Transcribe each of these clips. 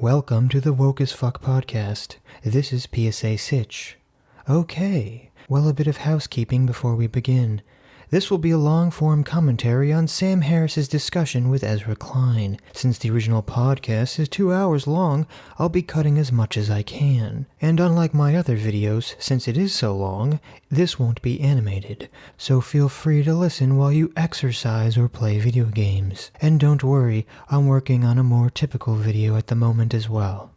Welcome to the Woke as Fuck podcast. This is PSA Sitch. Okay, well, a bit of housekeeping before we begin. This will be a long-form commentary on Sam Harris's discussion with Ezra Klein. Since the original podcast is 2 hours long, I'll be cutting as much as I can. And unlike my other videos, since it is so long, this won't be animated. So feel free to listen while you exercise or play video games. And don't worry, I'm working on a more typical video at the moment as well.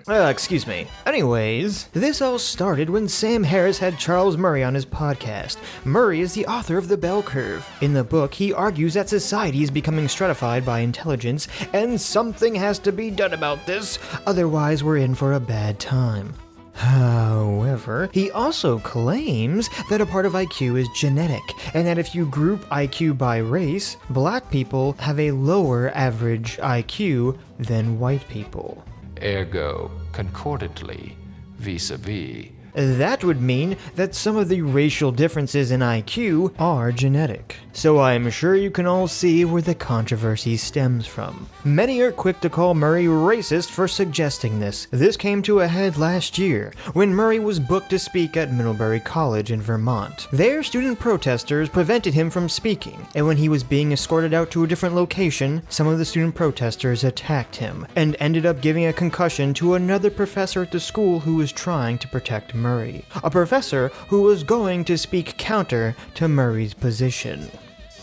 Excuse me. Anyways, this all started when Sam Harris had Charles Murray on his podcast. Murray is the author of The Bell Curve. In the book, he argues that society is becoming stratified by intelligence, and something has to be done about this, otherwise we're in for a bad time. However, he also claims that a part of IQ is genetic, and that if you group IQ by race, black people have a lower average IQ than white people. Ergo, concordantly, vis-a-vis. That would mean that some of the racial differences in IQ are genetic. So I'm sure you can all see where the controversy stems from. Many are quick to call Murray racist for suggesting this. This came to a head last year, when Murray was booked to speak at Middlebury College in Vermont. There, student protesters prevented him from speaking, and when he was being escorted out to a different location, some of the student protesters attacked him, and ended up giving a concussion to another professor at the school who was trying to protect Murray, a professor who was going to speak counter to Murray's position.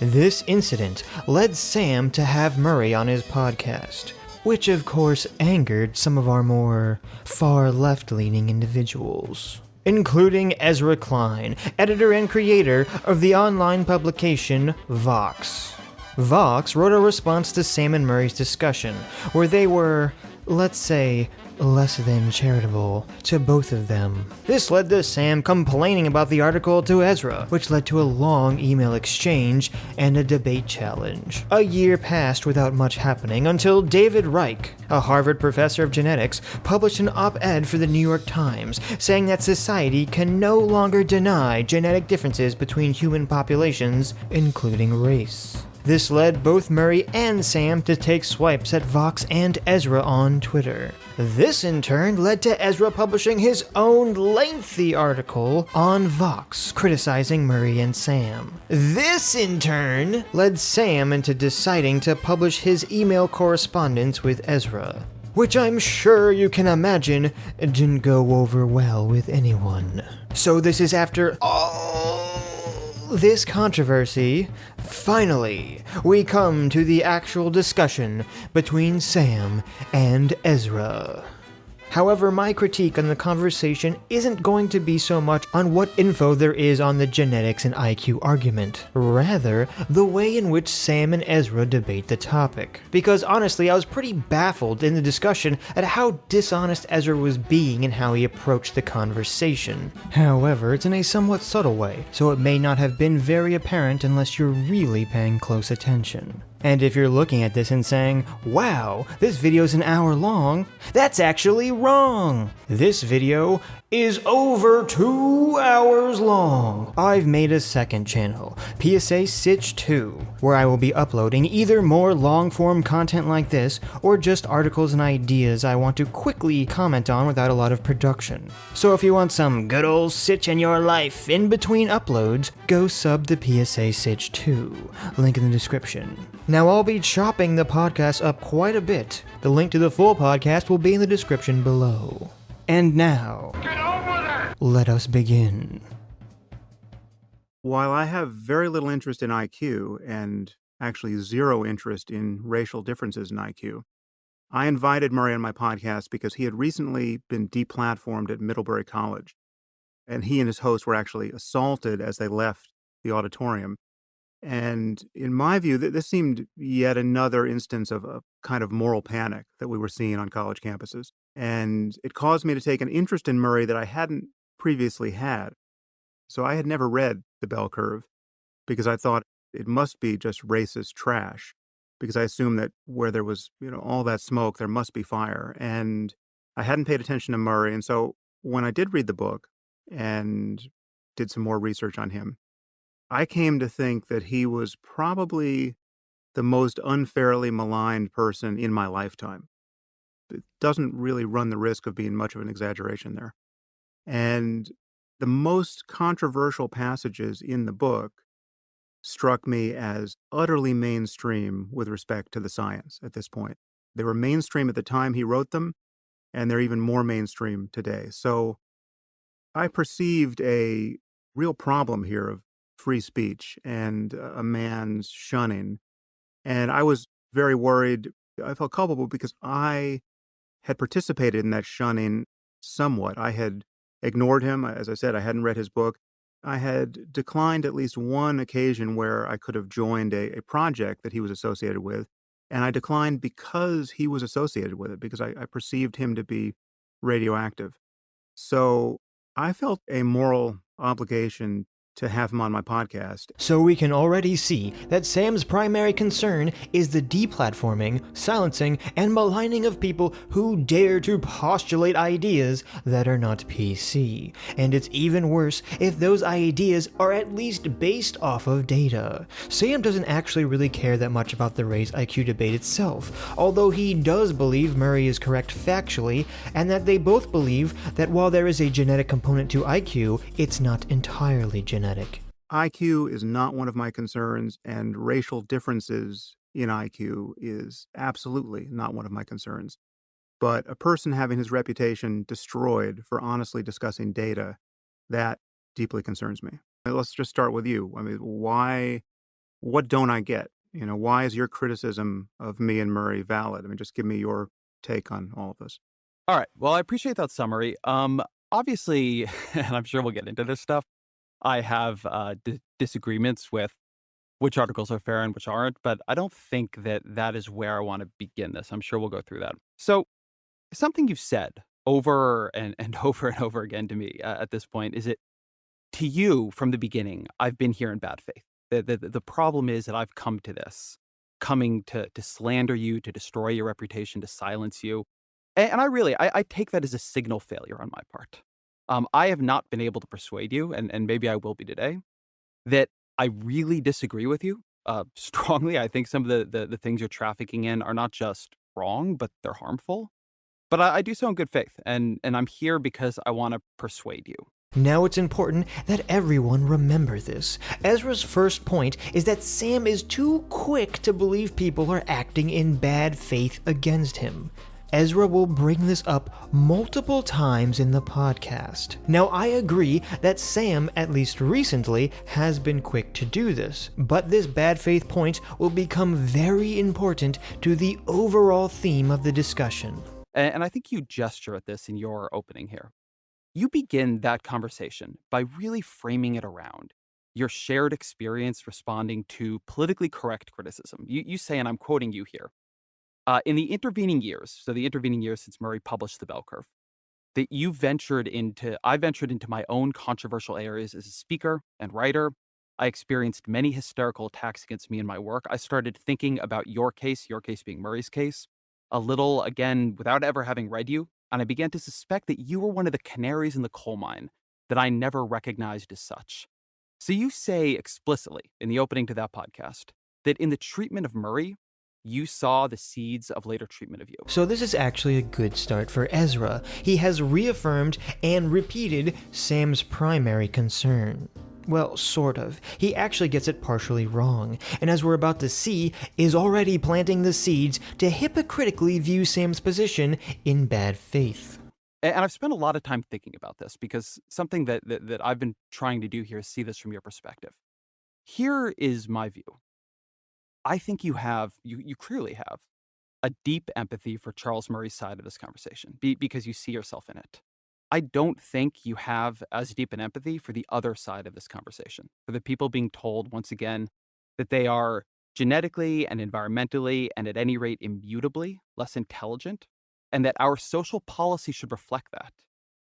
This incident led Sam to have Murray on his podcast, which of course angered some of our more far left-leaning individuals, including Ezra Klein, editor and creator of the online publication Vox. Vox wrote a response to Sam and Murray's discussion, where they were, let's say, less than charitable to both of them. This led to Sam complaining about the article to Ezra, which led to a long email exchange and a debate challenge. A year passed without much happening until David Reich, a Harvard professor of genetics, published an op-ed for the New York Times saying that society can no longer deny genetic differences between human populations, including race. This led both Murray and Sam to take swipes at Vox and Ezra on Twitter. This in turn led to Ezra publishing his own lengthy article on Vox, criticizing Murray and Sam. This in turn led Sam into deciding to publish his email correspondence with Ezra, which I'm sure you can imagine didn't go over well with anyone. So this is after all this controversy, finally, we come to the actual discussion between Sam and Ezra. However, my critique on the conversation isn't going to be so much on what info there is on the genetics and IQ argument, rather, the way in which Sam and Ezra debate the topic. Because honestly, I was pretty baffled in the discussion at how dishonest Ezra was being in how he approached the conversation. However, it's in a somewhat subtle way, so it may not have been very apparent unless you're really paying close attention. And if you're looking at this and saying, wow, this video's an hour long, that's actually wrong! This video is over 2 hours long. I've made a second channel, PSA Sitch 2, where I will be uploading either more long-form content like this, or just articles and ideas I want to quickly comment on without a lot of production. So if you want some good old Sitch in your life in between uploads, go sub to PSA Sitch 2, link in the description. Now I'll be chopping the podcast up quite a bit. The link to the full podcast will be in the description below. And now, let us begin. While I have very little interest in IQ and actually zero interest in racial differences in IQ, I invited Murray on my podcast because he had recently been deplatformed at Middlebury College, and he and his host were actually assaulted as they left the auditorium. And in my view, this seemed yet another instance of a kind of moral panic that we were seeing on college campuses. And it caused me to take an interest in Murray that I hadn't previously had. So I had never read The Bell Curve because I thought it must be just racist trash, because I assumed that where there was, all that smoke, there must be fire. And I hadn't paid attention to Murray. And so when I did read the book and did some more research on him, I came to think that he was probably the most unfairly maligned person in my lifetime. it doesn't really run the risk of being much of an exaggeration there. And the most controversial passages in the book struck me as utterly mainstream with respect to the science at this point. They were mainstream at the time he wrote them, and they're even more mainstream today. So I perceived a real problem here of free speech and a man's shunning. And I was very worried. I felt culpable because I had participated in that shunning somewhat. I had ignored him. As I said, I hadn't read his book. I had declined at least one occasion where I could have joined a project that he was associated with. And I declined because he was associated with it, because I perceived him to be radioactive. So I felt a moral obligation to have him on my podcast. So we can already see that Sam's primary concern is the deplatforming, silencing, and maligning of people who dare to postulate ideas that are not PC. And it's even worse if those ideas are at least based off of data. Sam doesn't actually really care that much about the race IQ debate itself, although he does believe Murray is correct factually, and that they both believe that while there is a genetic component to IQ, it's not entirely genetic. IQ is not one of my concerns, and racial differences in IQ is absolutely not one of my concerns. But a person having his reputation destroyed for honestly discussing data, that deeply concerns me. Let's just start with you. I mean, what don't I get? Why is your criticism of me and Murray valid? I mean, just give me your take on all of this. All right. Well, I appreciate that summary. Obviously, and I'm sure we'll get into this stuff, I have disagreements with which articles are fair and which aren't, but I don't think that that is where I want to begin this. I'm sure we'll go through that. So, something you've said over and over and over again to me at this point is that to you from the beginning, I've been here in bad faith. The problem is that I've come to this, coming to slander you, to destroy your reputation, to silence you. And I take that as a signal failure on my part. I have not been able to persuade you, and maybe I will be today, that I really disagree with you strongly. I think some of the things you're trafficking in are not just wrong, but they're harmful. But I do so in good faith, and I'm here because I want to persuade you. Now it's important that everyone remember this. Ezra's first point is that Sam is too quick to believe people are acting in bad faith against him. Ezra will bring this up multiple times in the podcast. Now, I agree that Sam, at least recently, has been quick to do this, but this bad faith point will become very important to the overall theme of the discussion. And I think you gesture at this in your opening here. You begin that conversation by really framing it around your shared experience responding to politically correct criticism. You say, and I'm quoting you here, in the intervening years, so the intervening years since Murray published The Bell Curve, that I ventured into my own controversial areas as a speaker and writer. I experienced many hysterical attacks against me in my work. I started thinking about your case being Murray's case, a little, again, without ever having read you, and I began to suspect that you were one of the canaries in the coal mine that I never recognized as such. So you say explicitly in the opening to that podcast that in the treatment of Murray, you saw the seeds of later treatment of you. So this is actually a good start for Ezra. He has reaffirmed and repeated Sam's primary concern. Well, sort of. He actually gets it partially wrong, and as we're about to see, is already planting the seeds to hypocritically view Sam's position in bad faith. And I've spent a lot of time thinking about this because something that I've been trying to do here is see this from your perspective. Here is my view. I think you clearly have a deep empathy for Charles Murray's side of this conversation because you see yourself in it. I don't think you have as deep an empathy for the other side of this conversation, for the people being told, once again, that they are genetically and environmentally and at any rate immutably less intelligent, and that our social policy should reflect that.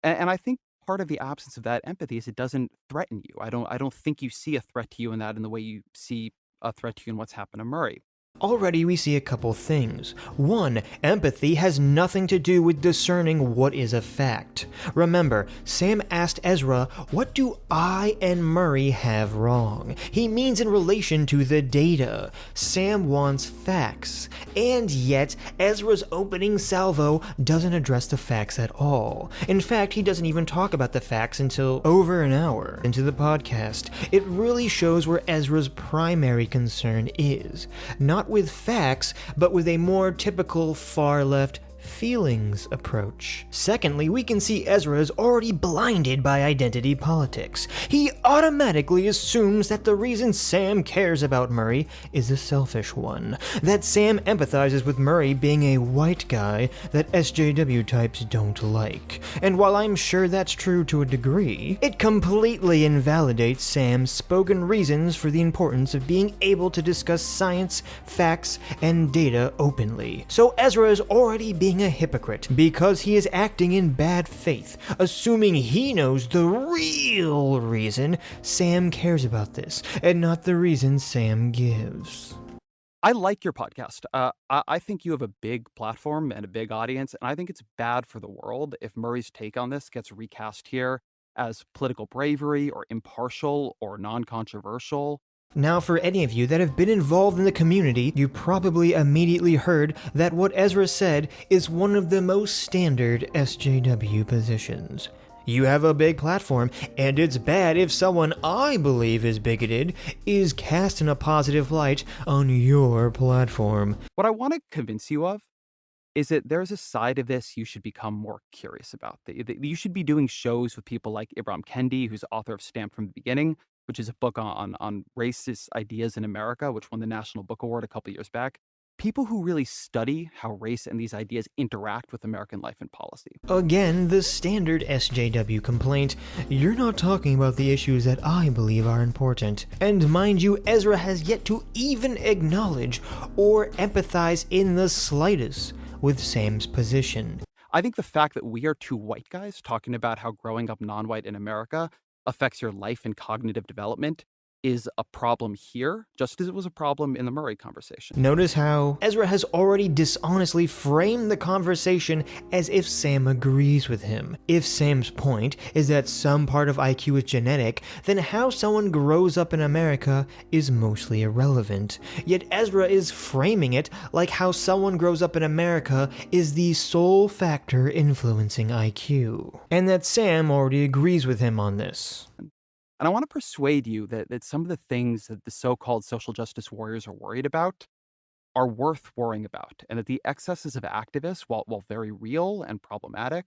And I think part of the absence of that empathy is it doesn't threaten you. I don't think you see a threat to you in that in the way you see a threat to you in what's happened to Murray. Already we see a couple things. One, empathy has nothing to do with discerning what is a fact. Remember, Sam asked Ezra, what do I and Murray have wrong? He means in relation to the data. Sam wants facts. And yet, Ezra's opening salvo doesn't address the facts at all. In fact, he doesn't even talk about the facts until over an hour into the podcast. It really shows where Ezra's primary concern is. Not with facts, but with a more typical far-left feelings approach. Secondly, we can see Ezra is already blinded by identity politics. He automatically assumes that the reason Sam cares about Murray is a selfish one, that Sam empathizes with Murray being a white guy that SJW types don't like. And while I'm sure that's true to a degree, it completely invalidates Sam's spoken reasons for the importance of being able to discuss science, facts, and data openly. So Ezra is already being a hypocrite because he is acting in bad faith, assuming he knows the real reason Sam cares about this, and not the reason Sam gives. I like your podcast. I think you have a big platform and a big audience, and I think it's bad for the world if Murray's take on this gets recast here as political bravery or impartial or non-controversial. Now, for any of you that have been involved in the community, you probably immediately heard that what Ezra said is one of the most standard SJW positions. You have a big platform, and it's bad if someone I believe is bigoted is cast in a positive light on your platform. What I want to convince you of is that there's a side of this you should become more curious about. You should be doing shows with people like Ibram Kendi, who's the author of Stamped from the Beginning, which is a book on racist ideas in America, which won the National Book Award a couple years back. People who really study how race and these ideas interact with American life and policy. Again, the standard SJW complaint, you're not talking about the issues that I believe are important. And mind you, Ezra has yet to even acknowledge or empathize in the slightest with Sam's position. I think the fact that we are two white guys talking about how growing up non-white in America affects your life and cognitive development is a problem here, just as it was a problem in the Murray conversation. Notice how Ezra has already dishonestly framed the conversation as if Sam agrees with him. If Sam's point is that some part of IQ is genetic, then how someone grows up in America is mostly irrelevant. Yet Ezra is framing it like how someone grows up in America is the sole factor influencing IQ, and that Sam already agrees with him on this. And I want to persuade you that some of the things that the so-called social justice warriors are worried about are worth worrying about, and that the excesses of activists, while very real and problematic,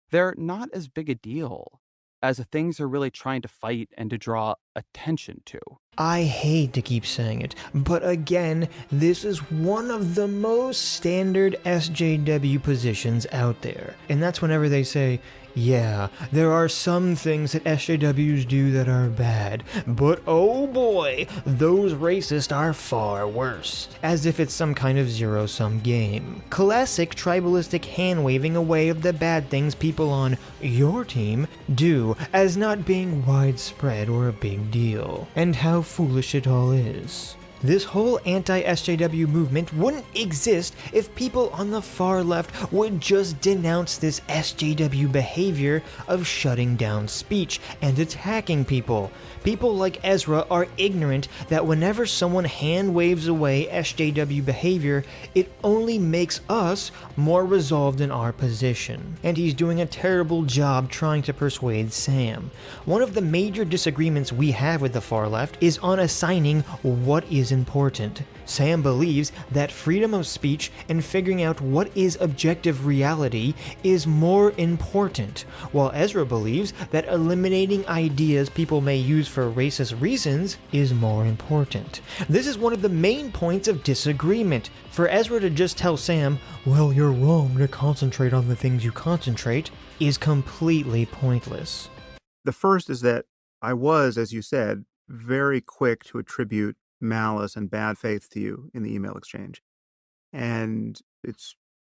they're not as big a deal as the things they're really trying to fight and to draw attention to. I hate to keep saying it, but again, this is one of the most standard SJW positions out there. And that's whenever they say, yeah, there are some things that SJWs do that are bad, but oh boy, those racists are far worse. As if it's some kind of zero-sum game. Classic tribalistic hand-waving away of the bad things people on your team do as not being widespread or a big deal. And how foolish it all is. This whole anti-SJW movement wouldn't exist if people on the far left would just denounce this SJW behavior of shutting down speech and attacking people. People like Ezra are ignorant that whenever someone hand waves away SJW behavior, it only makes us more resolved in our position. And he's doing a terrible job trying to persuade Sam. One of the major disagreements we have with the far left is on assigning what is important. Sam believes that freedom of speech and figuring out what is objective reality is more important, while Ezra believes that eliminating ideas people may use for racist reasons is more important. This is one of the main points of disagreement. For Ezra to just tell Sam, well, you're wrong to concentrate on the things you concentrate, is completely pointless. The first is that I was, as you said, very quick to attribute malice and bad faith to you in the email exchange. And it's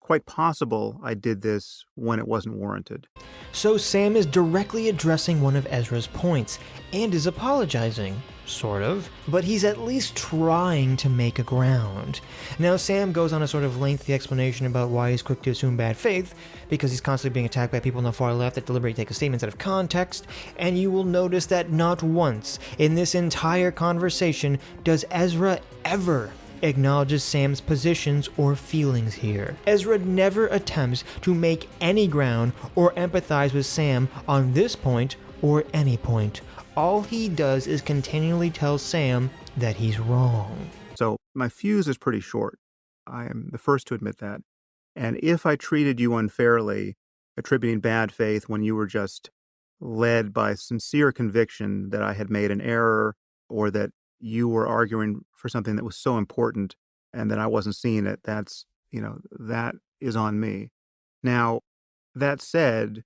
quite possible I did this when it wasn't warranted. So Sam is directly addressing one of Ezra's points, and is apologizing. Sort of. But he's at least trying to make a ground. Now Sam goes on a sort of lengthy explanation about why he's quick to assume bad faith, because he's constantly being attacked by people on the far left that deliberately take a statement out of context, and you will notice that not once in this entire conversation does Ezra ever acknowledges Sam's positions or feelings here. Ezra never attempts to make any ground or empathize with Sam on this point or any point. All he does is continually tell Sam that he's wrong. So my fuse is pretty short. I am the first to admit that. And if I treated you unfairly, attributing bad faith when you were just led by sincere conviction that I had made an error, or that you were arguing for something that was so important and that I wasn't seeing it, that is on me. Now, that said,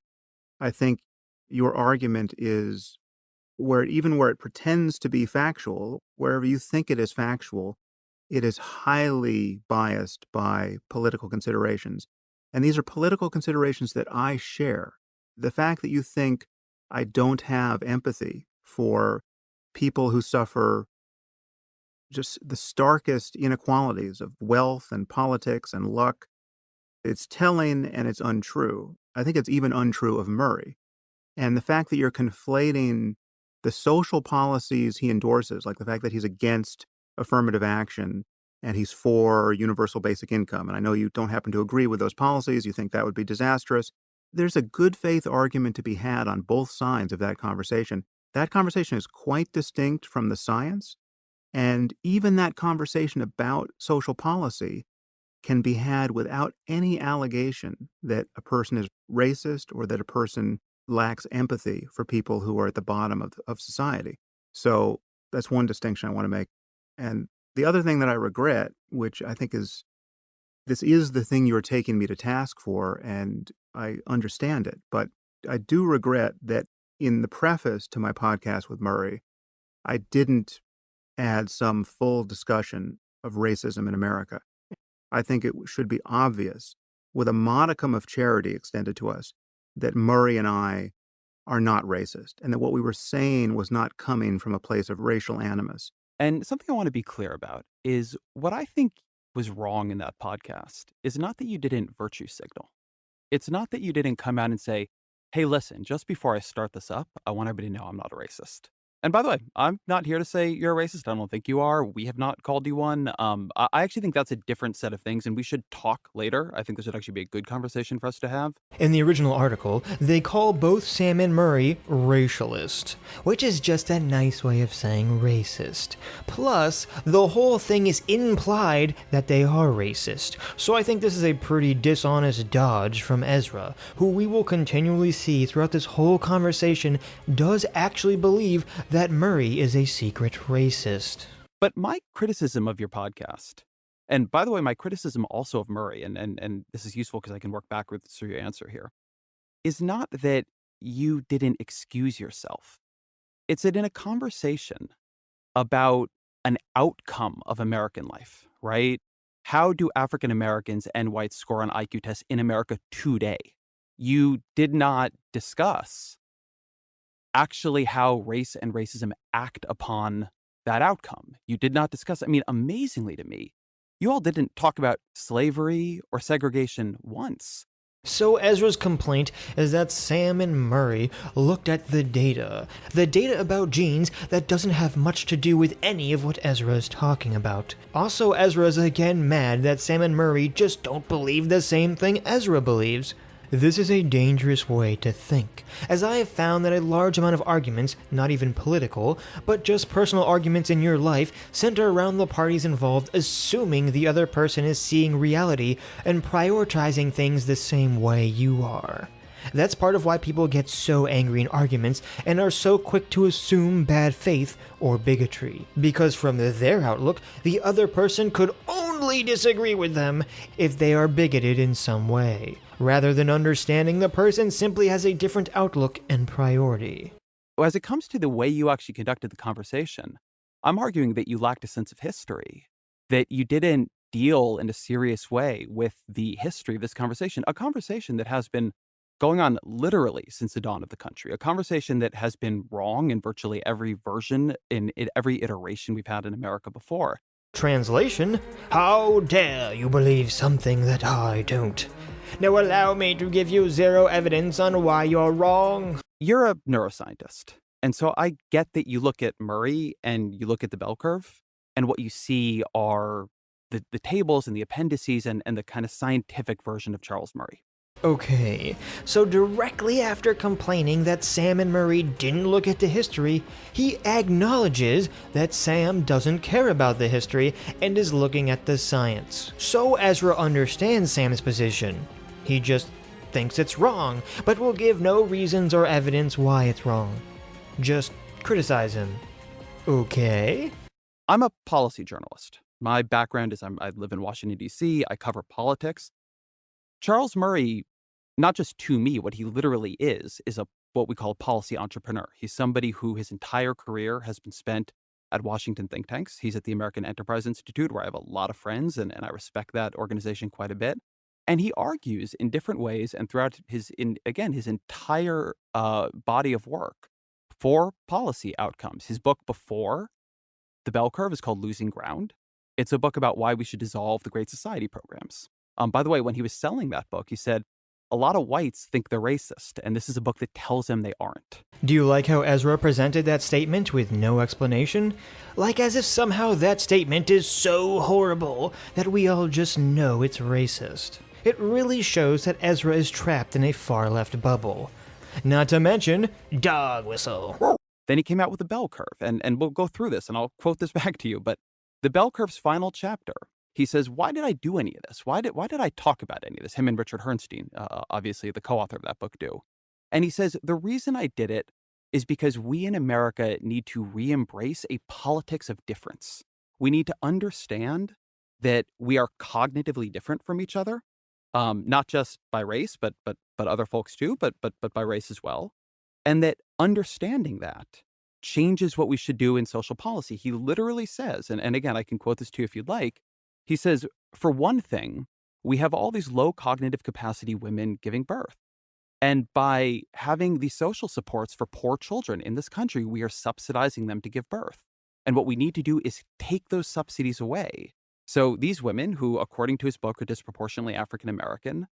I think your argument is where it pretends to be factual, wherever you think it is factual, it is highly biased by political considerations. And these are political considerations that I share. The fact that you think I don't have empathy for people who suffer just the starkest inequalities of wealth and politics and luck, it's telling and it's untrue. I think it's even untrue of Murray. And the fact that you're conflating the social policies he endorses, like the fact that he's against affirmative action and he's for universal basic income, and I know you don't happen to agree with those policies, you think that would be disastrous. There's a good faith argument to be had on both sides of that conversation. That conversation is quite distinct from the science, and even that conversation about social policy can be had without any allegation that a person is racist or that a person lacks empathy for people who are at the bottom of society. So that's one distinction I want to make. And the other thing that I regret, which I think this is the thing you're taking me to task for, and I understand it, but I do regret that in the preface to my podcast with Murray, I didn't add some full discussion of racism in America. I think it should be obvious, with a modicum of charity extended to us, that Murray and I are not racist, and that what we were saying was not coming from a place of racial animus. And something I want to be clear about is what I think was wrong in that podcast is not that you didn't virtue signal. It's not that you didn't come out and say, hey, listen, just before I start this up, I want everybody to know I'm not a racist. And by the way, I'm not here to say you're a racist. I don't think you are. We have not called you one. I actually think that's a different set of things, and we should talk later. I think this would actually be a good conversation for us to have. In the original article, they call both Sam and Murray racialist, which is just a nice way of saying racist. Plus, the whole thing is implied that they are racist. So I think this is a pretty dishonest dodge from Ezra, who we will continually see throughout this whole conversation does actually believe that Murray is a secret racist. But my criticism of your podcast, and by the way, my criticism also of Murray, and this is useful because I can work backwards through your answer here, is not that you didn't excuse yourself. It's that in a conversation about an outcome of American life, right? How do African Americans and whites score on IQ tests in America today? You did not discuss actually how race and racism act upon that outcome. You did not discuss, amazingly to me, you all didn't talk about slavery or segregation once. So Ezra's complaint is that Sam and Murray looked at the data about genes that doesn't have much to do with any of what Ezra is talking about. Also, Ezra's again mad that Sam and Murray just don't believe the same thing Ezra believes. This is a dangerous way to think, as I have found that a large amount of arguments, not even political, but just personal arguments in your life, center around the parties involved assuming the other person is seeing reality and prioritizing things the same way you are. That's part of why people get so angry in arguments and are so quick to assume bad faith or bigotry, because from their outlook, the other person could only disagree with them if they are bigoted in some way, rather than understanding the person simply has a different outlook and priority. As it comes to the way you actually conducted the conversation, I'm arguing that you lacked a sense of history, that you didn't deal in a serious way with the history of this conversation, a conversation that has been going on literally since the dawn of the country, a conversation that has been wrong in virtually every version, in every iteration we've had in America before. Translation: How dare you believe something that I don't? Now allow me to give you zero evidence on why you're wrong. You're a neuroscientist, and so I get that you look at Murray and you look at the bell curve, and what you see are the tables and the appendices and the kind of scientific version of Charles Murray. Okay, so directly after complaining that Sam and Murray didn't look at the history, he acknowledges that Sam doesn't care about the history and is looking at the science. So Ezra understands Sam's position. He just thinks it's wrong, but will give no reasons or evidence why it's wrong. Just criticize him. Okay? I'm a policy journalist. My background is I live in Washington, D.C., I cover politics. Charles Murray, not just to me, what he literally is what we call a policy entrepreneur. He's somebody who his entire career has been spent at Washington think tanks. He's at the American Enterprise Institute, where I have a lot of friends, and I respect that organization quite a bit. And he argues in different ways and throughout his entire body of work for policy outcomes. His book before The Bell Curve is called Losing Ground. It's a book about why we should dissolve the Great Society programs. By the way, when he was selling that book, he said, a lot of whites think they're racist, and this is a book that tells them they aren't. Do you like how Ezra presented that statement with no explanation? Like as if somehow that statement is so horrible that we all just know it's racist. It really shows that Ezra is trapped in a far-left bubble. Not to mention, dog whistle. Then he came out with the bell curve, and we'll go through this, and I'll quote this back to you, but the bell curve's final chapter, he says, why did I do any of this? Why did I talk about any of this? Him and Richard Herrnstein, obviously the co-author of that book, do. And he says, the reason I did it is because we in America need to re-embrace a politics of difference. We need to understand that we are cognitively different from each other, not just by race, but other folks too, but by race as well. And that understanding that changes what we should do in social policy. He literally says, and again, I can quote this to you if you'd like, he says, for one thing, we have all these low cognitive capacity women giving birth. And by having these social supports for poor children in this country, we are subsidizing them to give birth. And what we need to do is take those subsidies away. So these women who, according to his book, are disproportionately African American,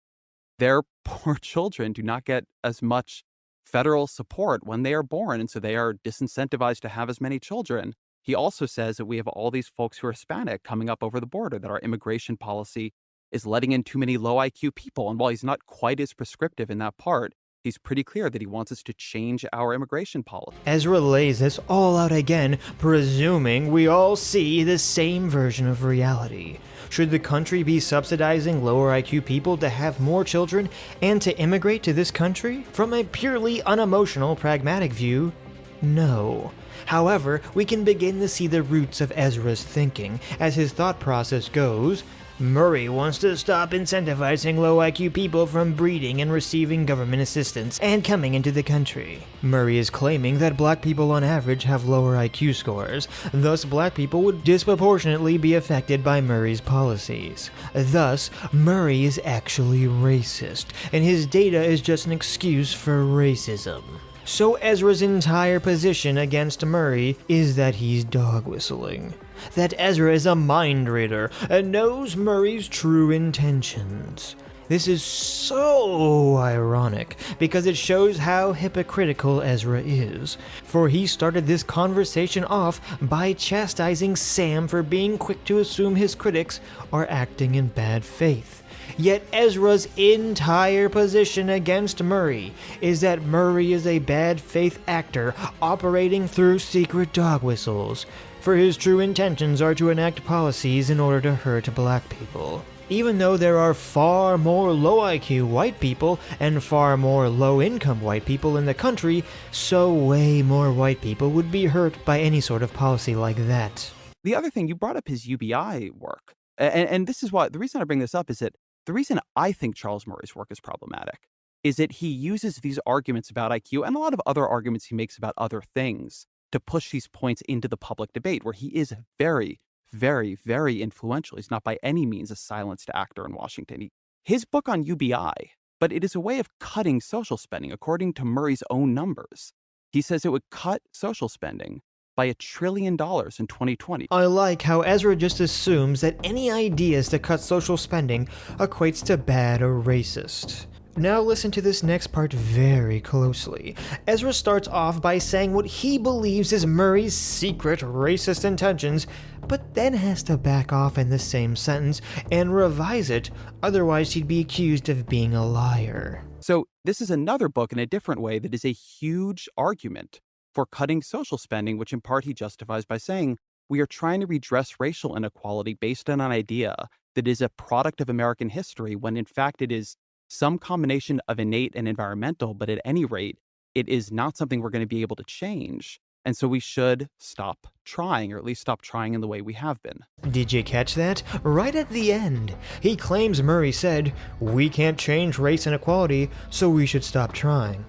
their poor children do not get as much federal support when they are born. And so they are disincentivized to have as many children. He also says that we have all these folks who are Hispanic coming up over the border, that our immigration policy is letting in too many low IQ people. And while he's not quite as prescriptive in that part, he's pretty clear that he wants us to change our immigration policy. Ezra lays this all out again, presuming we all see the same version of reality. Should the country be subsidizing lower IQ people to have more children and to immigrate to this country? From a purely unemotional, pragmatic view, no. However, we can begin to see the roots of Ezra's thinking, as his thought process goes. Murray wants to stop incentivizing low IQ people from breeding and receiving government assistance and coming into the country. Murray is claiming that black people on average have lower IQ scores, thus black people would disproportionately be affected by Murray's policies. Thus, Murray is actually racist, and his data is just an excuse for racism. So Ezra's entire position against Murray is that he's dog whistling. That Ezra is a mind reader and knows Murray's true intentions. This is so ironic because it shows how hypocritical Ezra is. For he started this conversation off by chastising Sam for being quick to assume his critics are acting in bad faith. Yet Ezra's entire position against Murray is that Murray is a bad faith actor operating through secret dog whistles, for his true intentions are to enact policies in order to hurt black people. Even though there are far more low IQ white people and far more low income white people in the country, so way more white people would be hurt by any sort of policy like that. The other thing, you brought up his UBI work. And this is why, the reason I bring this up is that the reason I think Charles Murray's work is problematic is that he uses these arguments about IQ and a lot of other arguments he makes about other things to push these points into the public debate, where he is very, very, very influential. He's not by any means a silenced actor in Washington. His book on UBI, but it is a way of cutting social spending, according to Murray's own numbers. He says it would cut social spending by $1 trillion in 2020. I like how Ezra just assumes that any ideas to cut social spending equates to bad or racist. Now listen to this next part very closely. Ezra starts off by saying what he believes is Murray's secret racist intentions, but then has to back off in the same sentence and revise it, otherwise he'd be accused of being a liar. So this is another book in a different way that is a huge argument for cutting social spending, which in part he justifies by saying, we are trying to redress racial inequality based on an idea that is a product of American history, when in fact it is some combination of innate and environmental, but at any rate, it is not something we're going to be able to change. And so we should stop trying, or at least stop trying in the way we have been. Did you catch that? Right at the end, he claims Murray said, "We can't change race inequality, so we should stop trying. ...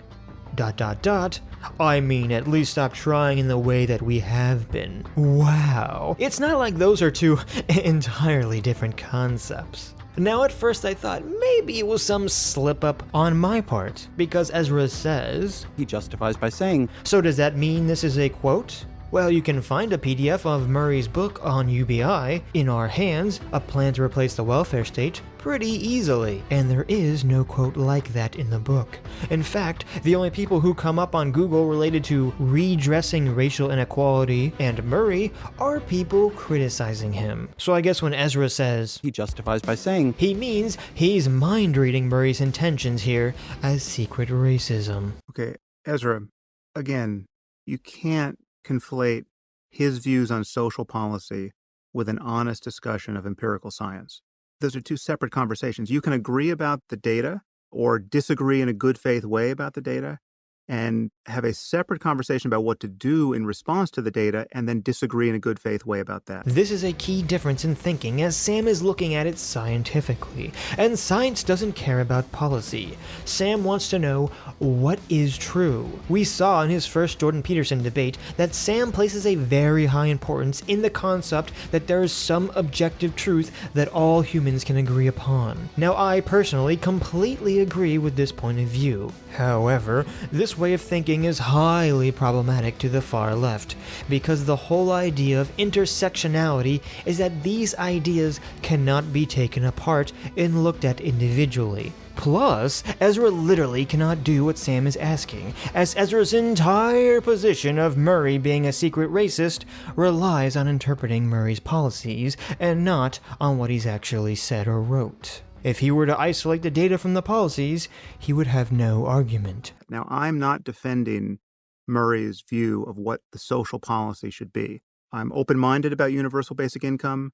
I mean, at least stop trying in the way that we have been." Wow. It's not like those are two entirely different concepts. Now, at first I thought maybe it was some slip-up on my part, because Ezra says... He justifies by saying... So does that mean this is a quote? Well, you can find a PDF of Murray's book on UBI in our hands, A Plan to Replace the Welfare State, pretty easily, and there is no quote like that in the book. In fact, the only people who come up on Google related to redressing racial inequality and Murray are people criticizing him. So I guess when Ezra says... He justifies by saying... He means he's mind-reading Murray's intentions here as secret racism. Okay, Ezra, again, you can't conflate his views on social policy with an honest discussion of empirical science. Those are two separate conversations. You can agree about the data or disagree in a good faith way about the data and have a separate conversation about what to do in response to the data and then disagree in a good faith way about that. This is a key difference in thinking as Sam is looking at it scientifically, and science doesn't care about policy. Sam wants to know what is true. We saw in his first Jordan Peterson debate that Sam places a very high importance in the concept that there is some objective truth that all humans can agree upon. Now, I personally completely agree with this point of view. However, this way of thinking is highly problematic to the far left, because the whole idea of intersectionality is that these ideas cannot be taken apart and looked at individually. Plus, Ezra literally cannot do what Sam is asking, as Ezra's entire position of Murray being a secret racist relies on interpreting Murray's policies and not on what he's actually said or wrote. If he were to isolate the data from the policies, he would have no argument. Now, I'm not defending Murray's view of what the social policy should be. I'm open-minded about universal basic income.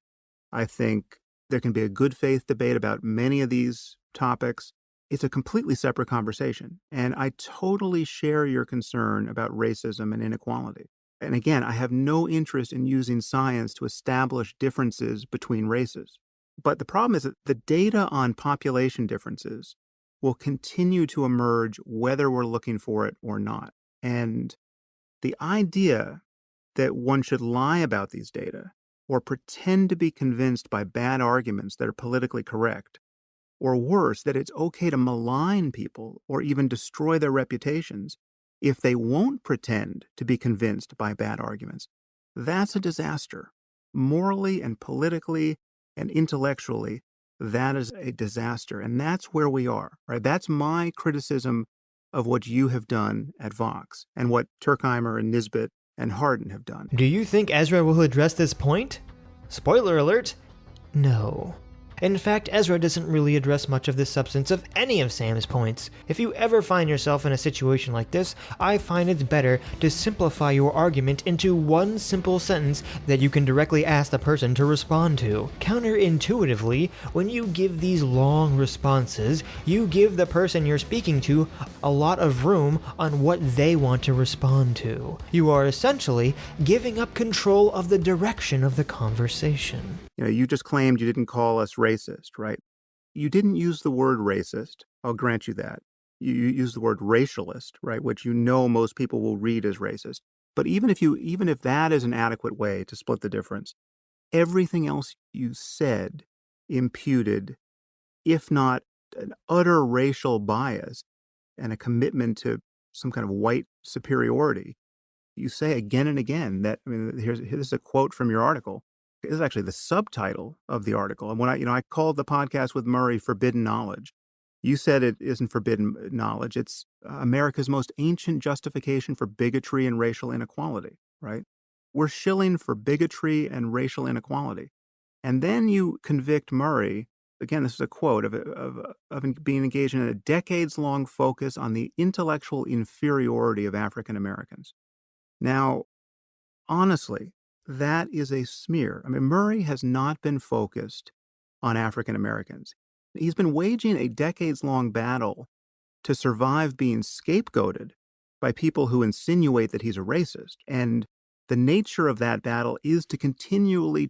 I think there can be a good faith debate about many of these topics. It's a completely separate conversation. And I totally share your concern about racism and inequality. And again, I have no interest in using science to establish differences between races. But the problem is that the data on population differences will continue to emerge whether we're looking for it or not. And the idea that one should lie about these data or pretend to be convinced by bad arguments that are politically correct, or worse, that it's okay to malign people or even destroy their reputations if they won't pretend to be convinced by bad arguments, that's a disaster. Morally and politically and intellectually, that is a disaster. And that's where we are, right? That's my criticism of what you have done at Vox and what Turkheimer and Nisbet and Hardin have done. Do you think Ezra will address this point? Spoiler alert, no. In fact, Ezra doesn't really address much of the substance of any of Sam's points. If you ever find yourself in a situation like this, I find it's better to simplify your argument into one simple sentence that you can directly ask the person to respond to. Counterintuitively, when you give these long responses, you give the person you're speaking to a lot of room on what they want to respond to. You are essentially giving up control of the direction of the conversation. You know, you just claimed you didn't call us racist, right? You didn't use the word racist. I'll grant you that. You used the word racialist, right? Which you know most people will read as racist. But even if that is an adequate way to split the difference, everything else you said imputed, if not an utter racial bias and a commitment to some kind of white superiority. You say again and again that, I mean, here's a quote from your article. This is actually the subtitle of the article. And when I called the podcast with Murray Forbidden Knowledge, you said it isn't forbidden knowledge. It's America's most ancient justification for bigotry and racial inequality, right? We're shilling for bigotry and racial inequality. And then you convict Murray, again, this is a quote, of being engaged in a decades-long focus on the intellectual inferiority of African Americans. Now, honestly, that is a smear. I mean, Murray has not been focused on African Americans. He's been waging a decades-long battle to survive being scapegoated by people who insinuate that he's a racist. And the nature of that battle is to continually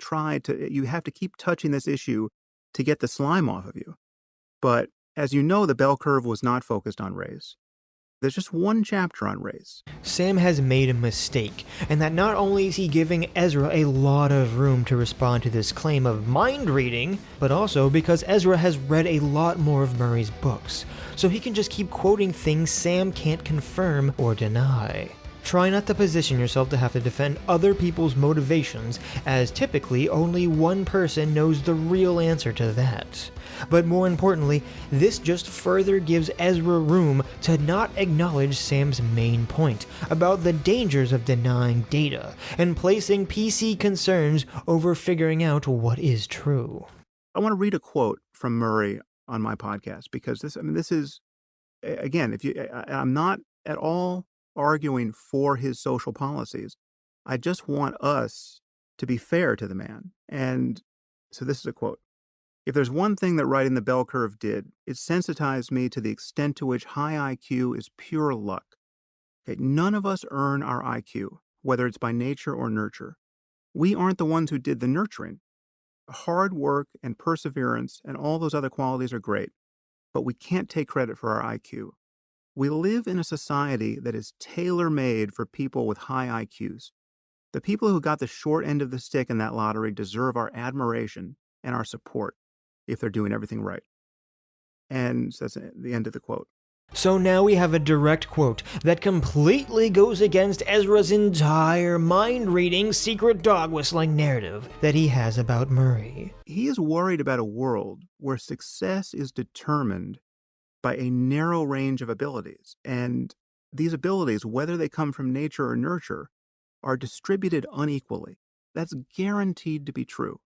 you have to keep touching this issue to get the slime off of you. But as you know, the bell curve was not focused on race. There's just one chapter on race. Sam has made a mistake, and that not only is he giving Ezra a lot of room to respond to this claim of mind reading, but also because Ezra has read a lot more of Murray's books, so he can just keep quoting things Sam can't confirm or deny. Try not to position yourself to have to defend other people's motivations, as typically only one person knows the real answer to that. But more importantly, this just further gives Ezra room to not acknowledge Sam's main point about the dangers of denying data and placing PC concerns over figuring out what is true. I want to read a quote from Murray on my podcast because this is, again, I'm not at all arguing for his social policies. I just want us to be fair to the man. And so this is a quote. If there's one thing that writing the bell curve did, it sensitized me to the extent to which high IQ is pure luck. Okay, none of us earn our IQ, whether it's by nature or nurture. We aren't the ones who did the nurturing. Hard work and perseverance and all those other qualities are great, but we can't take credit for our IQ. We live in a society that is tailor-made for people with high IQs. The people who got the short end of the stick in that lottery deserve our admiration and our support if they're doing everything right. And that's the end of the quote. So now we have a direct quote that completely goes against Ezra's entire mind-reading, secret dog-whistling narrative that he has about Murray. He is worried about a world where success is determined by a narrow range of abilities. And these abilities, whether they come from nature or nurture, are distributed unequally. That's guaranteed to be true.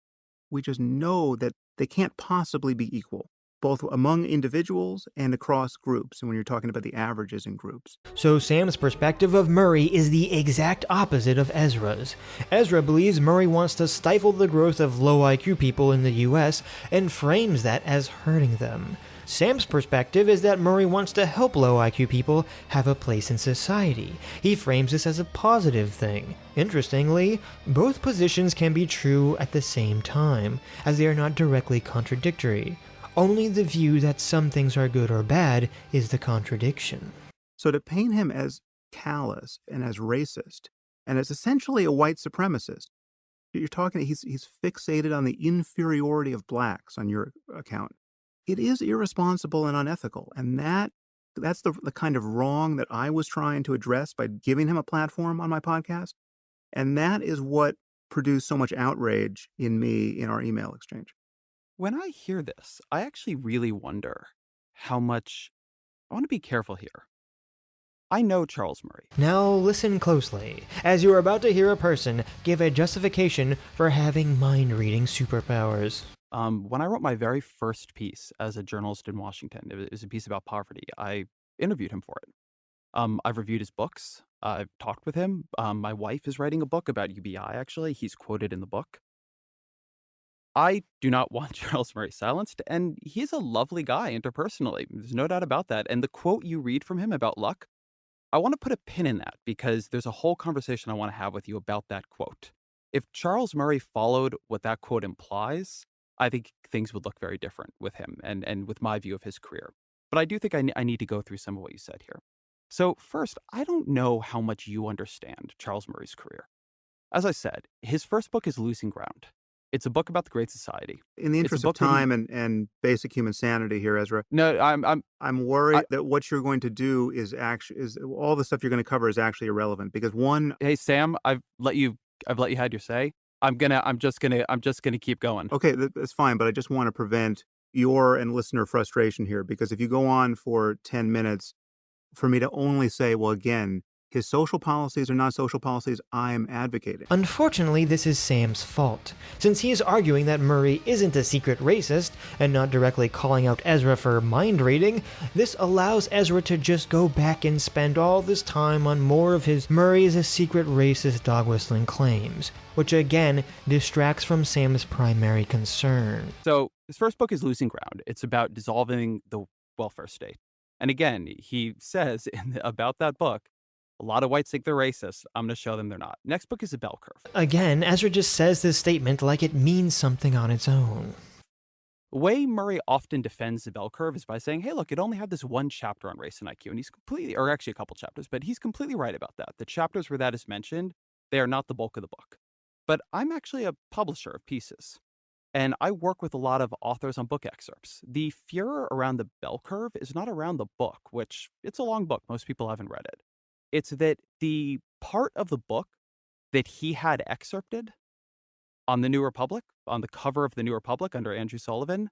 We just know that they can't possibly be equal, both among individuals and across groups, and when you're talking about the averages in groups. So Sam's perspective of Murray is the exact opposite of Ezra's. Ezra believes Murray wants to stifle the growth of low IQ people in the US and frames that as hurting them. Sam's perspective is that Murray wants to help low IQ people have a place in society. He frames this as a positive thing. Interestingly, both positions can be true at the same time, as they are not directly contradictory. Only the view that some things are good or bad is the contradiction. So to paint him as callous and as racist, and as essentially a white supremacist, you're talking, he's fixated on the inferiority of blacks on your account. It is irresponsible and unethical, and that's the kind of wrong that I was trying to address by giving him a platform on my podcast, and that is what produced so much outrage in me in our email exchange. When I hear this, I actually really wonder how much. I want to be careful here. I know Charles Murray. Now listen closely, as you are about to hear a person give a justification for having mind-reading superpowers. When I wrote my very first piece as a journalist in Washington, it was a piece about poverty. I interviewed him for it. I've reviewed his books. I've talked with him. My wife is writing a book about UBI, actually. He's quoted in the book. I do not want Charles Murray silenced, and he's a lovely guy interpersonally. There's no doubt about that. And the quote you read from him about luck, I want to put a pin in that because there's a whole conversation I want to have with you about that quote. If Charles Murray followed what that quote implies, I think things would look very different with him and with my view of his career. But I do think I need to go through some of what you said here. So first, I don't know how much you understand Charles Murray's career. As I said, his first book is Losing Ground. It's a book about the Great Society. In the It's a interest of book that he time and basic human sanity here, Ezra, No, I'm I worried that what you're going to do is all the stuff you're going to cover is actually irrelevant because one. Hey, Sam, I've let you had your say. I'm just gonna keep going. Okay, that's fine, but I just want to prevent your and listener frustration here because if you go on for 10 minutes for me to only say, well, again, his social policies are not social policies I'm advocating. Unfortunately, this is Sam's fault, since he is arguing that Murray isn't a secret racist and not directly calling out Ezra for mind reading. This allows Ezra to just go back and spend all this time on more of his Murray is a secret racist dog whistling claims, which again distracts from Sam's primary concern. So his first book is Losing Ground. It's about dissolving the welfare state. And again, he says about that book, a lot of whites think they're racist. I'm going to show them they're not. Next book is A Bell Curve. Again, Ezra just says this statement like it means something on its own. The way Murray often defends The Bell Curve is by saying, hey, look, it only had this one chapter on race and IQ. And he's completely, or actually a couple chapters, but he's completely right about that. The chapters where that is mentioned, they are not the bulk of the book. But I'm actually a publisher of pieces. And I work with a lot of authors on book excerpts. The furor around the bell curve is not around the book, which it's a long book. Most people haven't read it. It's that the part of the book that he had excerpted on the New Republic, on the cover of the New Republic under Andrew Sullivan,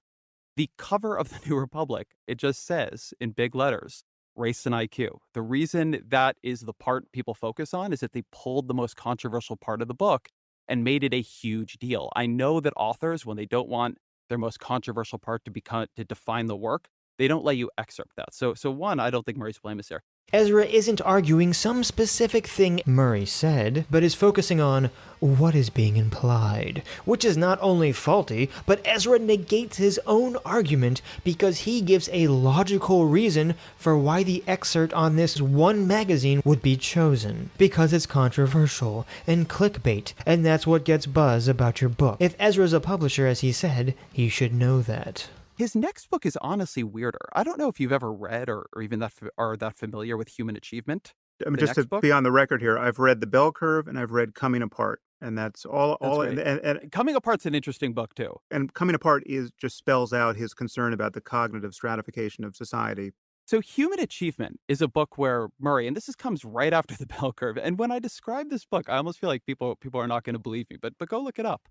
the cover of the New Republic, it just says in big letters, race and IQ. The reason that is the part people focus on is that they pulled the most controversial part of the book and made it a huge deal. I know that authors, when they don't want their most controversial part to define the work, they don't let you excerpt that. So one, I don't think Murray's blameless here. Ezra isn't arguing some specific thing Murray said, but is focusing on what is being implied, which is not only faulty, but Ezra negates his own argument because he gives a logical reason for why the excerpt on this one magazine would be chosen. Because it's controversial and clickbait, and that's what gets buzz about your book. If Ezra's a publisher, as he said, he should know that. His next book is honestly weirder. I don't know if you've ever read or even are that familiar with Human Achievement. I mean, just to be on the record here, I've read The Bell Curve and I've read Coming Apart, and that's all. And Coming Apart's an interesting book too. And Coming Apart just spells out his concern about the cognitive stratification of society. So Human Achievement is a book where Murray, and comes right after The Bell Curve. And when I describe this book, I almost feel like people are not going to believe me, but go look it up.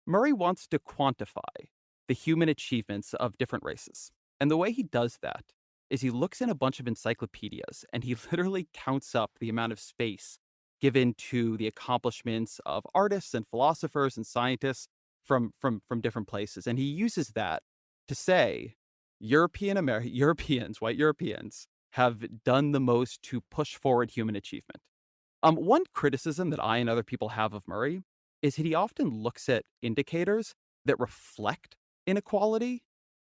Murray wants to quantify the human achievements of different races. And the way he does that is he looks in a bunch of encyclopedias and he literally counts up the amount of space given to the accomplishments of artists and philosophers and scientists from different places. And he uses that to say white Europeans, have done the most to push forward human achievement. One criticism that I and other people have of Murray is that he often looks at indicators that reflect inequality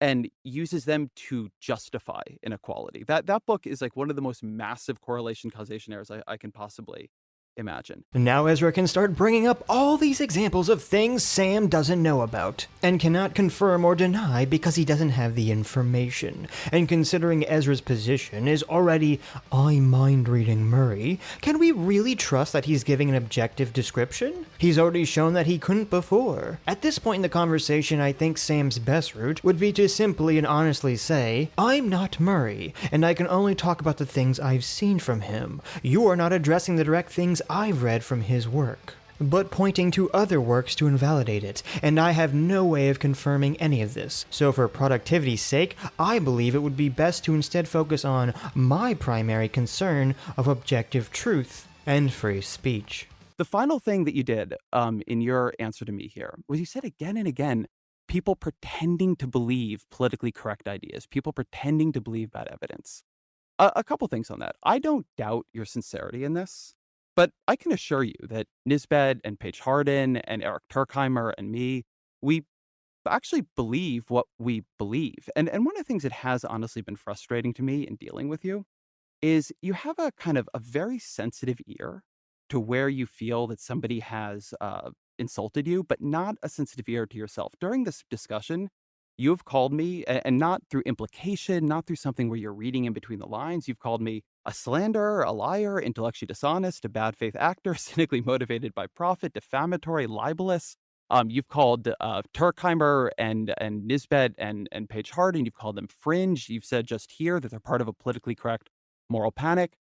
and uses them to justify inequality. That book is like one of the most massive correlation causation errors I can possibly imagine. Now Ezra can start bringing up all these examples of things Sam doesn't know about, and cannot confirm or deny because he doesn't have the information. And considering Ezra's position is already, I'm mind-reading Murray, can we really trust that he's giving an objective description? He's already shown that he couldn't before. At this point in the conversation, I think Sam's best route would be to simply and honestly say, I'm not Murray, and I can only talk about the things I've seen from him. You are not addressing the direct things I've read from his work, but pointing to other works to invalidate it, and I have no way of confirming any of this. So for productivity's sake, I believe it would be best to instead focus on my primary concern of objective truth and free speech. The final thing that you did in your answer to me here was you said again and again, people pretending to believe politically correct ideas, people pretending to believe bad evidence. A couple things on that. I don't doubt your sincerity in this. But I can assure you that Nisbet and Paige Harden and Eric Turkheimer and me, we actually believe what we believe. And one of the things that has honestly been frustrating to me in dealing with you is you have a kind of a very sensitive ear to where you feel that somebody has insulted you, but not a sensitive ear to yourself. During this discussion, you have called me, and not through implication, not through something where you're reading in between the lines, you've called me a slanderer, a liar, intellectually dishonest, a bad faith actor, cynically motivated by profit, defamatory, libelous. You've called Turkheimer and Nisbet and Paige Harding. You've called them fringe. You've said just here that they're part of a politically correct moral panic.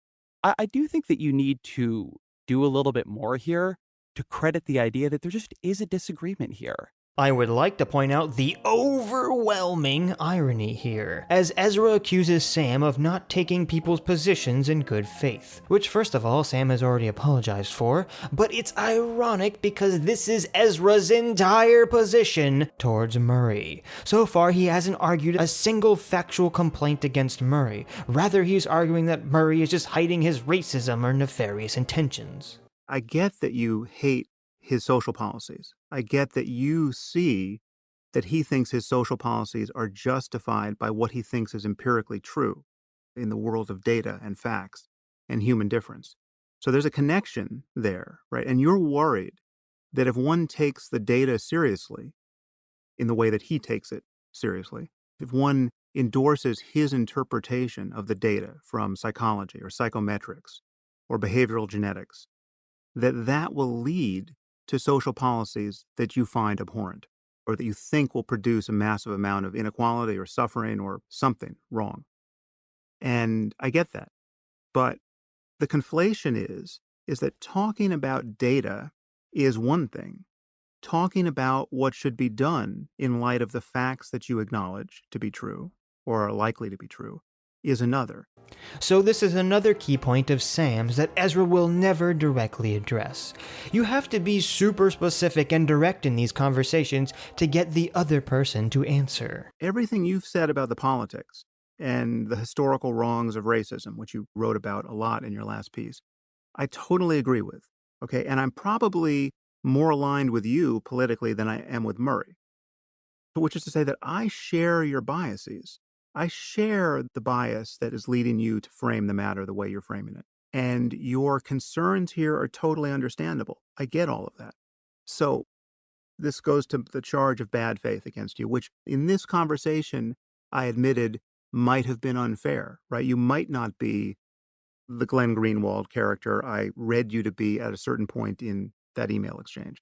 I do think that you need to do a little bit more here to credit the idea that there just is a disagreement here. I would like to point out the overwhelming irony here, as Ezra accuses Sam of not taking people's positions in good faith, which first of all Sam has already apologized for, but it's ironic because this is Ezra's entire position towards Murray. So far he hasn't argued a single factual complaint against Murray, rather he's arguing that Murray is just hiding his racism or nefarious intentions. I get that you hate his social policies. I get that you see that he thinks his social policies are justified by what he thinks is empirically true in the world of data and facts and human difference. So there's a connection there, right? And you're worried that if one takes the data seriously in the way that he takes it seriously, if one endorses his interpretation of the data from psychology or psychometrics or behavioral genetics, that will lead to social policies that you find abhorrent or that you think will produce a massive amount of inequality or suffering or something wrong. And I get that. But the conflation is that talking about data is one thing. Talking about what should be done in light of the facts that you acknowledge to be true or are likely to be true is another. So this is another key point of Sam's that Ezra will never directly address. You have to be super specific and direct in these conversations to get the other person to answer. Everything you've said about the politics and the historical wrongs of racism, which you wrote about a lot in your last piece, I totally agree with, okay? And I'm probably more aligned with you politically than I am with Murray, which is to say that I share your biases. I share the bias that is leading you to frame the matter the way you're framing it. And your concerns here are totally understandable. I get all of that. So this goes to the charge of bad faith against you, which in this conversation, I admitted might have been unfair, right? You might not be the Glenn Greenwald character I read you to be at a certain point in that email exchange.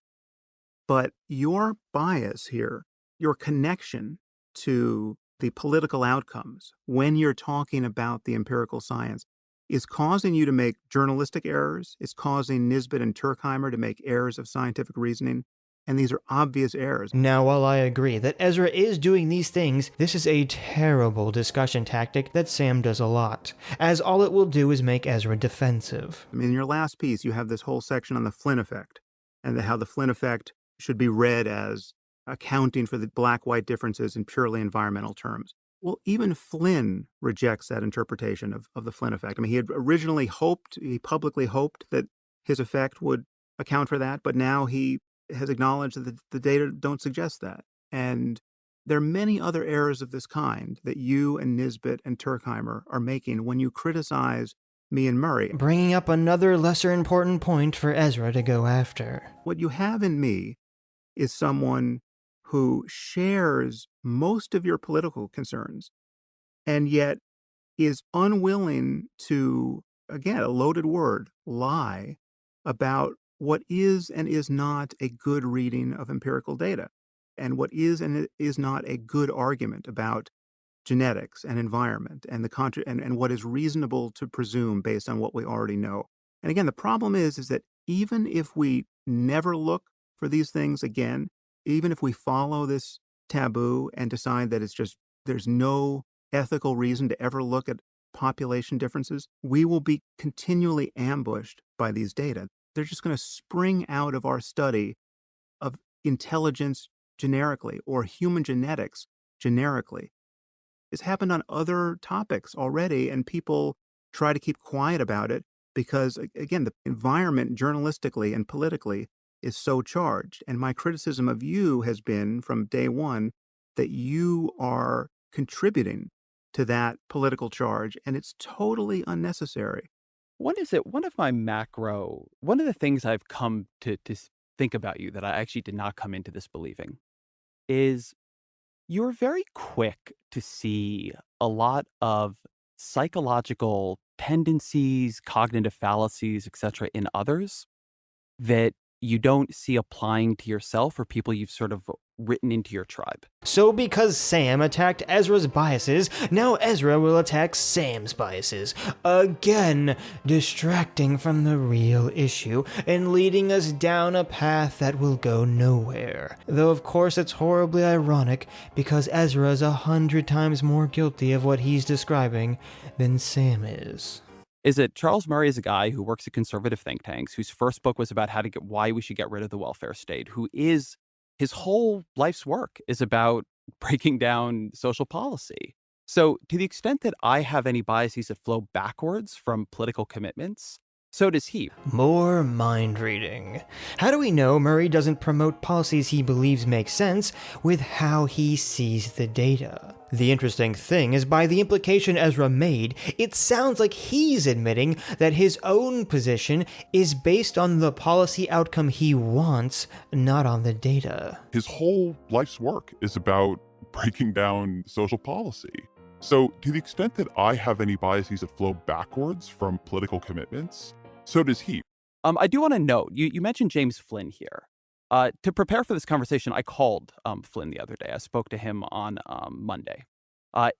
But your bias here, your connection to the political outcomes when you're talking about the empirical science is causing you to make journalistic errors. It's causing Nisbet and Turkheimer to make errors of scientific reasoning. And these are obvious errors. Now, while I agree that Ezra is doing these things, this is a terrible discussion tactic that Sam does a lot, as all it will do is make Ezra defensive. I mean, in your last piece, you have this whole section on the Flynn effect and how the Flynn effect should be read as accounting for the black-white differences in purely environmental terms. Well, even Flynn rejects that interpretation of the Flynn effect. I mean, he had originally he publicly hoped that his effect would account for that, but now he has acknowledged that the data don't suggest that. And there are many other errors of this kind that you and Nisbet and Turkheimer are making when you criticize me and Murray. Bringing up another lesser important point for Ezra to go after. What you have in me is someone who shares most of your political concerns and yet is unwilling to, again, a loaded word, lie about what is and is not a good reading of empirical data and what is and is not a good argument about genetics and environment and and what is reasonable to presume based on what we already know. And again, the problem is that even if we never look for these things again, even if we follow this taboo and decide that there's no ethical reason to ever look at population differences, we will be continually ambushed by these data. They're just going to spring out of our study of intelligence generically or human genetics generically. It's happened on other topics already, and people try to keep quiet about it because, again, the environment journalistically and politically is so charged. And my criticism of you has been from day one that you are contributing to that political charge, and it's totally unnecessary. One of the things I've come to think about you that I actually did not come into this believing is you're very quick to see a lot of psychological tendencies, cognitive fallacies, etc. in others that you don't see applying to yourself or people you've sort of written into your tribe. So because Sam attacked Ezra's biases, now Ezra will attack Sam's biases. Again, distracting from the real issue and leading us down a path that will go nowhere. Though of course it's horribly ironic because Ezra is 100 times more guilty of what he's describing than Sam is. Is it Charles Murray is a guy who works at conservative think tanks, whose first book was about why we should get rid of the welfare state, his whole life's work is about breaking down social policy. So to the extent that I have any biases that flow backwards from political commitments, so does he. More mind reading. How do we know Murray doesn't promote policies he believes make sense with how he sees the data? The interesting thing is, by the implication Ezra made, it sounds like he's admitting that his own position is based on the policy outcome he wants, not on the data. His whole life's work is about breaking down social policy. So to the extent that I have any biases that flow backwards from political commitments, so does he. I do want to note, you mentioned James Flynn here. To prepare for this conversation, I called Flynn the other day. I spoke to him on Monday.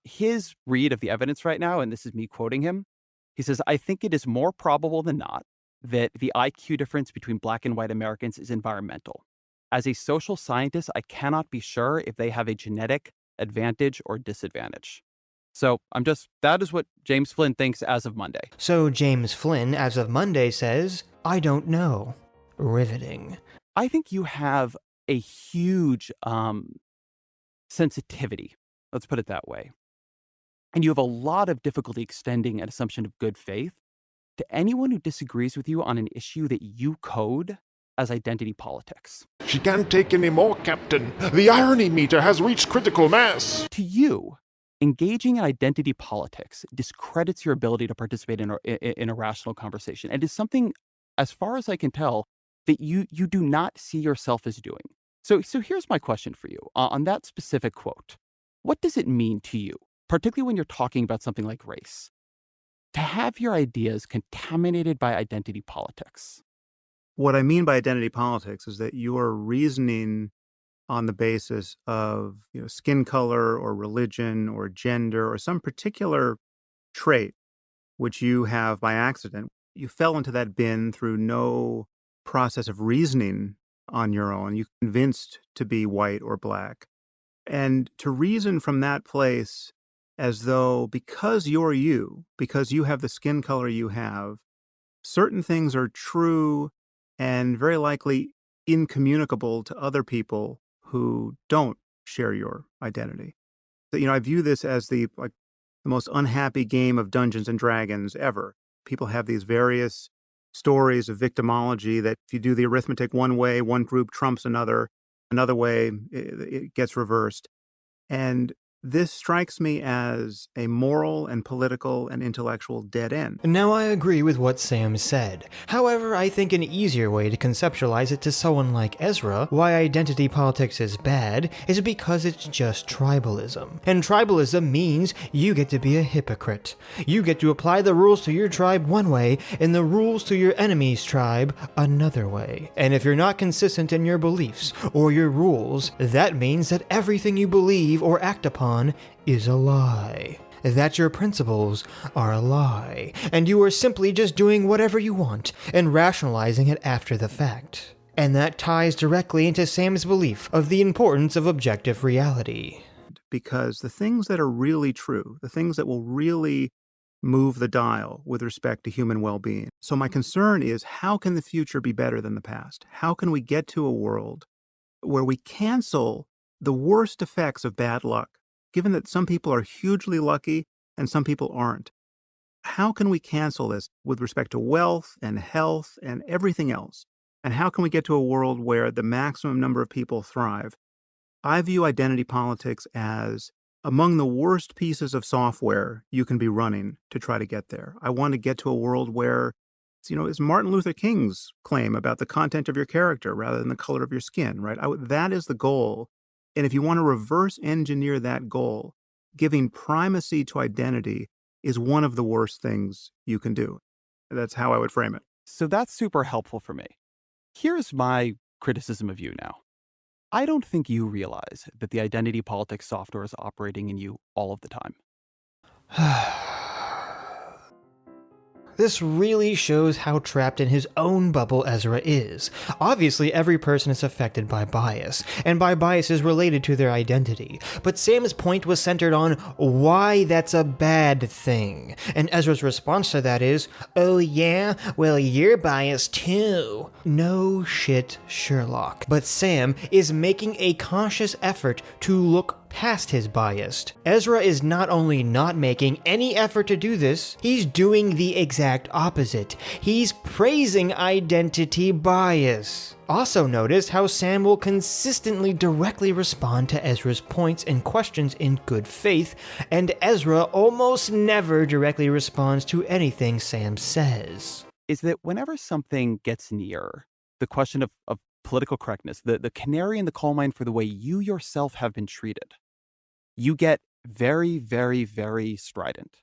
His read of the evidence right now, and this is me quoting him, he says, "I think it is more probable than not that the IQ difference between Black and white Americans is environmental. As a social scientist, I cannot be sure if they have a genetic advantage or disadvantage." So that is what James Flynn thinks as of Monday. So James Flynn, as of Monday, says, "I don't know." Riveting. I think you have a huge sensitivity, let's put it that way. And you have a lot of difficulty extending an assumption of good faith to anyone who disagrees with you on an issue that you code as identity politics. She can't take any more, Captain. The irony meter has reached critical mass. To you, engaging in identity politics discredits your ability to participate in a rational conversation and is something, as far as I can tell, that you do not see yourself as doing. So here's my question for you. On that specific quote, what does it mean to you, particularly when you're talking about something like race, to have your ideas contaminated by identity politics? What I mean by identity politics is that you're reasoning on the basis of skin color or religion or gender or some particular trait which you have by accident. You fell into that bin through no process of reasoning on your own. You convinced to be white or black. And to reason from that place as though because you're you, because you have the skin color you have, certain things are true and very likely incommunicable to other people who don't share your identity. So, I view this as the most unhappy game of Dungeons and Dragons ever. People have these various stories of victimology that if you do the arithmetic one way, one group trumps another way, it gets reversed. And this strikes me as a moral and political and intellectual dead end. Now I agree with what Sam said. However, I think an easier way to conceptualize it to someone like Ezra, why identity politics is bad, is because it's just tribalism. And tribalism means you get to be a hypocrite. You get to apply the rules to your tribe one way, and the rules to your enemy's tribe another way. And if you're not consistent in your beliefs or your rules, that means that everything you believe or act upon is a lie. That your principles are a lie, and you are simply just doing whatever you want and rationalizing it after the fact. And that ties directly into Sam's belief of the importance of objective reality. Because the things that are really true, the things that will really move the dial with respect to human well-being. So my concern is, how can the future be better than the past? How can we get to a world where we cancel the worst effects of bad luck? Given that some people are hugely lucky and some people aren't, how can we cancel this with respect to wealth and health and everything else? And how can we get to a world where the maximum number of people thrive? I view identity politics as among the worst pieces of software you can be running to try to get there. I want to get to a world where, it's Martin Luther King's claim about the content of your character rather than the color of your skin, right? That is the goal. And if you want to reverse engineer that goal, giving primacy to identity is one of the worst things you can do. That's how I would frame it. So that's super helpful for me. Here's my criticism of you now. I don't think you realize that the identity politics software is operating in you all of the time. This really shows how trapped in his own bubble Ezra is. Obviously, every person is affected by bias, and by biases related to their identity. But Sam's point was centered on why that's a bad thing. And Ezra's response to that is, oh yeah? Well, you're biased too. No shit, Sherlock. But Sam is making a conscious effort to look past his bias. Ezra is not only not making any effort to do this, he's doing the exact opposite. He's praising identity bias. Also notice how Sam will consistently directly respond to Ezra's points and questions in good faith, and Ezra almost never directly responds to anything Sam says. Is that whenever something gets near the question of political correctness, the canary in the coal mine for the way you yourself have been treated, you get very, very, very strident.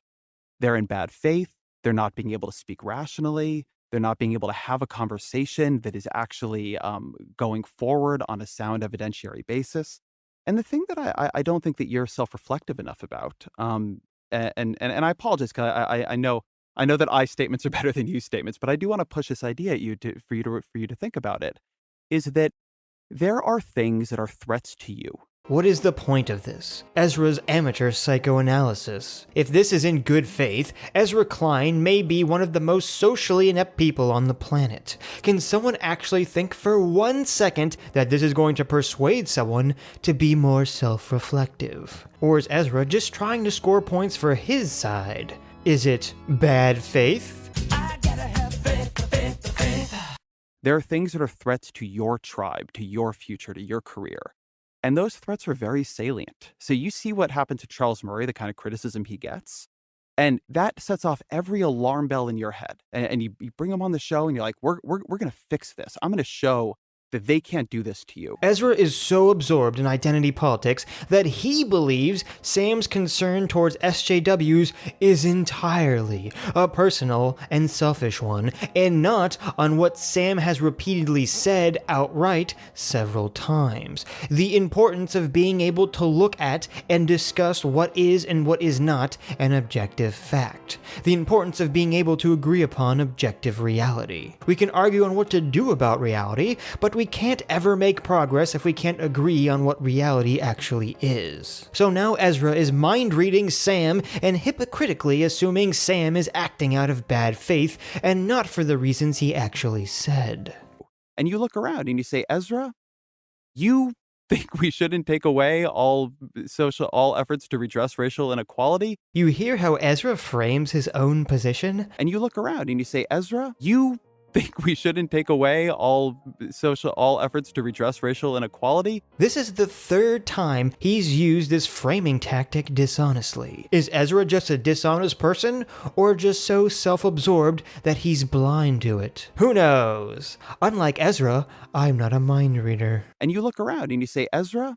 They're in bad faith. They're not being able to speak rationally. They're not being able to have a conversation that is actually going forward on a sound evidentiary basis. And the thing that I don't think that you're self-reflective enough about, and I apologize because I know that I statements are better than you statements, but I do want to push this idea at you for you to think about it, is that there are things that are threats to you. What is the point of this? Ezra's amateur psychoanalysis. If this is in good faith, Ezra Klein may be one of the most socially inept people on the planet. Can someone actually think for 1 second that this is going to persuade someone to be more self-reflective? Or is Ezra just trying to score points for his side? Is it bad faith? I gotta have faith. There are things that are threats to your tribe, to your future, to your career. And those threats are very salient. So you see what happened to Charles Murray, the kind of criticism he gets, and that sets off every alarm bell in your head. And you bring him on the show and you're like, we're going to fix this. I'm going to show that they can't do this to you. Ezra is so absorbed in identity politics that he believes Sam's concern towards SJWs is entirely a personal and selfish one, and not on what Sam has repeatedly said outright several times. The importance of being able to look at and discuss what is and what is not an objective fact. The importance of being able to agree upon objective reality. We can argue on what to do about reality, but we can't ever make progress if we can't agree on what reality actually is. So now Ezra is mind-reading Sam and hypocritically assuming Sam is acting out of bad faith and not for the reasons he actually said. And you look around and you say, Ezra, you think we shouldn't take away all efforts to redress racial inequality? You hear how Ezra frames his own position? And you look around and you say, Ezra, you think we shouldn't take away all efforts to redress racial inequality? This is the third time he's used this framing tactic dishonestly. Is Ezra just a dishonest person, or just so self-absorbed that he's blind to it? Who knows? Unlike Ezra, I'm not a mind reader. And you look around and you say, Ezra,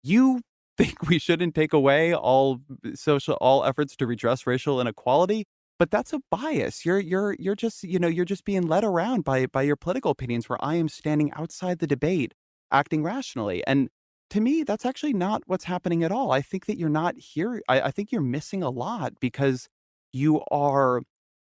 you think we shouldn't take away all efforts to redress racial inequality? But that's a bias. You're just being led around by your political opinions, where I am standing outside the debate, acting rationally. And to me, that's actually not what's happening at all. I think that you're not here. I think you're missing a lot, because you are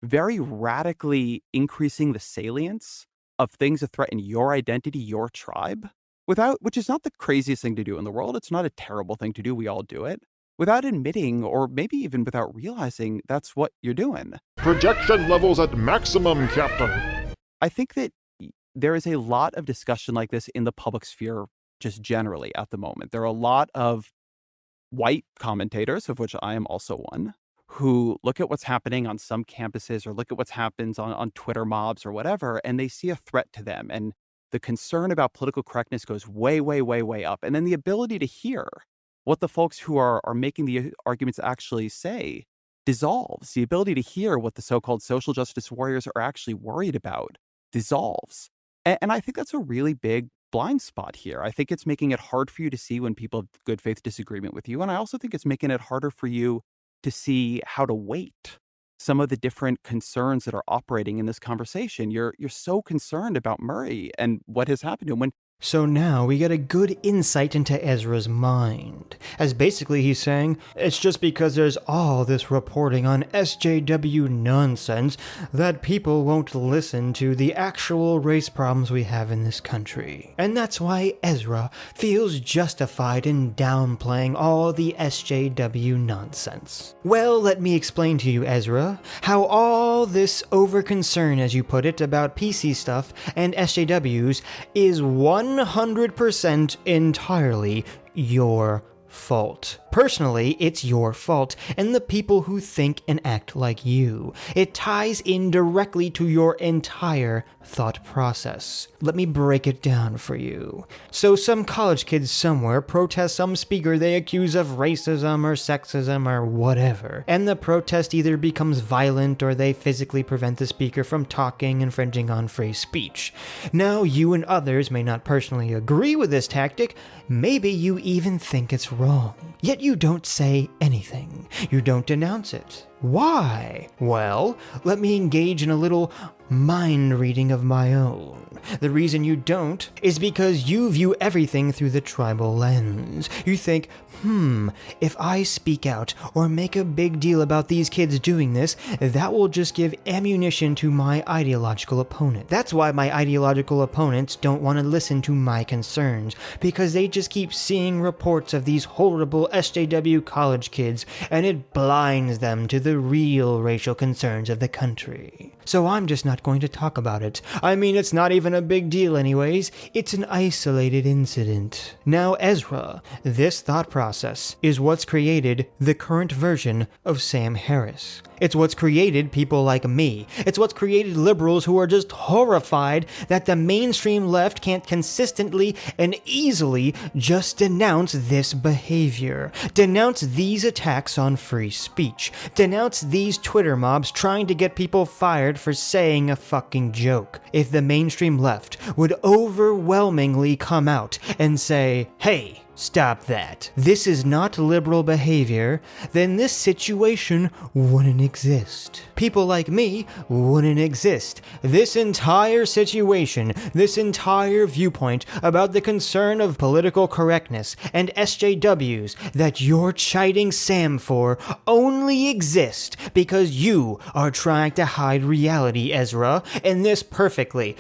very radically increasing the salience of things that threaten your identity, your tribe, which is not the craziest thing to do in the world. It's not a terrible thing to do. We all do it. Without admitting, or maybe even without realizing, that's what you're doing. Projection levels at maximum, Captain. I think that there is a lot of discussion like this in the public sphere just generally at the moment. There are a lot of white commentators, of which I am also one, who look at what's happening on some campuses or look at what happens on Twitter mobs or whatever, and they see a threat to them. And the concern about political correctness goes way, way, way, way up. And then the ability to hear what the folks who are making the arguments actually say dissolves. The ability to hear what the so-called social justice warriors are actually worried about dissolves. And I think that's a really big blind spot here. I think it's making it hard for you to see when people have good faith disagreement with you. And I also think it's making it harder for you to see how to wait some of the different concerns that are operating in this conversation. You're so concerned about Murray and what has happened to him when So now we get a good insight into Ezra's mind, as basically he's saying, it's just because there's all this reporting on SJW nonsense that people won't listen to the actual race problems we have in this country. And that's why Ezra feels justified in downplaying all the SJW nonsense. Well, let me explain to you, Ezra, how all this over-concern, as you put it, about PC stuff and SJWs is 100% entirely your fault. Personally, it's your fault and the people who think and act like you. It ties in directly to your entire thought process. Let me break it down for you. So some college kids somewhere protest some speaker they accuse of racism or sexism or whatever, and the protest either becomes violent or they physically prevent the speaker from talking, infringing on free speech. Now, you and others may not personally agree with this tactic, maybe you even think it's wrong. Yet you don't say anything. You don't denounce it. Why? Well, let me engage in a little mind reading of my own. The reason you don't is because you view everything through the tribal lens. You think, if I speak out or make a big deal about these kids doing this, that will just give ammunition to my ideological opponent. That's why my ideological opponents don't want to listen to my concerns, because they just keep seeing reports of these horrible SJW college kids, and it blinds them to the real racial concerns of the country. So I'm just not going to talk about it. I mean, it's not even a big deal anyways. It's an isolated incident. Now, Ezra, this thought process is what's created the current version of Sam Harris. It's what's created people like me. It's what's created liberals who are just horrified that the mainstream left can't consistently and easily just denounce this behavior. Denounce these attacks on free speech. Denounce these Twitter mobs trying to get people fired for saying a fucking joke. If the mainstream left would overwhelmingly come out and say, hey, stop that. This is not liberal behavior, then this situation wouldn't exist. People like me wouldn't exist. This entire situation, this entire viewpoint about the concern of political correctness and SJWs that you're chiding Sam for only exist because you are trying to hide reality, Ezra, and this perfectly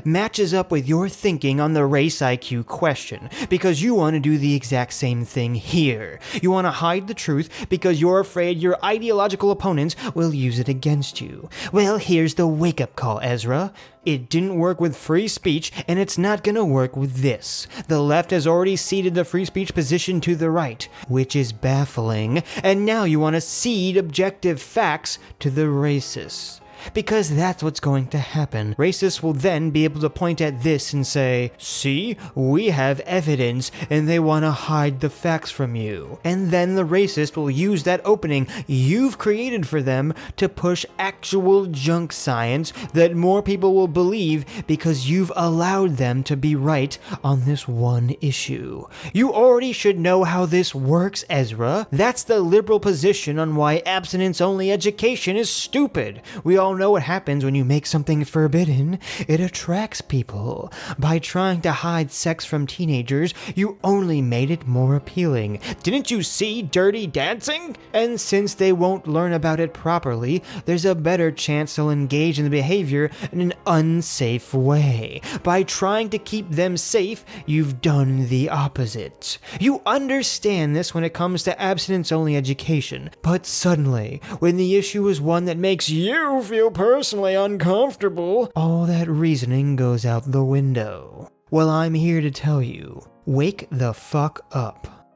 matches up with your thinking on the race IQ question, because you want to do the exact same thing here. You want to hide the truth because you're afraid your ideological opponents will use it against you. Well, here's the wake-up call, Ezra. It didn't work with free speech, and it's not gonna work with this. The left has already ceded the free speech position to the right, which is baffling, and now you want to cede objective facts to the racists. Because that's what's going to happen. Racists will then be able to point at this and say, see, we have evidence, and they want to hide the facts from you. And then the racist will use that opening you've created for them to push actual junk science that more people will believe because you've allowed them to be right on this one issue. You already should know how this works, Ezra. That's the liberal position on why abstinence-only education is stupid. We all know what happens when you make something forbidden. It attracts people. By trying to hide sex from teenagers, you only made it more appealing. Didn't you see Dirty Dancing? And since they won't learn about it properly, there's a better chance they'll engage in the behavior in an unsafe way. By trying to keep them safe, you've done the opposite. You understand this when it comes to abstinence-only education, but suddenly, when the issue is one that makes you feel personally uncomfortable, all that reasoning goes out the window. Well, I'm here to tell you, wake the fuck up.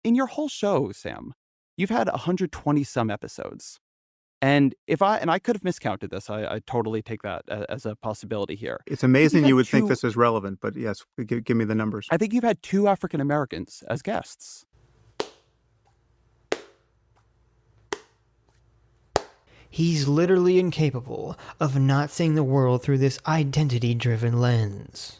in your whole show, Sam, you've had 120 some episodes. And I could have miscounted this. I totally take that as a possibility here. It's amazing you would think this is relevant, but yes, give me the numbers. I think you've had 2 African Americans as guests. He's literally incapable of not seeing the world through this identity-driven lens.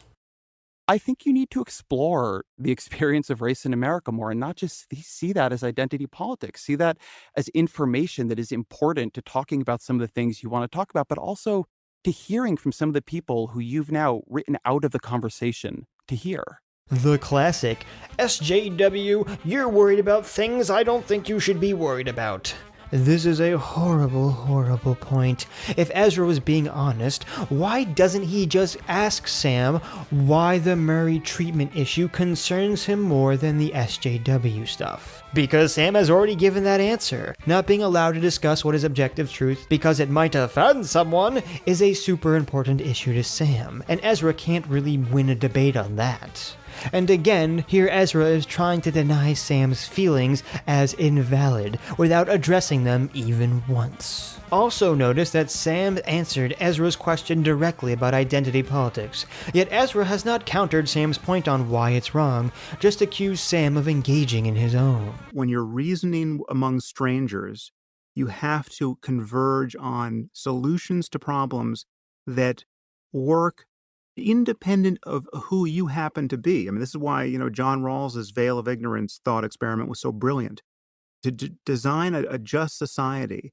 I think you need to explore the experience of race in America more and not just see that as identity politics, see that as information that is important to talking about some of the things you want to talk about, but also to hearing from some of the people who you've now written out of the conversation to hear. The classic, SJW, you're worried about things I don't think you should be worried about. This is a horrible, horrible point. If Ezra was being honest, why doesn't he just ask Sam why the Murray treatment issue concerns him more than the SJW stuff? Because Sam has already given that answer. Not being allowed to discuss what is objective truth because it might offend someone is a super important issue to Sam, and Ezra can't really win a debate on that. And again, here Ezra is trying to deny Sam's feelings as invalid without addressing them even once. Also notice that Sam answered Ezra's question directly about identity politics, yet Ezra has not countered Sam's point on why it's wrong, just accused Sam of engaging in his own. When you're reasoning among strangers, you have to converge on solutions to problems that work independent of who you happen to be. I mean, this is why, John Rawls's veil of ignorance thought experiment was so brilliant. To design a just society,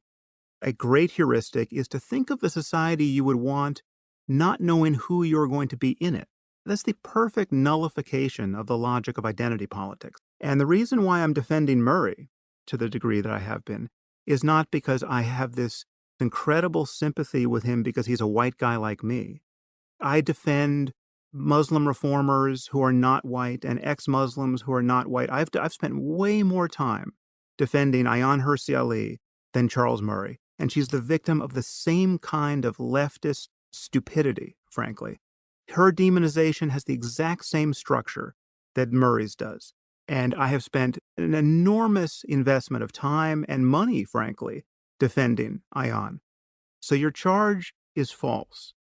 a great heuristic is to think of the society you would want, not knowing who you're going to be in it. That's the perfect nullification of the logic of identity politics. And the reason why I'm defending Murray to the degree that I have been is not because I have this incredible sympathy with him because he's a white guy like me. I defend Muslim reformers who are not white and ex-Muslims who are not white. I've spent way more time defending Ayaan Hirsi Ali than Charles Murray, and she's the victim of the same kind of leftist stupidity, frankly. Her demonization has the exact same structure that Murray's does, and I have spent an enormous investment of time and money, frankly, defending Ayaan. So your charge is false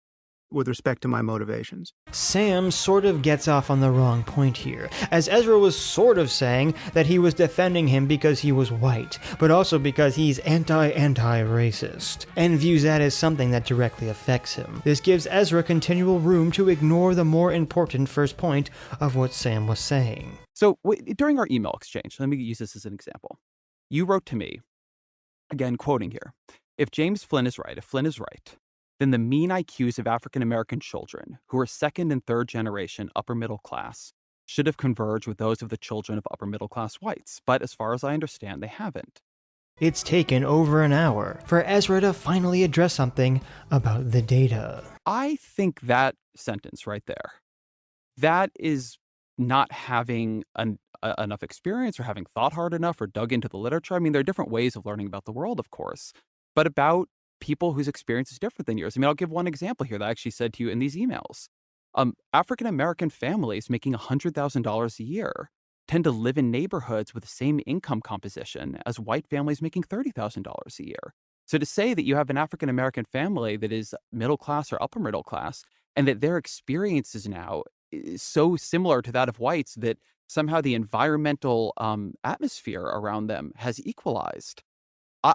with respect to my motivations. Sam sort of gets off on the wrong point here, as Ezra was sort of saying that he was defending him because he was white, but also because he's anti-racist, and views that as something that directly affects him. This gives Ezra continual room to ignore the more important first point of what Sam was saying. So during our email exchange, let me use this as an example. You wrote to me, again quoting here, if James Flynn is right, then the mean IQs of African-American children, who are second and third generation upper middle class, should have converged with those of the children of upper middle class whites, but as far as I understand, they haven't. It's taken over an hour for Ezra to finally address something about the data. I think that sentence right there, that is not having enough experience or having thought hard enough or dug into the literature. I mean, there are different ways of learning about the world, of course, but about people whose experience is different than yours. I mean, I'll give one example here that I actually said to you in these emails. African-American families making $100,000 a year tend to live in neighborhoods with the same income composition as white families making $30,000 a year. So to say that you have an African-American family that is middle class or upper middle class, and that their experiences now is so similar to that of whites that somehow the environmental atmosphere around them has equalized,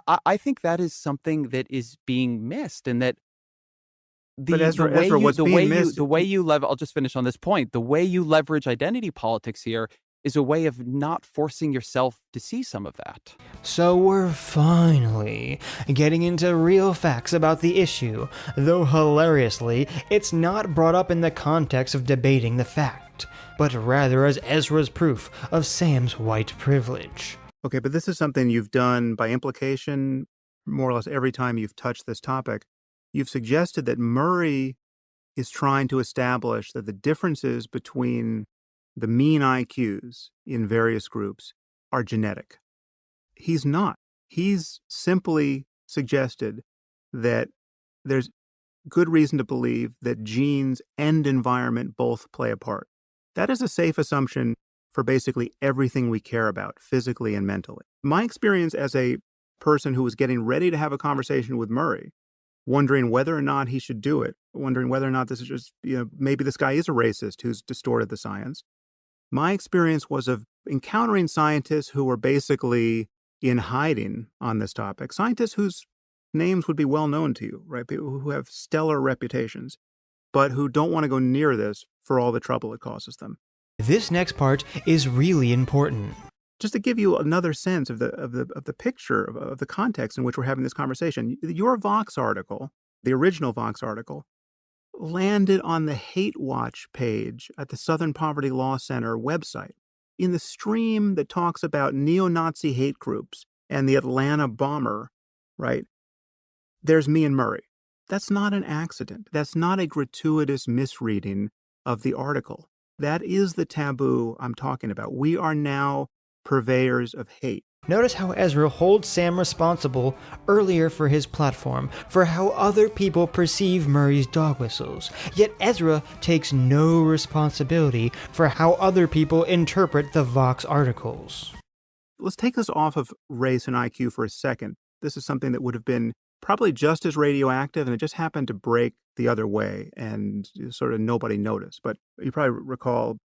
I think that is something that is being missed, and that I'll just finish on this point. The way you leverage identity politics here is a way of not forcing yourself to see some of that. So we're finally getting into real facts about the issue, though hilariously, it's not brought up in the context of debating the fact, but rather as Ezra's proof of Sam's white privilege. Okay, but this is something you've done by implication more or less every time you've touched this topic. You've suggested that Murray is trying to establish that the differences between the mean IQs in various groups are genetic. He's not. He's simply suggested that there's good reason to believe that genes and environment both play a part. That is a safe assumption for basically everything we care about, physically and mentally. My experience as a person who was getting ready to have a conversation with Murray, wondering whether or not he should do it, wondering whether or not this is just, maybe this guy is a racist who's distorted the science. My experience was of encountering scientists who were basically in hiding on this topic, scientists whose names would be well known to you, right? People who have stellar reputations, but who don't want to go near this for all the trouble it causes them. This next part is really important. Just to give you another sense of the picture of the context in which we're having this conversation, your Vox article, the original Vox article, landed on the Hate Watch page at the Southern Poverty Law Center website in the stream that talks about neo-Nazi hate groups and the Atlanta bomber, right? There's me and Murray. That's not an accident. That's not a gratuitous misreading of the article. That is the taboo I'm talking about. We are now purveyors of hate. Notice how Ezra holds Sam responsible earlier for his platform, for how other people perceive Murray's dog whistles. Yet Ezra takes no responsibility for how other people interpret the Vox articles. Let's take this off of race and IQ for a second. This is something that would have been probably just as radioactive, and it just happened to break the other way, and sort of nobody noticed. But you probably recall,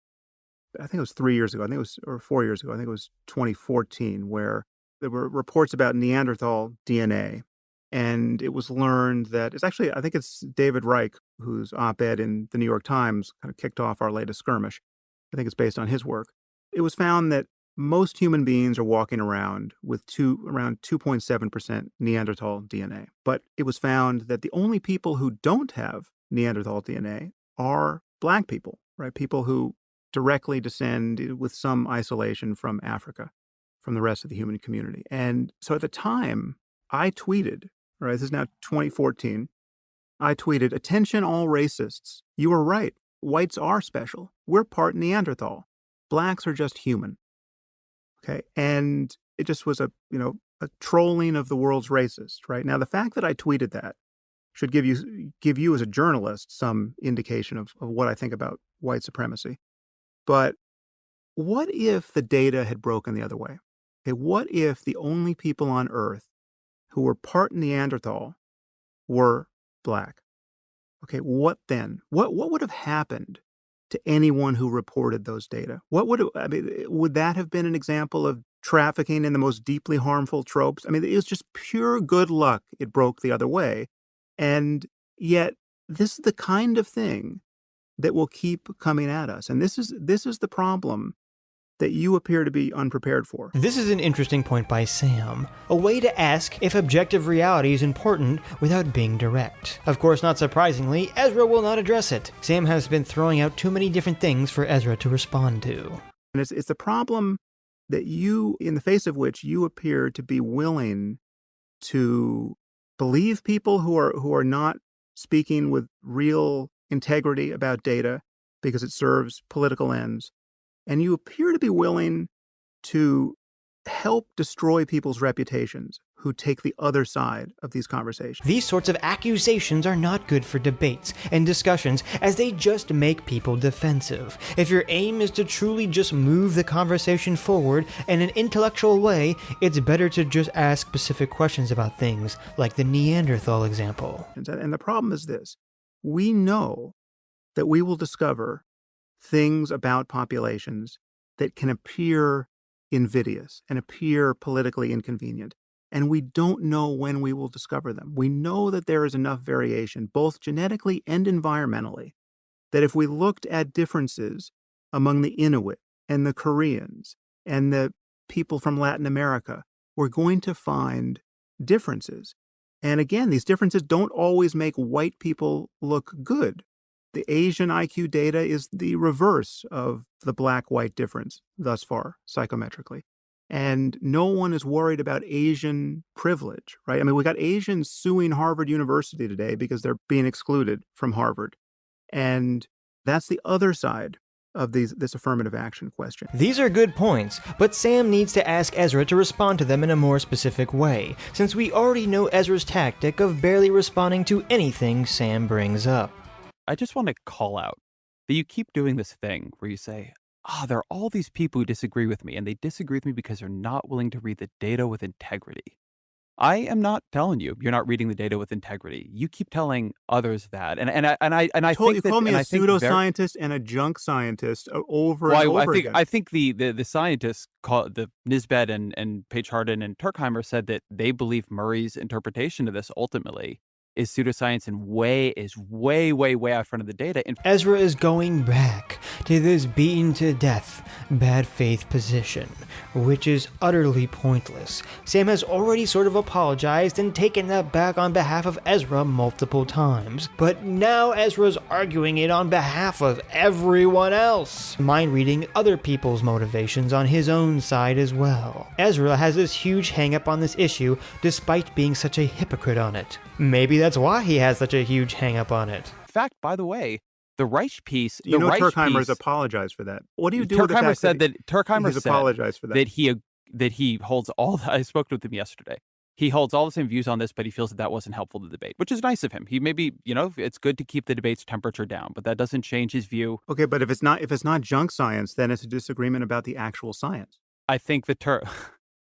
I think it was 3 years ago, or 4 years ago, I think it was 2014, where there were reports about Neanderthal DNA. And it was learned that it's actually, I think it's David Reich, whose op-ed in the New York Times kind of kicked off our latest skirmish. I think it's based on his work. It was found that most human beings are walking around with around 2.7% Neanderthal DNA. But it was found that the only people who don't have Neanderthal DNA are Black people, right? People who directly descend with some isolation from Africa, from the rest of the human community. And so at the time, I tweeted, right, this is now 2014, I tweeted, "Attention all racists, you are right. Whites are special. We're part Neanderthal. Blacks are just human." Okay, and it just was a trolling of the world's racists, right? Now, the fact that I tweeted that should give you as a journalist some indication of what I think about white supremacy. But what if the data had broken the other way? Okay, what if the only people on Earth who were part Neanderthal were Black? Okay, what then? What would have happened to anyone who reported those data? Would that have been an example of trafficking in the most deeply harmful tropes? I mean, it was just pure good luck it broke the other way. And yet, this is the kind of thing that will keep coming at us. And this is the problem that you appear to be unprepared for. This is an interesting point by Sam, a way to ask if objective reality is important without being direct. Of course, not surprisingly, Ezra will not address it. Sam has been throwing out too many different things for Ezra to respond to. And it's the problem that you, in the face of which you appear to be willing to believe people who are not speaking with real integrity about data because it serves political ends. And you appear to be willing to help destroy people's reputations who take the other side of these conversations. These sorts of accusations are not good for debates and discussions, as they just make people defensive. If your aim is to truly just move the conversation forward in an intellectual way, it's better to just ask specific questions about things, like the Neanderthal example. And the problem is this. We know that we will discover things about populations that can appear invidious and appear politically inconvenient. And we don't know when we will discover them. We know that there is enough variation, both genetically and environmentally, that if we looked at differences among the Inuit and the Koreans and the people from Latin America, we're going to find differences. And again, these differences don't always make white people look good. The Asian IQ data is the reverse of the Black-white difference thus far, psychometrically. And no one is worried about Asian privilege, right? I mean, we got Asians suing Harvard University today because they're being excluded from Harvard. And that's the other side of this affirmative action question. These are good points, but Sam needs to ask Ezra to respond to them in a more specific way, since we already know Ezra's tactic of barely responding to anything Sam brings up. I just want to call out that you keep doing this thing where you say, there are all these people who disagree with me, and they disagree with me because they're not willing to read the data with integrity. I am not telling you you're not reading the data with integrity. You keep telling others that, and I think you that, call me and a I think pseudoscientist and a junk scientist over and over again. I think the scientists, the Nisbet and Paige Hardin and Turkheimer, said that they believe Murray's interpretation of this ultimately is pseudoscience and is way, way, way out front of the data. And Ezra is going back to this beaten to death, bad faith position, which is utterly pointless. Sam has already sort of apologized and taken that back on behalf of Ezra multiple times, but now Ezra's arguing it on behalf of everyone else, mind reading other people's motivations on his own side as well. Ezra has this huge hang-up on this issue despite being such a hypocrite on it. Maybe that's why he has such a huge hang-up on it. in fact, by the way, the Reich piece... You know, Reich Turkheimer's piece, apologized for that. What do you do with the Turkheimer fact said that Turkheimer he's said apologized for that? that he holds all I spoke with him yesterday. He holds all the same views on this, but he feels that wasn't helpful to the debate, which is nice of him. He maybe, it's good to keep the debate's temperature down, but that doesn't change his view. Okay, but if it's not junk science, then it's a disagreement about the actual science. I think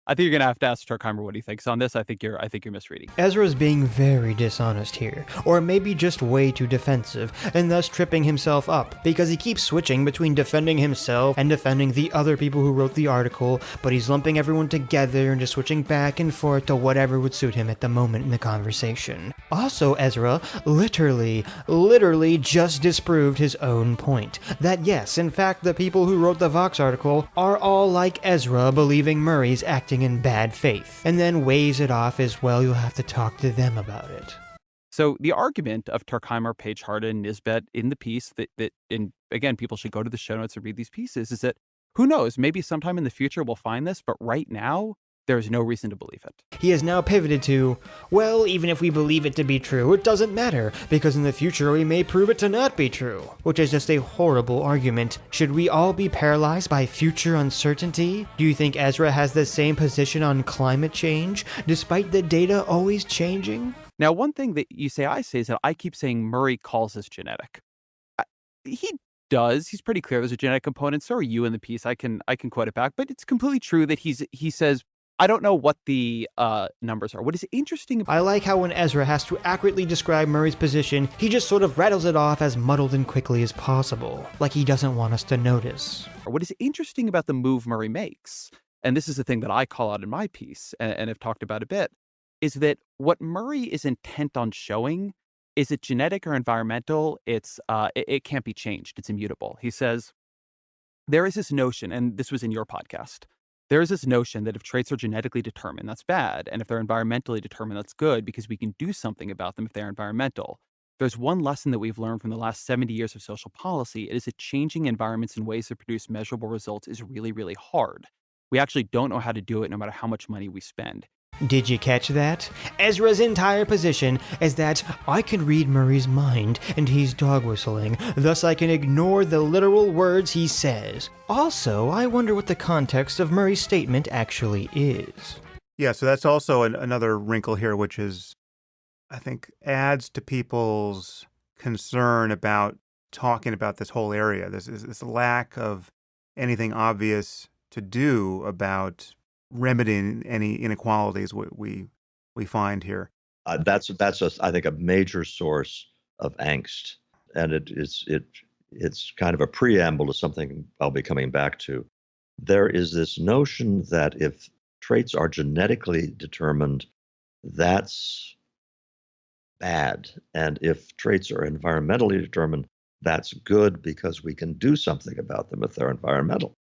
I think you're gonna have to ask Turkheimer what he thinks on this. I think you're misreading. Ezra's being very dishonest here, or maybe just way too defensive, and thus tripping himself up, because he keeps switching between defending himself and defending the other people who wrote the article, but he's lumping everyone together and just switching back and forth to whatever would suit him at the moment in the conversation. Also, Ezra literally just disproved his own point, that yes, in fact, the people who wrote the Vox article are all like Ezra, believing Murray's acting in bad faith, and then weighs it off as, well, you'll have to talk to them about it. So the argument of Turkheimer, Page Harden, Nisbet in the piece and again, people should go to the show notes and read these pieces, is that who knows, maybe sometime in the future we'll find this, but right now, there is no reason to believe it. He has now pivoted to, well, even if we believe it to be true, it doesn't matter, because in the future we may prove it to not be true, which is just a horrible argument. Should we all be paralyzed by future uncertainty? Do you think Ezra has the same position on climate change, despite the data always changing? Now, one thing that I say is that I keep saying Murray calls this genetic. He does. He's pretty clear there's a genetic component. So are you in the piece. I can quote it back, but it's completely true that he says, I don't know what the numbers are. What is interesting... I like how when Ezra has to accurately describe Murray's position, he just sort of rattles it off as muddled and quickly as possible, like he doesn't want us to notice. What is interesting about the move Murray makes, and this is the thing that I call out in my piece and have talked about a bit, is that what Murray is intent on showing, is it genetic or environmental? It can't be changed. It's immutable. He says, there is this notion, and this was in your podcast, there is this notion that if traits are genetically determined, that's bad. And if they're environmentally determined, that's good because we can do something about them if they're environmental. There's one lesson that we've learned from the last 70 years of social policy. It is that changing environments in ways that produce measurable results is really, really hard. We actually don't know how to do it no matter how much money we spend. Did you catch that? Ezra's entire position is that I can read Murray's mind and he's dog whistling, thus I can ignore the literal words he says. Also, I wonder what the context of Murray's statement actually is. Yeah, so that's also another wrinkle here, which is, I think, adds to people's concern about talking about this whole area. This lack of anything obvious to do about remedying any inequalities we find here. That's I think a major source of angst, and it's kind of a preamble to something I'll be coming back to. There is this notion that if traits are genetically determined, that's bad, and if traits are environmentally determined, that's good because we can do something about them if they're environmental.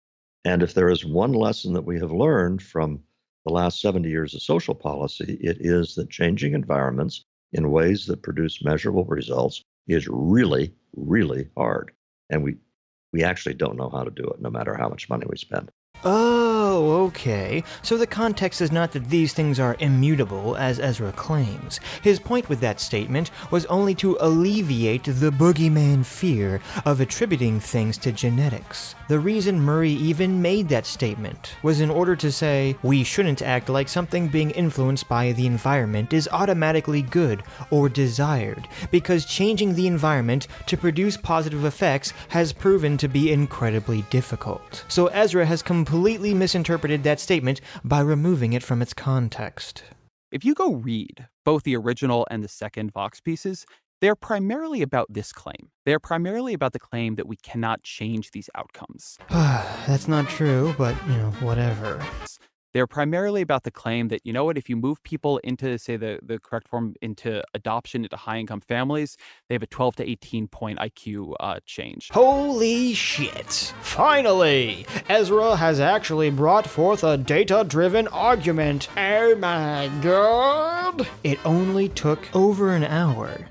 And if there is one lesson that we have learned from the last 70 years of social policy, it is that changing environments in ways that produce measurable results is really, really hard. And we actually don't know how to do it, no matter how much money we spend. Oh, okay. So the context is not that these things are immutable, as Ezra claims. His point with that statement was only to alleviate the boogeyman fear of attributing things to genetics. The reason Murray even made that statement was in order to say, we shouldn't act like something being influenced by the environment is automatically good or desired, because changing the environment to produce positive effects has proven to be incredibly difficult. So Ezra has completely misinterpreted that statement by removing it from its context. If you go read both the original and the second Vox pieces, they're primarily about this claim. They're primarily about the claim that we cannot change these outcomes. That's not true, but, whatever. They're primarily about the claim that, you know what, if you move people into, say, the correct form, into adoption, into high-income families, they have a 12 to 18-point IQ change. Holy shit! Finally! Ezra has actually brought forth a data-driven argument. Oh my god! It only took over an hour.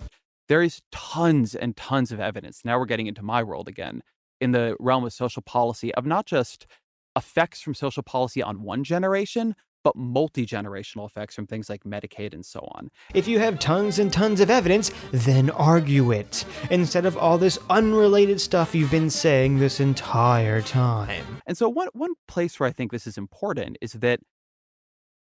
There is tons and tons of evidence. Now we're getting into my world again, in the realm of social policy, of not just effects from social policy on one generation, but multi-generational effects from things like Medicaid and so on. If you have tons and tons of evidence, then argue it, instead of all this unrelated stuff you've been saying this entire time. And so one place where I think this is important is that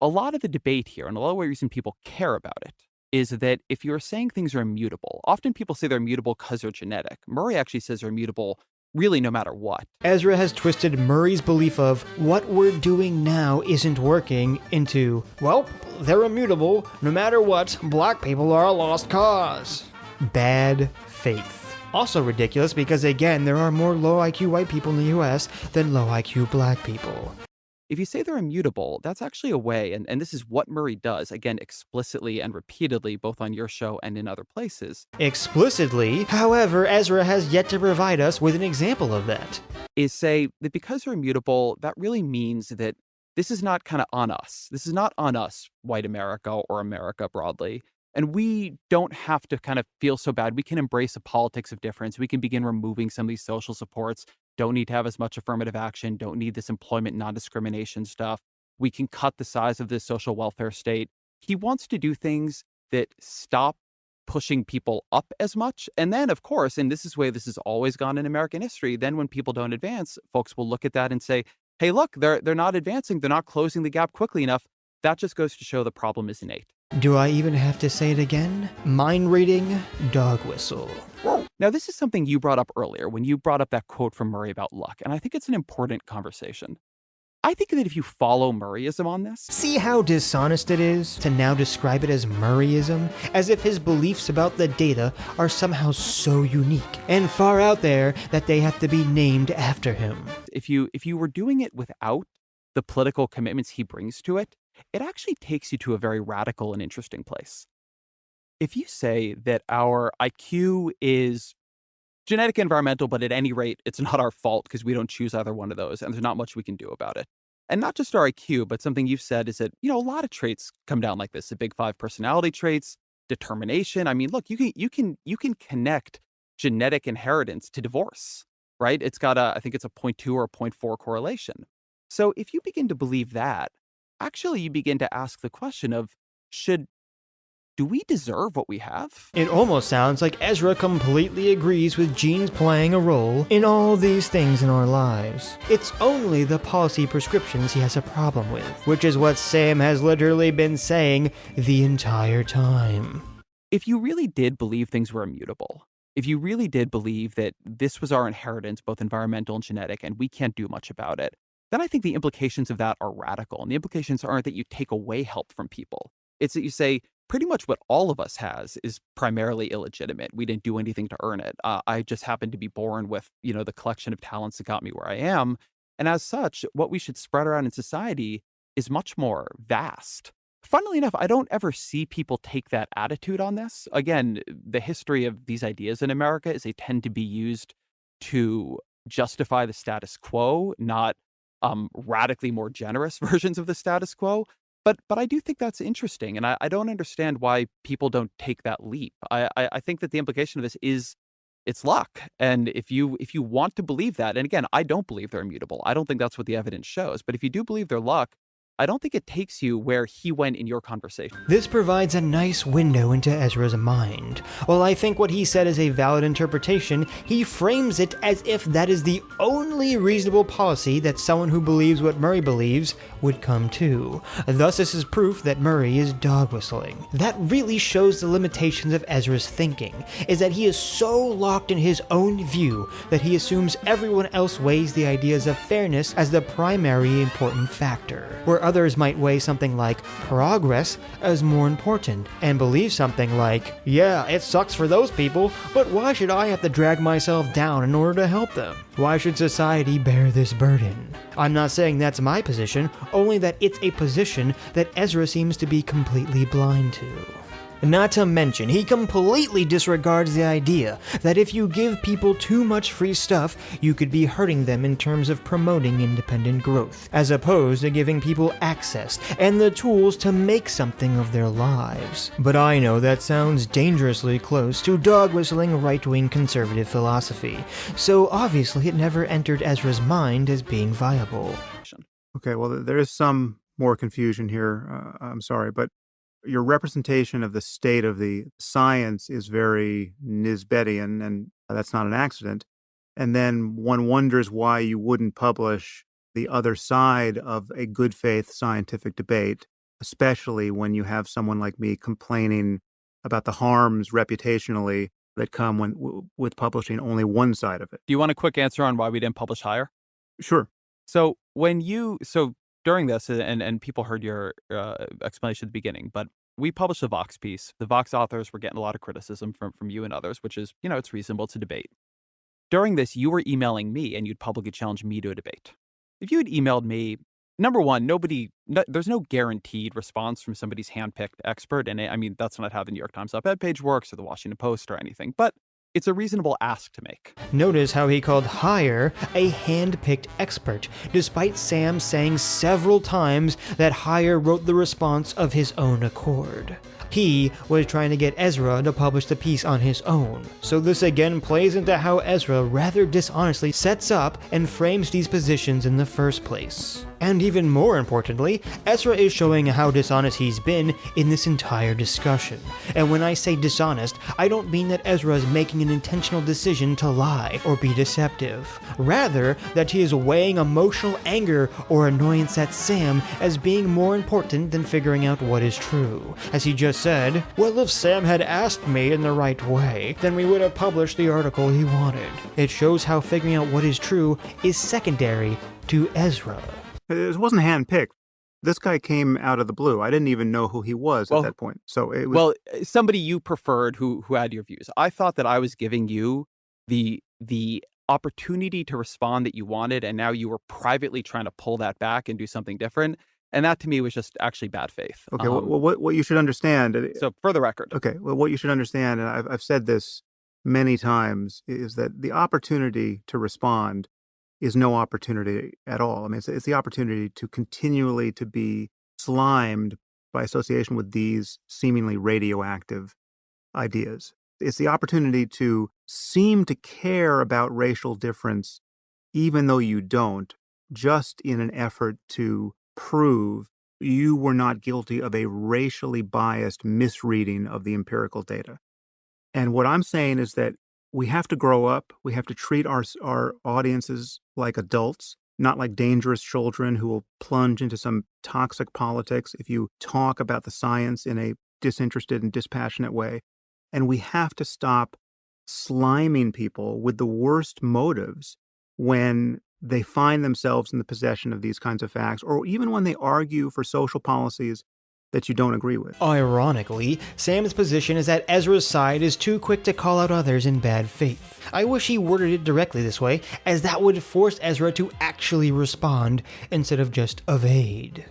a lot of the debate here, and a lot of the reason people care about it, is that if you're saying things are immutable, often people say they're immutable because they're genetic. Murray actually says they're immutable really no matter what. Ezra has twisted Murray's belief of what we're doing now isn't working into, well, they're immutable no matter what, black people are a lost cause. Bad faith. Also ridiculous because, again, there are more low IQ white people in the US than low IQ black people. If you say they're immutable, that's actually a way, and this is what Murray does, again, explicitly and repeatedly, both on your show and in other places. Explicitly, however, Ezra has yet to provide us with an example of that. Is say that because they're immutable, that really means that this is not kind of on us. This is not on us, white America or America broadly. And we don't have to kind of feel so bad. We can embrace a politics of difference. We can begin removing some of these social supports. Don't need to have as much affirmative action. Don't need this employment non-discrimination stuff. We can cut the size of this social welfare state. He wants to do things that stop pushing people up as much. And then, of course, and this is the way this has always gone in American history, then when people don't advance, folks will look at that and say, hey, look, they're not advancing. They're not closing the gap quickly enough. That just goes to show the problem is innate. Do I even have to say it again? Mind reading, dog whistle. Now, this is something you brought up earlier when you brought up that quote from Murray about luck, and I think it's an important conversation. I think that if you follow Murrayism on this... See how dishonest it is to now describe it as Murrayism, as if his beliefs about the data are somehow so unique and far out there that they have to be named after him. If you were doing it without the political commitments he brings to it, it actually takes you to a very radical and interesting place. If you say that our IQ is genetic, environmental, but at any rate, it's not our fault because we don't choose either one of those, and there's not much we can do about it. And not just our IQ, but something you've said is that, a lot of traits come down like this. The big 5 personality traits, determination. I mean, look, you can connect genetic inheritance to divorce, right? It's got I think it's a 0.2 or a 0.4 correlation. So if you begin to believe that, actually you begin to ask the question of, do we deserve what we have? It almost sounds like Ezra completely agrees with genes playing a role in all these things in our lives. It's only the policy prescriptions he has a problem with, which is what Sam has literally been saying the entire time. If you really did believe things were immutable, if you really did believe that this was our inheritance, both environmental and genetic, and we can't do much about it, then I think the implications of that are radical. And the implications aren't that you take away help from people. It's that you say, pretty much what all of us has is primarily illegitimate. We didn't do anything to earn it. I just happened to be born with, the collection of talents that got me where I am. And as such, what we should spread around in society is much more vast. Funnily enough, I don't ever see people take that attitude on this. Again, the history of these ideas in America is they tend to be used to justify the status quo, not radically more generous versions of the status quo. But I do think that's interesting, and I don't understand why people don't take that leap. I think that the implication of this is it's luck. And if you want to believe that, and again, I don't believe they're immutable. I don't think that's what the evidence shows. But if you do believe they're luck, I don't think it takes you where he went in your conversation. This provides a nice window into Ezra's mind. While I think what he said is a valid interpretation, he frames it as if that is the only reasonable policy that someone who believes what Murray believes would come to. Thus, this is proof that Murray is dog whistling. That really shows the limitations of Ezra's thinking, is that he is so locked in his own view that he assumes everyone else weighs the ideas of fairness as the primary important factor, where others might weigh something like progress as more important and believe something like, yeah, it sucks for those people, but why should I have to drag myself down in order to help them? Why should society bear this burden? I'm not saying that's my position, only that it's a position that Ezra seems to be completely blind to. Not to mention, he completely disregards the idea that if you give people too much free stuff, you could be hurting them in terms of promoting independent growth, as opposed to giving people access and the tools to make something of their lives. But I know that sounds dangerously close to dog-whistling right-wing conservative philosophy, so obviously it never entered Ezra's mind as being viable. Okay, well, there is some more confusion here. I'm sorry, but your representation of the state of the science is very Nisbetian, and that's not an accident. And then one wonders why you wouldn't publish the other side of a good faith scientific debate, especially when you have someone like me complaining about the harms reputationally that come with publishing only one side of it. Do you want a quick answer on why we didn't publish higher? Sure. So during this, and people heard your explanation at the beginning, but we published a Vox piece. The Vox authors were getting a lot of criticism from you and others, which is, it's reasonable to debate. During this, you were emailing me, and you'd publicly challenge me to a debate. If you had emailed me, number one, there's no guaranteed response from somebody's handpicked expert, and I mean, that's not how the New York Times op-ed page works or the Washington Post or anything, but it's a reasonable ask to make. Notice how he called Hire a hand-picked expert, despite Sam saying several times that Hire wrote the response of his own accord. He was trying to get Ezra to publish the piece on his own. So this again plays into how Ezra rather dishonestly sets up and frames these positions in the first place. And even more importantly, Ezra is showing how dishonest he's been in this entire discussion. And when I say dishonest, I don't mean that Ezra is making an intentional decision to lie or be deceptive. Rather, that he is weighing emotional anger or annoyance at Sam as being more important than figuring out what is true. As he just said, well, if Sam had asked me in the right way, then we would have published the article he wanted. It shows how figuring out what is true is secondary to Ezra. It wasn't handpicked. This guy came out of the blue. I didn't even know who he was at that point. So it was somebody you preferred who had your views. I thought that I was giving you the opportunity to respond that you wanted, and now you were privately trying to pull that back and do something different. And that to me was just actually bad faith. Okay, what you should understand. So for the record. Okay, well, what you should understand, and I've said this many times, is that the opportunity to respond is no opportunity at all. I mean, it's the opportunity to continually to be slimed by association with these seemingly radioactive ideas. It's the opportunity to seem to care about racial difference, even though you don't, just in an effort to prove you were not guilty of a racially biased misreading of the empirical data. And what I'm saying is that we have to grow up. We have to treat our audiences like adults, not like dangerous children who will plunge into some toxic politics if you talk about the science in a disinterested and dispassionate way. And we have to stop sliming people with the worst motives when they find themselves in the possession of these kinds of facts, or even when they argue for social policies that you don't agree with. Ironically, Sam's position is that Ezra's side is too quick to call out others in bad faith. I wish he worded it directly this way, as that would force Ezra to actually respond instead of just evade.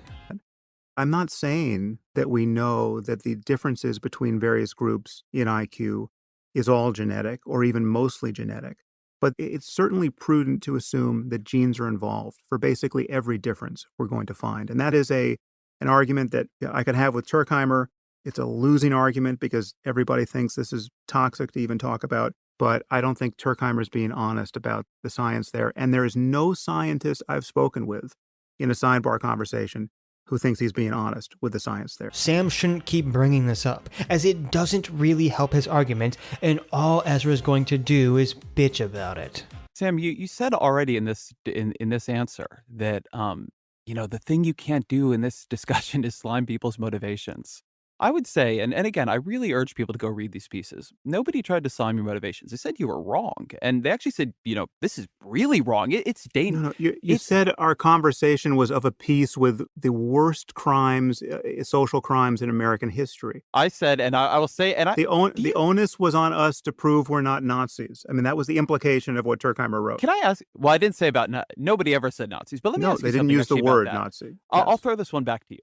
I'm not saying that we know that the differences between various groups in IQ is all genetic or even mostly genetic, but it's certainly prudent to assume that genes are involved for basically every difference we're going to find. And that is an argument that I could have with Turkheimer. It's a losing argument because everybody thinks this is toxic to even talk about, but I don't think Turkheimer is being honest about the science there. And there is no scientist I've spoken with in a sidebar conversation who thinks he's being honest with the science there. Sam shouldn't keep bringing this up, as it doesn't really help his argument, and all Ezra's going to do is bitch about it. Sam, you said already in this answer that the thing you can't do in this discussion is slime people's motivations. I would say, and again, I really urge people to go read these pieces. Nobody tried to slam your motivations. They said you were wrong. And they actually said, this is really wrong. It's No, dangerous. no, you said our conversation was of a piece with the worst crimes, social crimes in American history. I said, and I will say, and The onus was on us to prove we're not Nazis. I mean, that was the implication of what Turkheimer wrote. can I ask? Well, I didn't say about nobody ever said Nazis, but let me No, ask you they didn't something use the actually about word that. Nazi. I'll Yes. throw this one back to you.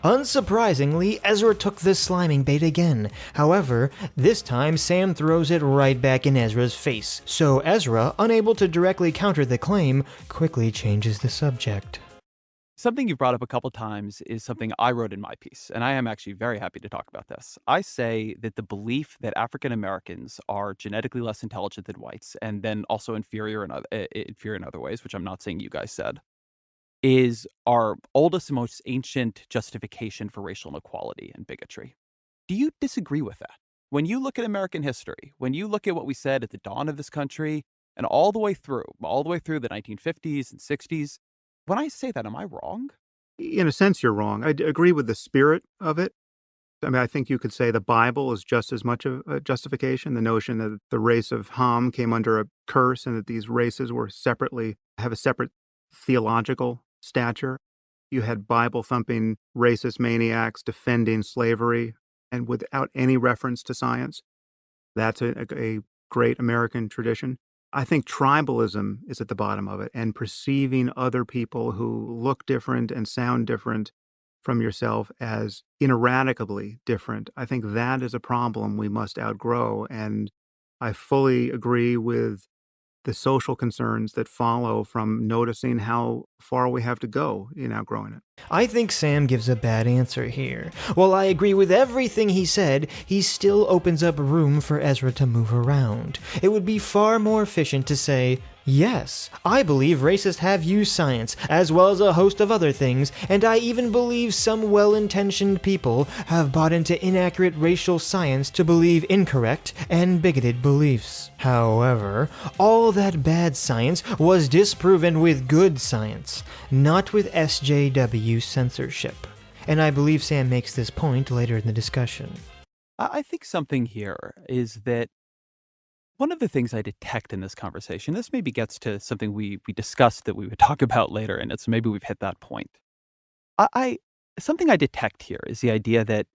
Unsurprisingly, Ezra took the sliming bait again. However, this time Sam throws it right back in Ezra's face. So Ezra, unable to directly counter the claim, quickly changes the subject. Something you've brought up a couple times is something I wrote in my piece, and I am actually very happy to talk about this. I say that the belief that African Americans are genetically less intelligent than whites, and then also inferior in other ways, which I'm not saying you guys said, is our oldest and most ancient justification for racial inequality and bigotry. Do you disagree with that? When you look at American history, when you look at what we said at the dawn of this country, and all the way through the 1950s and 60s, when I say that, am I wrong? In a sense, you're wrong. I agree with the spirit of it. I mean, I think you could say the Bible is just as much of a justification. The notion that the race of Ham came under a curse and that these races were have a separate theological stature. You had Bible-thumping racist maniacs defending slavery and without any reference to science. That's a great American tradition. I think tribalism is at the bottom of it, and perceiving other people who look different and sound different from yourself as ineradicably different. I think that is a problem we must outgrow, and I fully agree with the social concerns that follow from noticing how far we have to go in outgrowing it. I think Sam gives a bad answer here. While I agree with everything he said, he still opens up room for Ezra to move around. It would be far more efficient to say, yes, I believe racists have used science, as well as a host of other things, and I even believe some well-intentioned people have bought into inaccurate racial science to believe incorrect and bigoted beliefs. However, all that bad science was disproven with good science, not with SJW censorship. And I believe Sam makes this point later in the discussion. I think something here is that one of the things I detect in this conversation, this maybe gets to something we discussed that we would talk about later, and it's maybe we've hit that point. Something I detect here is the idea that,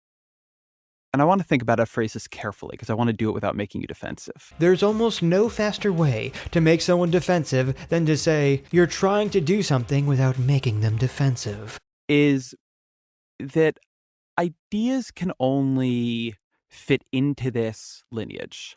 and I want to think about how to phrase this carefully because I want to do it without making you defensive. There's almost no faster way to make someone defensive than to say, you're trying to do something without making them defensive. Is that ideas can only fit into this lineage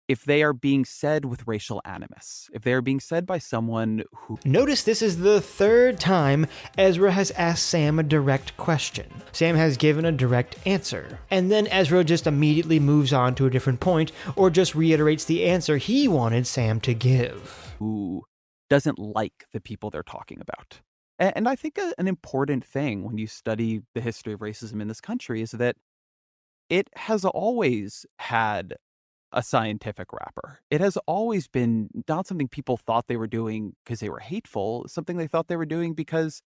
if they are being said with racial animus, if they are being said by someone who... Notice this is the third time Ezra has asked Sam a direct question. Sam has given a direct answer, and then Ezra just immediately moves on to a different point, or just reiterates the answer he wanted Sam to give. Who doesn't like the people they're talking about. And I think an important thing when you study the history of racism in this country is that it has always had a scientific wrapper. It has always been not something people thought they were doing because they were hateful, something they thought they were doing because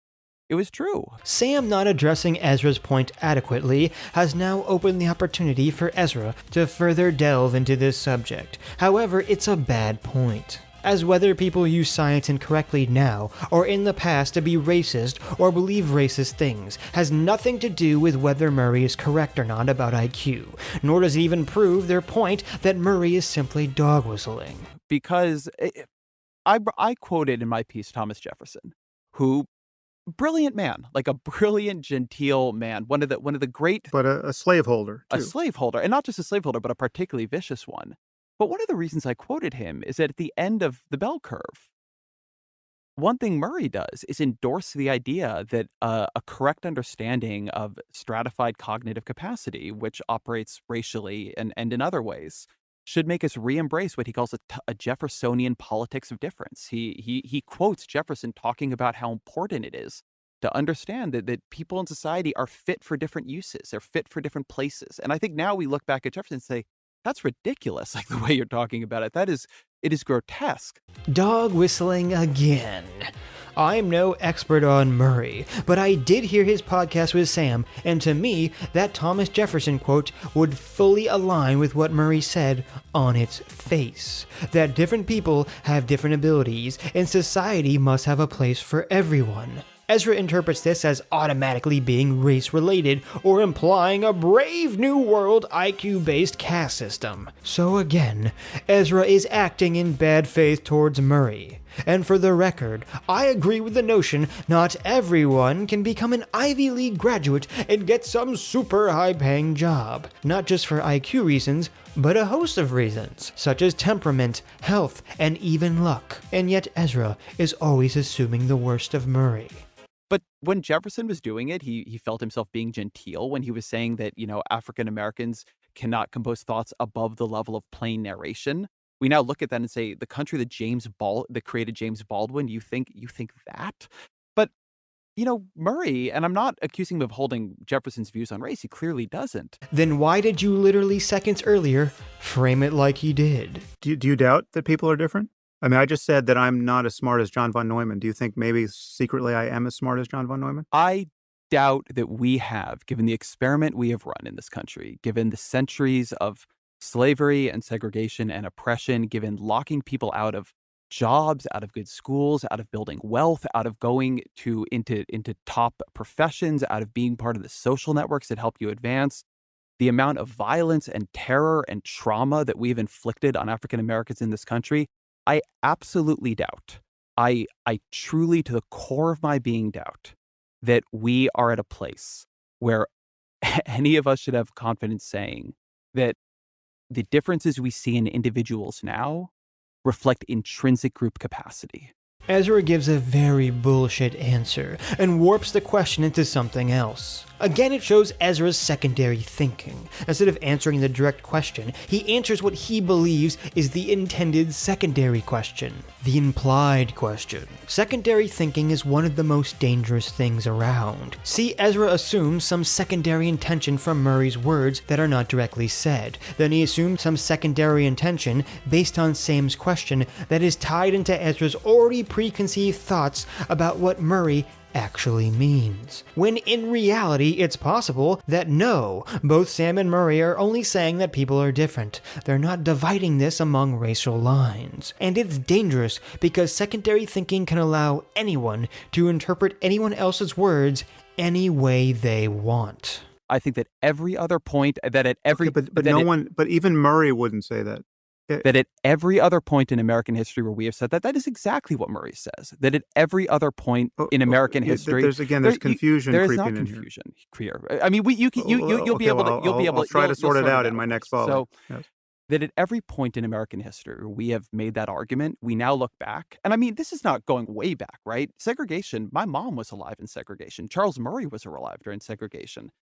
it was true. Sam not addressing Ezra's point adequately has now opened the opportunity for Ezra to further delve into this subject. However, it's a bad point, as whether people use science incorrectly now or in the past to be racist or believe racist things has nothing to do with whether Murray is correct or not about IQ, nor does it even prove their point that Murray is simply dog whistling. Because I quoted in my piece Thomas Jefferson, who, brilliant man, like a brilliant, genteel man, one of the great... But a slaveholder, too. A slaveholder, and not just a slaveholder, but a particularly vicious one. But one of the reasons I quoted him is that at the end of the bell curve, one thing Murray does is endorse the idea that a correct understanding of stratified cognitive capacity, which operates racially and in other ways, should make us re-embrace what he calls a Jeffersonian politics of difference. He quotes Jefferson talking about how important it is to understand that people in society are fit for different uses. They're fit for different places. And I think now we look back at Jefferson and say, that's ridiculous, like the way you're talking about it. It is grotesque. Dog whistling again. I'm no expert on Murray, but I did hear his podcast with Sam, and to me, that Thomas Jefferson quote would fully align with what Murray said on its face. That different people have different abilities, and society must have a place for everyone. Ezra interprets this as automatically being race-related or implying a brave new world IQ-based caste system. So again, Ezra is acting in bad faith towards Murray. And for the record, I agree with the notion not everyone can become an Ivy League graduate and get some super high-paying job. Not just for IQ reasons, but a host of reasons, such as temperament, health, and even luck. And yet Ezra is always assuming the worst of Murray. But when Jefferson was doing it, he felt himself being genteel when he was saying that, African Americans cannot compose thoughts above the level of plain narration. We now look at that and say, the country that created James Baldwin, you think that? But, Murray, and I'm not accusing him of holding Jefferson's views on race, he clearly doesn't. Then why did you literally seconds earlier frame it like he did? Do you doubt that people are different? I mean, I just said that I'm not as smart as John von Neumann. Do you think maybe secretly I am as smart as John von Neumann? I doubt that we have, given the experiment we have run in this country, given the centuries of slavery and segregation and oppression, given locking people out of jobs, out of good schools, out of building wealth, out of going into top professions, out of being part of the social networks that help you advance, the amount of violence and terror and trauma that we've inflicted on African Americans in this country, I absolutely doubt. I truly, to the core of my being, doubt that we are at a place where any of us should have confidence saying that the differences we see in individuals now reflect intrinsic group capacity. Ezra gives a very bullshit answer and warps the question into something else. Again, it shows Ezra's secondary thinking. Instead of answering the direct question, he answers what he believes is the intended secondary question, the implied question. Secondary thinking is one of the most dangerous things around. See, Ezra assumes some secondary intention from Murray's words that are not directly said. Then he assumes some secondary intention based on Sam's question that is tied into Ezra's already preconceived thoughts about what Murray actually means. When in reality, it's possible that no, both Sam and Murray are only saying that people are different. They're not dividing this among racial lines. And it's dangerous because secondary thinking can allow anyone to interpret anyone else's words any way they want. I think that every other point that at every but even Murray wouldn't say that. That at every other point in American history where we have said that is exactly what Murray says. That at every other point in American history, there's confusion. There is creeping not in confusion here. I mean, you'll be able to. I'll try to sort it out in my next follow. So yes. That at every point in American history where we have made that argument, we now look back, and I mean, this is not going way back, right? Segregation. My mom was alive in segregation. Charles Murray was alive during segregation.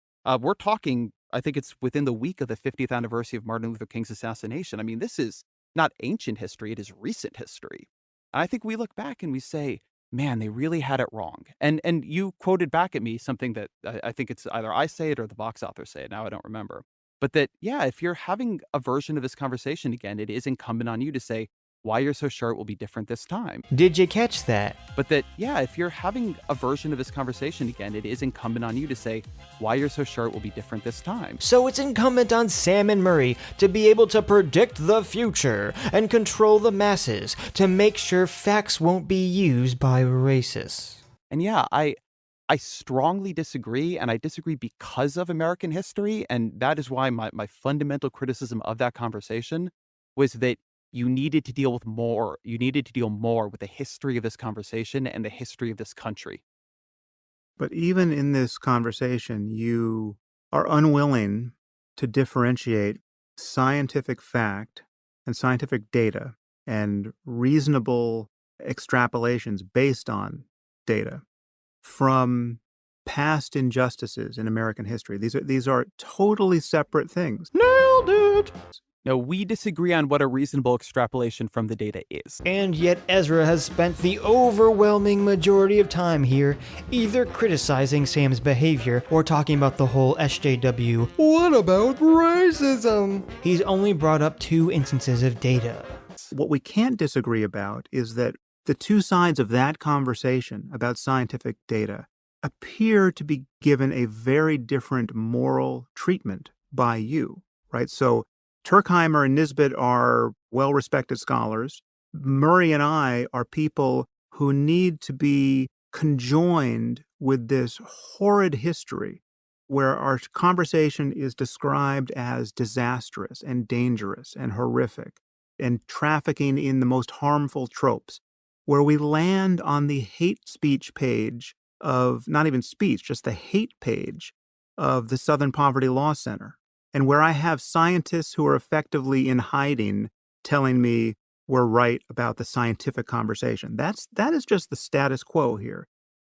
We're talking, I think it's within the week of the 50th anniversary of Martin Luther King's assassination. I mean, this is not ancient history, it is recent history. And I think we look back and we say, man, they really had it wrong. And you quoted back at me something that I think it's either I say it or the box author say it, now I don't remember. But that, yeah, if you're having a version of this conversation again, it is incumbent on you to say, why you're so sure it will be different this time. Did you catch that? But that, yeah, if you're having a version of this conversation again, it is incumbent on you to say why you're so sure it will be different this time. So it's incumbent on Sam and Murray to be able to predict the future and control the masses to make sure facts won't be used by racists. And yeah, I strongly disagree, and I disagree because of American history, and that is why my fundamental criticism of that conversation was that you needed to deal more with the history of this conversation and the history of this country. But even in this conversation, you are unwilling to differentiate scientific fact and scientific data and reasonable extrapolations based on data from past injustices in American history. These are totally separate things. Nailed it! No, we disagree on what a reasonable extrapolation from the data is. And yet Ezra has spent the overwhelming majority of time here either criticizing Sam's behavior or talking about the whole SJW, what about racism? He's only brought up 2 instances of data. What we can't disagree about is that the two sides of that conversation about scientific data appear to be given a very different moral treatment by you, right? So Turkheimer and Nisbet are well-respected scholars. Murray and I are people who need to be conjoined with this horrid history where our conversation is described as disastrous and dangerous and horrific and trafficking in the most harmful tropes, where we land on the hate speech page of, not even speech, just the hate page of the Southern Poverty Law Center, and where I have scientists who are effectively in hiding telling me we're right about the scientific conversation. That is just the status quo here.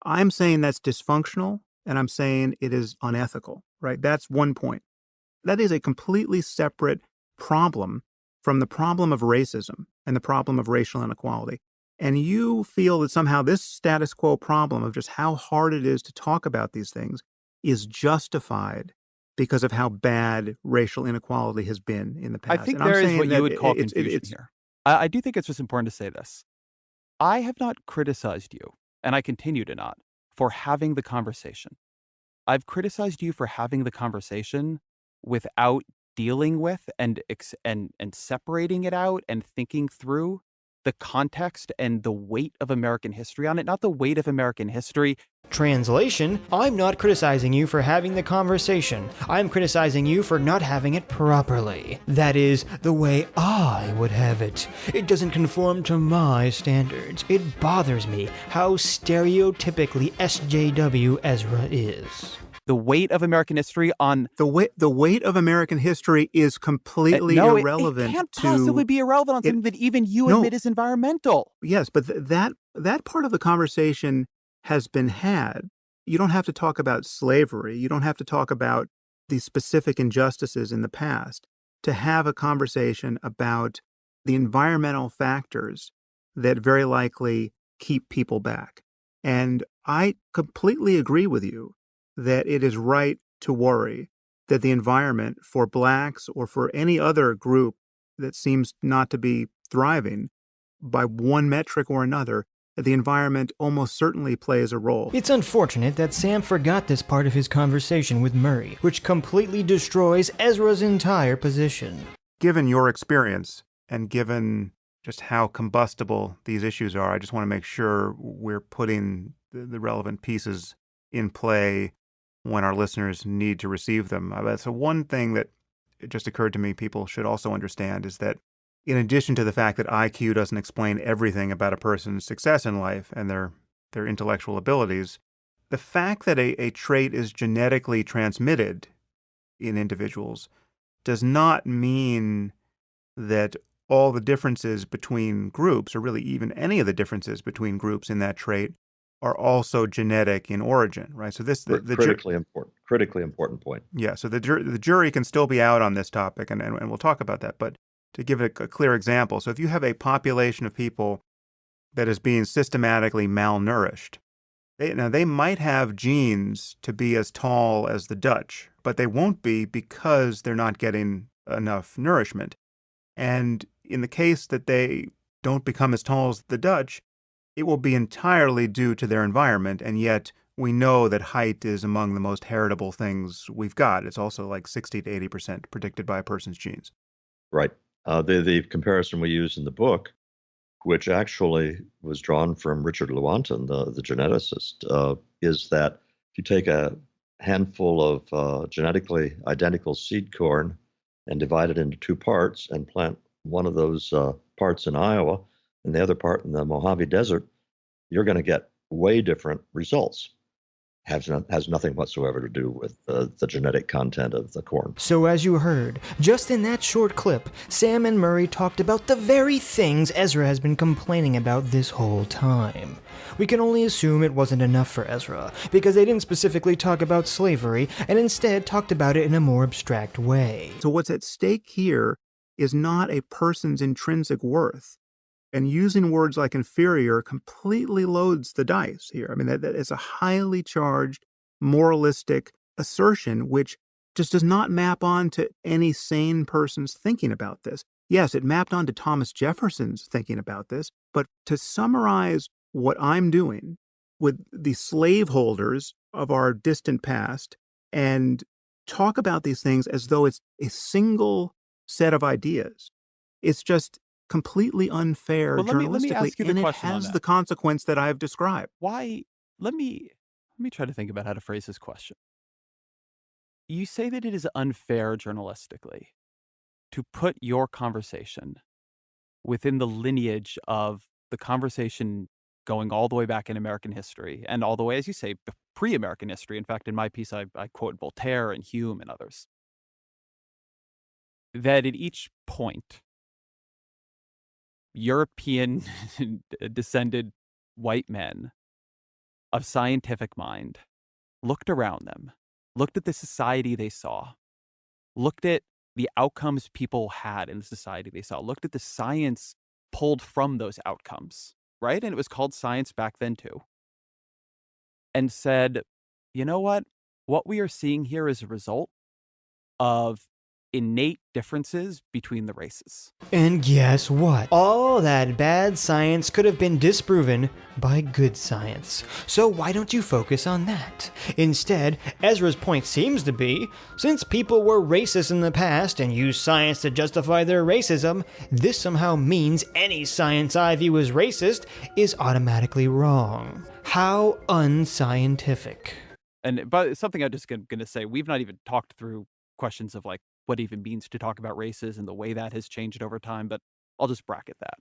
I'm saying that's dysfunctional, and I'm saying it is unethical, right? That's one point. That is a completely separate problem from the problem of racism and the problem of racial inequality. And you feel that somehow this status quo problem of just how hard it is to talk about these things is justified because of how bad racial inequality has been in the past. I think And I'm there is saying what that you would call it's confusion here. I do think it's just important to say this. I have not criticized you, and I continue to not, for having the conversation. I've criticized you for having the conversation without dealing with and separating it out and thinking through the context and the weight of American history on it, not the weight of American history. Translation, I'm not criticizing you for having the conversation. I'm criticizing you for not having it properly. That is, the way I would have it. It doesn't conform to my standards. It bothers me how stereotypically SJW Ezra is. The weight of American history on the weight of American history is completely no, irrelevant. It can't possibly be irrelevant on something that even you admit is environmental. Yes, but that part of the conversation has been had. You don't have to talk about slavery. You don't have to talk about the specific injustices in the past to have a conversation about the environmental factors that very likely keep people back. And I completely agree with you that it is right to worry that the environment for Blacks or for any other group that seems not to be thriving by one metric or another, that the environment almost certainly plays a role. It's unfortunate that Sam forgot this part of his conversation with Murray, which completely destroys Ezra's entire position. Given your experience and given just how combustible these issues are, I just want to make sure we're putting the relevant pieces in play when our listeners need to receive them. So one thing that just occurred to me people should also understand is that in addition to the fact that IQ doesn't explain everything about a person's success in life and their intellectual abilities, the fact that a trait is genetically transmitted in individuals does not mean that all the differences between groups, or really even any of the differences between groups in that trait, are also genetic in origin, right? So this the critically important point. Yeah. So the jury can still be out on this topic, and we'll talk about that. But to give it a clear example, so if you have a population of people that is being systematically malnourished, they might have genes to be as tall as the Dutch, but they won't be because they're not getting enough nourishment. And in the case that they don't become as tall as the Dutch, it will be entirely due to their environment, and yet we know that height is among the most heritable things we've got. It's also like 60 to 80% predicted by a person's genes. Right. The comparison we use in the book, which actually was drawn from Richard Lewontin, the geneticist, is that if you take a handful of genetically identical seed corn and divide it into two parts and plant one of those parts in Iowa and the other part in the Mojave Desert, you're going to get way different results. Has nothing whatsoever to do with the genetic content of the corn. So as you heard, just in that short clip, Sam and Murray talked about the very things Ezra has been complaining about this whole time. We can only assume it wasn't enough for Ezra, because they didn't specifically talk about slavery, and instead talked about it in a more abstract way. So what's at stake here is not a person's intrinsic worth. And using words like inferior completely loads the dice here. I mean, that is a highly charged, moralistic assertion, which just does not map onto any sane person's thinking about this. Yes, it mapped onto Thomas Jefferson's thinking about this, But to summarize what I'm doing with the slaveholders of our distant past and talk about these things as though it's a single set of ideas, it's just completely unfair Well, let me journalistically, ask you the and it question on has that. the consequence that I've described. Why? Let me try to think about how to phrase this question. You say that it is unfair journalistically to put your conversation within the lineage of the conversation going all the way back in American history and all the way, as you say, pre-American history. In fact, in my piece, I quote Voltaire and Hume and others. That at each point, European descended white men of scientific mind looked around them, looked at the society they saw, looked at the outcomes people had in the society they saw, looked at the science pulled from those outcomes, right? And it was called science back then too. And said, you know what? What we are seeing here is a result of innate differences between the races. And guess what? All that bad science could have been disproven by good science. So why don't you focus on that? Instead, Ezra's point seems to be, since people were racist in the past and used science to justify their racism, this somehow means any science I view as racist is automatically wrong. How unscientific. But something I'm just going to say, we've not even talked through questions of like what it even means to talk about races and the way that has changed over time, but I'll just bracket that.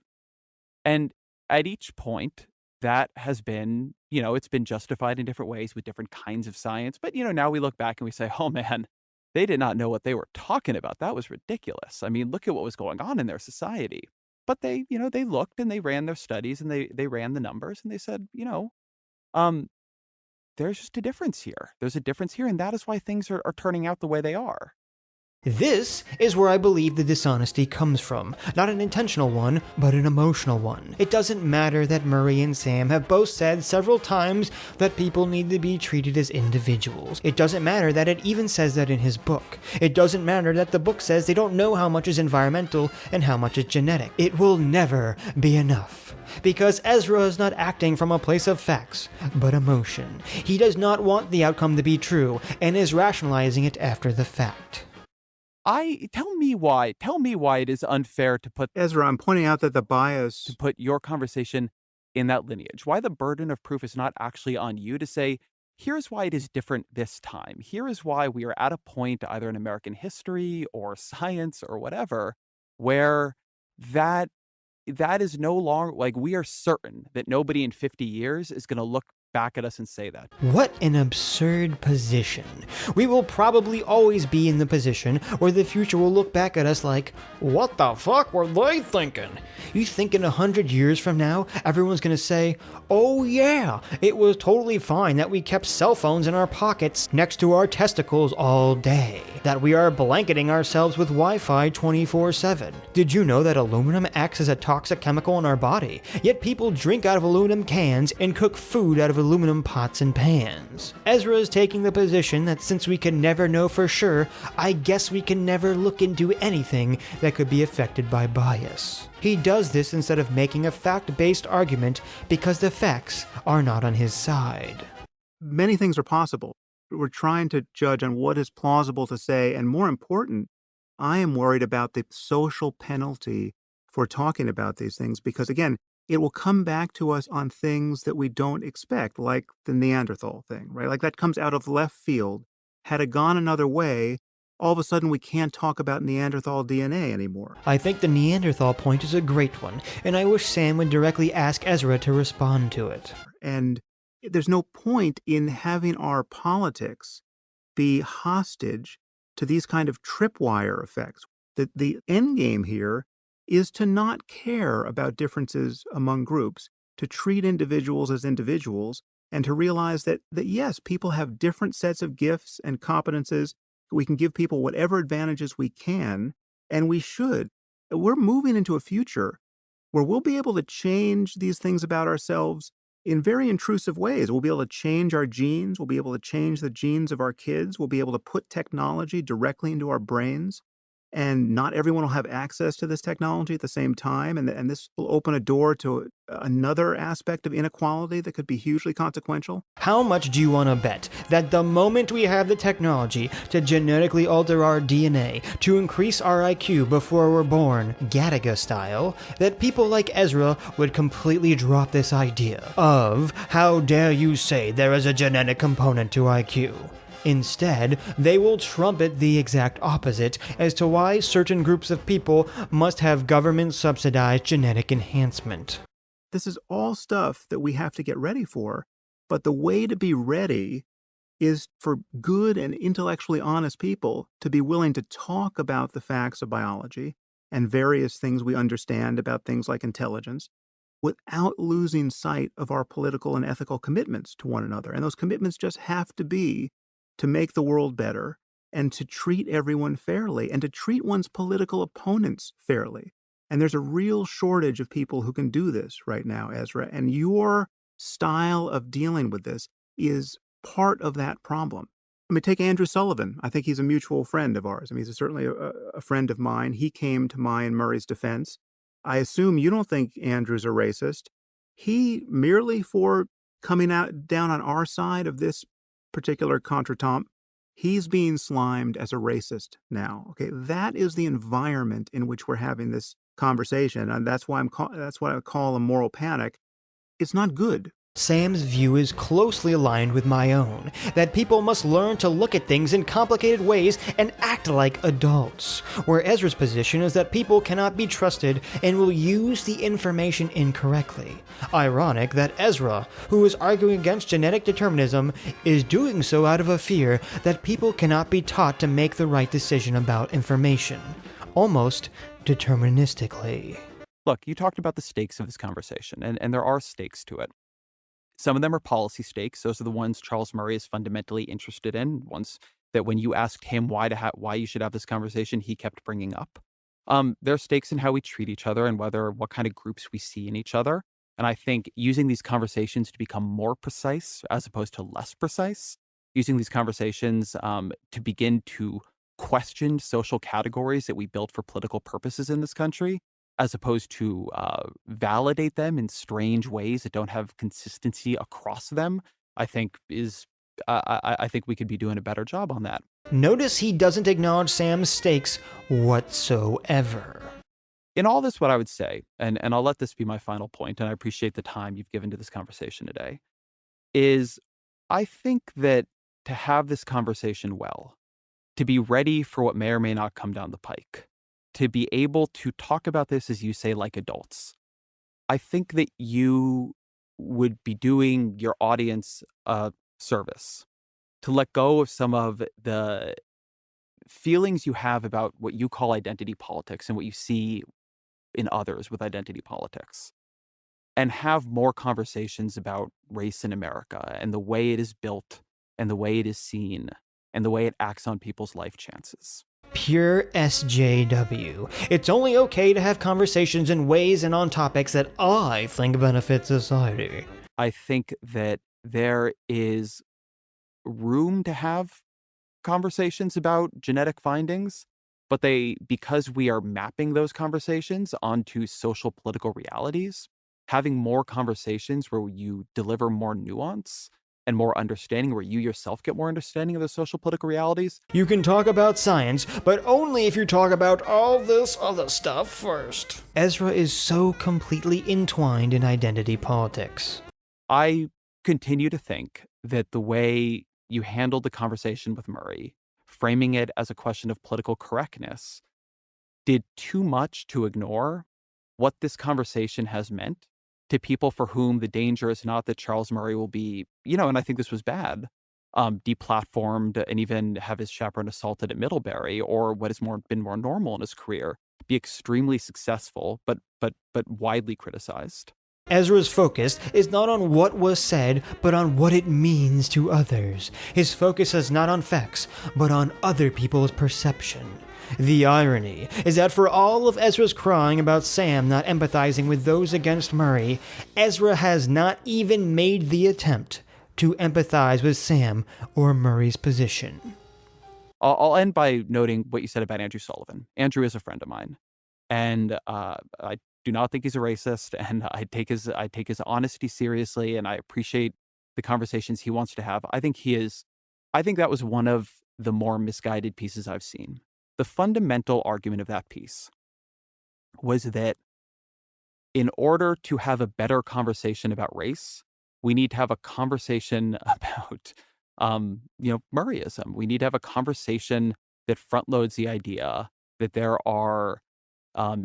And at each point, that has been, it's been justified in different ways with different kinds of science. But, now we look back and we say, oh man, they did not know what they were talking about. That was ridiculous. I mean, look at what was going on in their society. But they, they looked and they ran their studies and they ran the numbers and they said, there's just a difference here. There's a difference here. And that is why things are turning out the way they are. This is where I believe the dishonesty comes from. Not an intentional one, but an emotional one. It doesn't matter that Murray and Sam have both said several times that people need to be treated as individuals. It doesn't matter that it even says that in his book. It doesn't matter that the book says they don't know how much is environmental and how much is genetic. It will never be enough. Because Ezra is not acting from a place of facts, but emotion. He does not want the outcome to be true, and is rationalizing it after the fact. Tell me why it is unfair to put Ezra, I'm pointing out that the bias your conversation in that lineage. Why the burden of proof is not actually on you to say, here's why it is different this time. Here is why we are at a point either in American history or science or whatever, where that is no longer like we are certain that nobody in 50 years is going to look back at us and say that. What an absurd position. We will probably always be in the position where the future will look back at us like, what the fuck were they thinking? You think in 100 years from now, everyone's gonna say, oh yeah, it was totally fine that we kept cell phones in our pockets next to our testicles all day. That we are blanketing ourselves with Wi-Fi 24/7. Did you know that aluminum acts as a toxic chemical in our body? Yet people drink out of aluminum cans and cook food out of aluminum pots and pans. Ezra is taking the position that since we can never know for sure, I guess we can never look into anything that could be affected by bias. He does this instead of making a fact-based argument because the facts are not on his side. Many things are possible. We're trying to judge on what is plausible to say, and more important, I am worried about the social penalty for talking about these things because, again, it will come back to us on things that we don't expect, like the Neanderthal thing, right? Like that comes out of left field. Had it gone another way, all of a sudden we can't talk about Neanderthal DNA anymore. I think the Neanderthal point is a great one, and I wish Sam would directly ask Ezra to respond to it. And there's no point in having our politics be hostage to these kind of tripwire effects. The end game here is to not care about differences among groups, to treat individuals as individuals, and to realize that yes, people have different sets of gifts and competences. We can give people whatever advantages we can, and we should. We're moving into a future where we'll be able to change these things about ourselves in very intrusive ways. We'll be able to change our genes. We'll be able to change the genes of our kids. We'll be able to put technology directly into our brains. and not everyone will have access to this technology at the same time, and this will open a door to another aspect of inequality that could be hugely consequential. How much do you want to bet that the moment we have the technology to genetically alter our DNA to increase our IQ before we're born, Gattaca style, that people like Ezra would completely drop this idea of, how dare you say there is a genetic component to IQ? Instead, they will trumpet the exact opposite as to why certain groups of people must have government-subsidized genetic enhancement. This is all stuff that we have to get ready for, but the way to be ready is for good and intellectually honest people to be willing to talk about the facts of biology and various things we understand about things like intelligence without losing sight of our political and ethical commitments to one another. And those commitments just have to be to make the world better and to treat everyone fairly and to treat one's political opponents fairly. And there's a real shortage of people who can do this right now, Ezra. And your style of dealing with this is part of that problem. I mean, take Andrew Sullivan. I think he's a mutual friend of ours. I mean, he's certainly a friend of mine. He came to my and Murray's defense. I assume you don't think Andrew's a racist. He, merely for coming out down on our side of this particular contretemps, he's being slimed as a racist now. Okay, that is the environment in which we're having this conversation, and that's why that's what I call a moral panic. It's not good. Sam's view is closely aligned with my own, that people must learn to look at things in complicated ways and act like adults, where Ezra's position is that people cannot be trusted and will use the information incorrectly. Ironic that Ezra, who is arguing against genetic determinism, is doing so out of a fear that people cannot be taught to make the right decision about information, almost deterministically. Look, you talked about the stakes of this conversation, and there are stakes to it. Some of them are policy stakes. Those are the ones Charles Murray is fundamentally interested in, ones that when you asked him why you should have this conversation, he kept bringing up. There are stakes in how we treat each other and what kind of groups we see in each other. And I think using these conversations to become more precise as opposed to less precise, using these conversations to begin to question social categories that we built for political purposes in this country, as opposed to validate them in strange ways that don't have consistency across them, I think I think we could be doing a better job on that. Notice he doesn't acknowledge Sam's stakes whatsoever. In all this, what I would say, and I'll let this be my final point, and I appreciate the time you've given to this conversation today, is I think that to have this conversation well, to be ready for what may or may not come down the pike, to be able to talk about this, as you say, like adults, I think that you would be doing your audience a service to let go of some of the feelings you have about what you call identity politics and what you see in others with identity politics, and have more conversations about race in America and the way it is built and the way it is seen and the way it acts on people's life chances. Pure SJW. It's only okay to have conversations in ways and on topics that I think benefit society. I think that there is room to have conversations about genetic findings, but because we are mapping those conversations onto social political realities, having more conversations where you deliver more nuance and more understanding, where you yourself get more understanding of the social political realities. You can talk about science, but only if you talk about all this other stuff first. Ezra is so completely entwined in identity politics. I continue to think that the way you handled the conversation with Murray, framing it as a question of political correctness, did too much to ignore what this conversation has meant to people for whom the danger is not that Charles Murray will be, and I think this was bad, deplatformed and even have his chaperone assaulted at Middlebury, or what has been more normal in his career, be extremely successful, but widely criticized. Ezra's focus is not on what was said, but on what it means to others. His focus is not on facts, but on other people's perception. The irony is that for all of Ezra's crying about Sam not empathizing with those against Murray, Ezra has not even made the attempt to empathize with Sam or Murray's position. I'll end by noting what you said about Andrew Sullivan. Andrew is a friend of mine, and I do not think he's a racist, and I take his honesty seriously, and I appreciate the conversations he wants to have. I think that was one of the more misguided pieces I've seen. The fundamental argument of that piece was that in order to have a better conversation about race, we need to have a conversation about, Murrayism. We need to have a conversation that front loads the idea that there are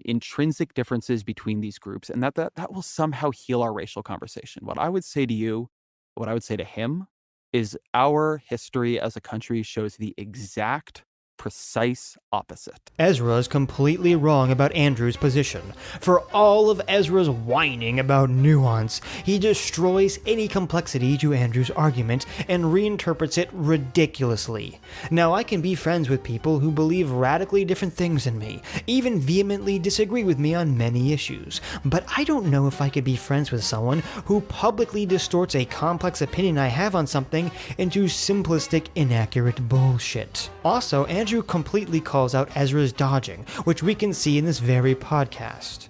intrinsic differences between these groups, and that will somehow heal our racial conversation. What I would say to you, what I would say to him, is our history as a country shows the exact precise opposite. Ezra is completely wrong about Andrew's position. For all of Ezra's whining about nuance, he destroys any complexity to Andrew's argument and reinterprets it ridiculously. Now, I can be friends with people who believe radically different things than me, even vehemently disagree with me on many issues, but I don't know if I could be friends with someone who publicly distorts a complex opinion I have on something into simplistic, inaccurate bullshit. Also, Andrew completely calls out Ezra's dodging, which we can see in this very podcast.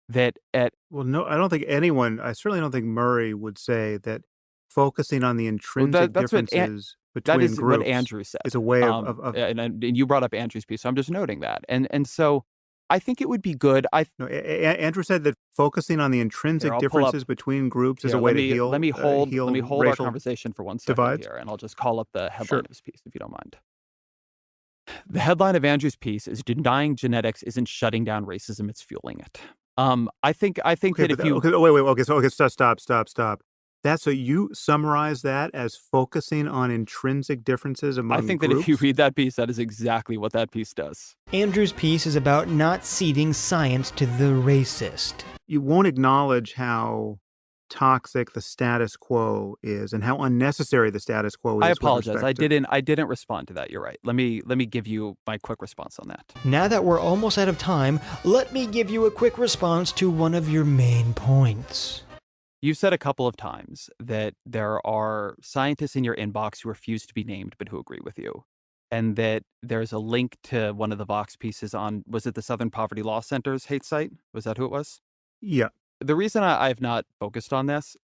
No, I certainly don't think Murray would say that focusing on the intrinsic differences between groups what Andrew said. Is a way of and you brought up Andrew's piece, so I'm just noting that. And so I think it would be good. Andrew said that focusing on the intrinsic differences between groups is a way to heal. Let me hold our conversation for 1 second divides. here, and I'll just call up the headline Sure. of his piece, if you don't mind. The headline of Andrew's piece is "Denying Genetics Isn't Shutting Down Racism; It's Fueling It." I think that if you wait, stop. That's so you summarize that as focusing on intrinsic differences among I think groups? that if you read that piece, that is exactly what that piece does. Andrew's piece is about not ceding science to the racist. You won't acknowledge how toxic the status quo is and how unnecessary the status quo is. I apologize. I didn't respond to that. You're right. Let me give you my quick response on that. Now that we're almost out of time, let me give you a quick response to one of your main points. You've said a couple of times that there are scientists in your inbox who refuse to be named but who agree with you, and that there's a link to one of the Vox pieces on, was it the Southern Poverty Law Center's hate site? Was that who it was? Yeah. The reason I've not focused on this,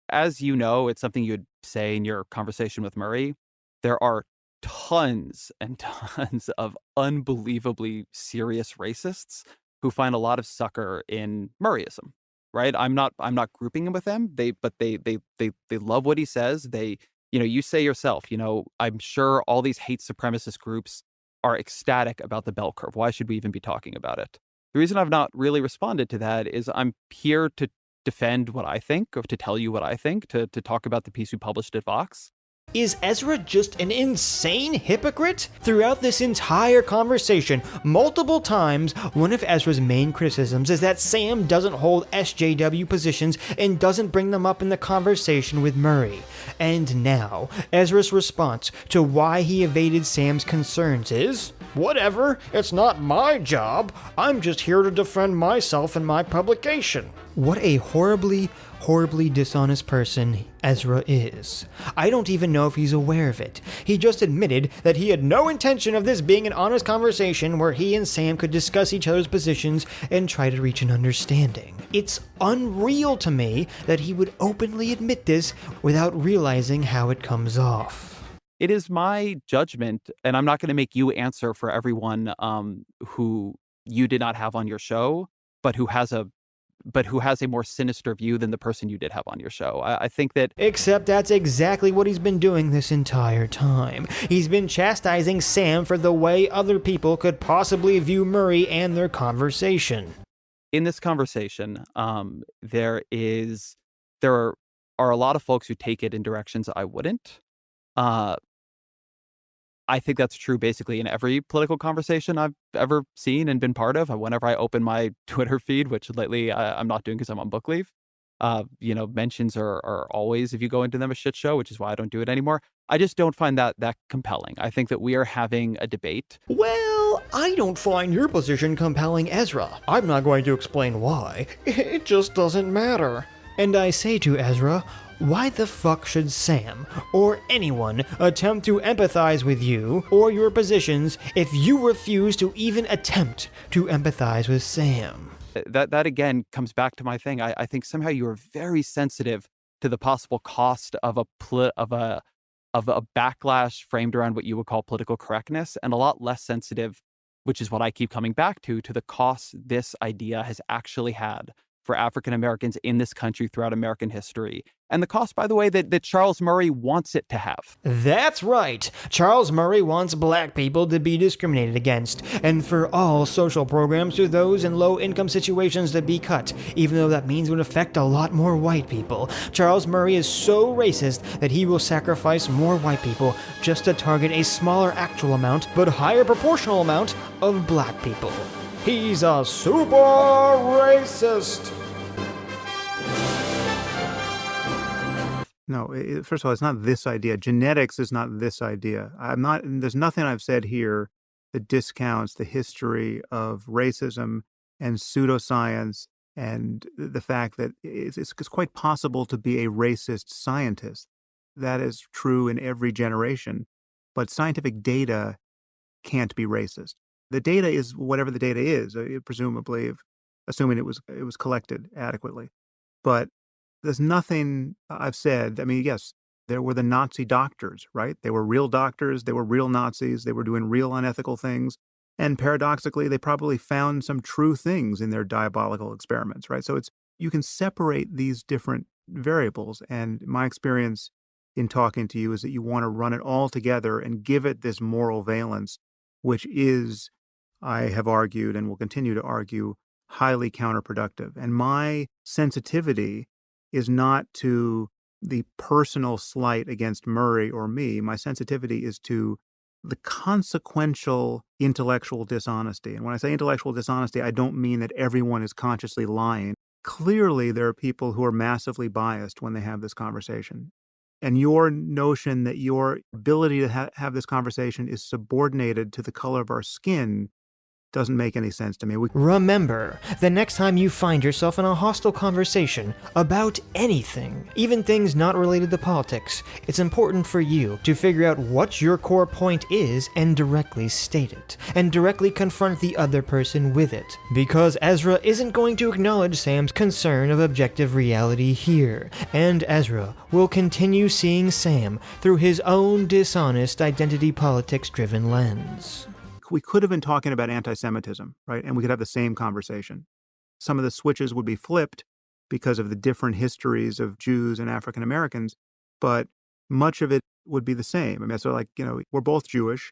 as you know, it's something you'd say in your conversation with Murray, there are tons and tons of unbelievably serious racists who find a lot of succor in Murrayism, right? I'm not grouping him with them. They love what he says. You say yourself, I'm sure all these hate supremacist groups are ecstatic about the bell curve. Why should we even be talking about it? The reason I've not really responded to that is I'm here to defend what I think, or to tell you what I think, to talk about the piece we published at Vox. Is Ezra just an insane hypocrite? Throughout this entire conversation, multiple times, one of Ezra's main criticisms is that Sam doesn't hold SJW positions and doesn't bring them up in the conversation with Murray. And now, Ezra's response to why he evaded Sam's concerns is, "Whatever, it's not my job. I'm just here to defend myself and my publication." What a horribly dishonest person Ezra is. I don't even know if he's aware of it. He just admitted that he had no intention of this being an honest conversation where he and Sam could discuss each other's positions and try to reach an understanding. It's unreal to me that he would openly admit this without realizing how it comes off. It is my judgment, and I'm not going to make you answer for everyone who you did not have on your show, but who has a more sinister view than the person you did have on your show. I think that... Except that's exactly what he's been doing this entire time. He's been chastising Sam for the way other people could possibly view Murray and their conversation. In this conversation, there are a lot of folks who take it in directions I wouldn't. I think that's true basically in every political conversation I've ever seen and been part of. Whenever I open my Twitter feed, which lately I'm not doing because I'm on book leave, mentions are always, if you go into them, a shit show, which is why I don't do it anymore. I just don't find that compelling. I think that we are having a debate. Well, I don't find your position compelling, Ezra. I'm not going to explain why. It just doesn't matter. And I say to Ezra, Why the fuck should Sam, or anyone, attempt to empathize with you or your positions if you refuse to even attempt to empathize with Sam? That again comes back to my thing. I think somehow you are very sensitive to the possible cost of a backlash framed around what you would call political correctness, and a lot less sensitive, which is what I keep coming back to the costs this idea has actually had for African Americans in this country throughout American history. And the cost, by the way, that Charles Murray wants it to have. That's right. Charles Murray wants black people to be discriminated against, and for all social programs to those in low-income situations to be cut, even though that means it would affect a lot more white people. Charles Murray is so racist that he will sacrifice more white people just to target a smaller actual amount, but higher proportional amount of black people. He's a super racist. No, first of all, it's not this idea. Genetics is not this idea. There's nothing I've said here that discounts the history of racism and pseudoscience and the fact that it's quite possible to be a racist scientist. That is true in every generation, but scientific data can't be racist. The data is whatever the data is, presumably, assuming it was collected adequately. But there's nothing I've said. I mean, yes, there were the Nazi doctors, right? They were real doctors. They were real Nazis. They were doing real unethical things. And paradoxically, they probably found some true things in their diabolical experiments, right? So you can separate these different variables. And my experience in talking to you is that you want to run it all together and give it this moral valence, which is, I have argued and will continue to argue, highly counterproductive. And my sensitivity is not to the personal slight against Murray or me. My sensitivity is to the consequential intellectual dishonesty. And when I say intellectual dishonesty, I don't mean that everyone is consciously lying. Clearly, there are people who are massively biased when they have this conversation. And your notion that your ability to have this conversation is subordinated to the color of our skin doesn't make any sense to me. Remember, the next time you find yourself in a hostile conversation about anything, even things not related to politics, it's important for you to figure out what your core point is and directly state it, and directly confront the other person with it. Because Ezra isn't going to acknowledge Sam's concern of objective reality here, and Ezra will continue seeing Sam through his own dishonest identity politics-driven lens. We could have been talking about anti-Semitism, right? And we could have the same conversation. Some of the switches would be flipped because of the different histories of Jews and African Americans, but much of it would be the same. I mean, so we're both Jewish.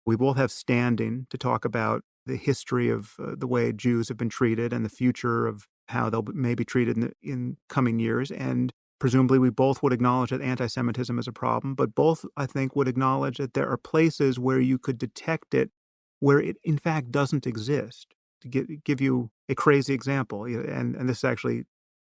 We both have standing to talk about the history of the way Jews have been treated and the future of how they'll may be treated in coming years. And presumably we both would acknowledge that anti-Semitism is a problem, but both, I think, would acknowledge that there are places where you could detect it where it, in fact, doesn't exist. To give you a crazy example, and this actually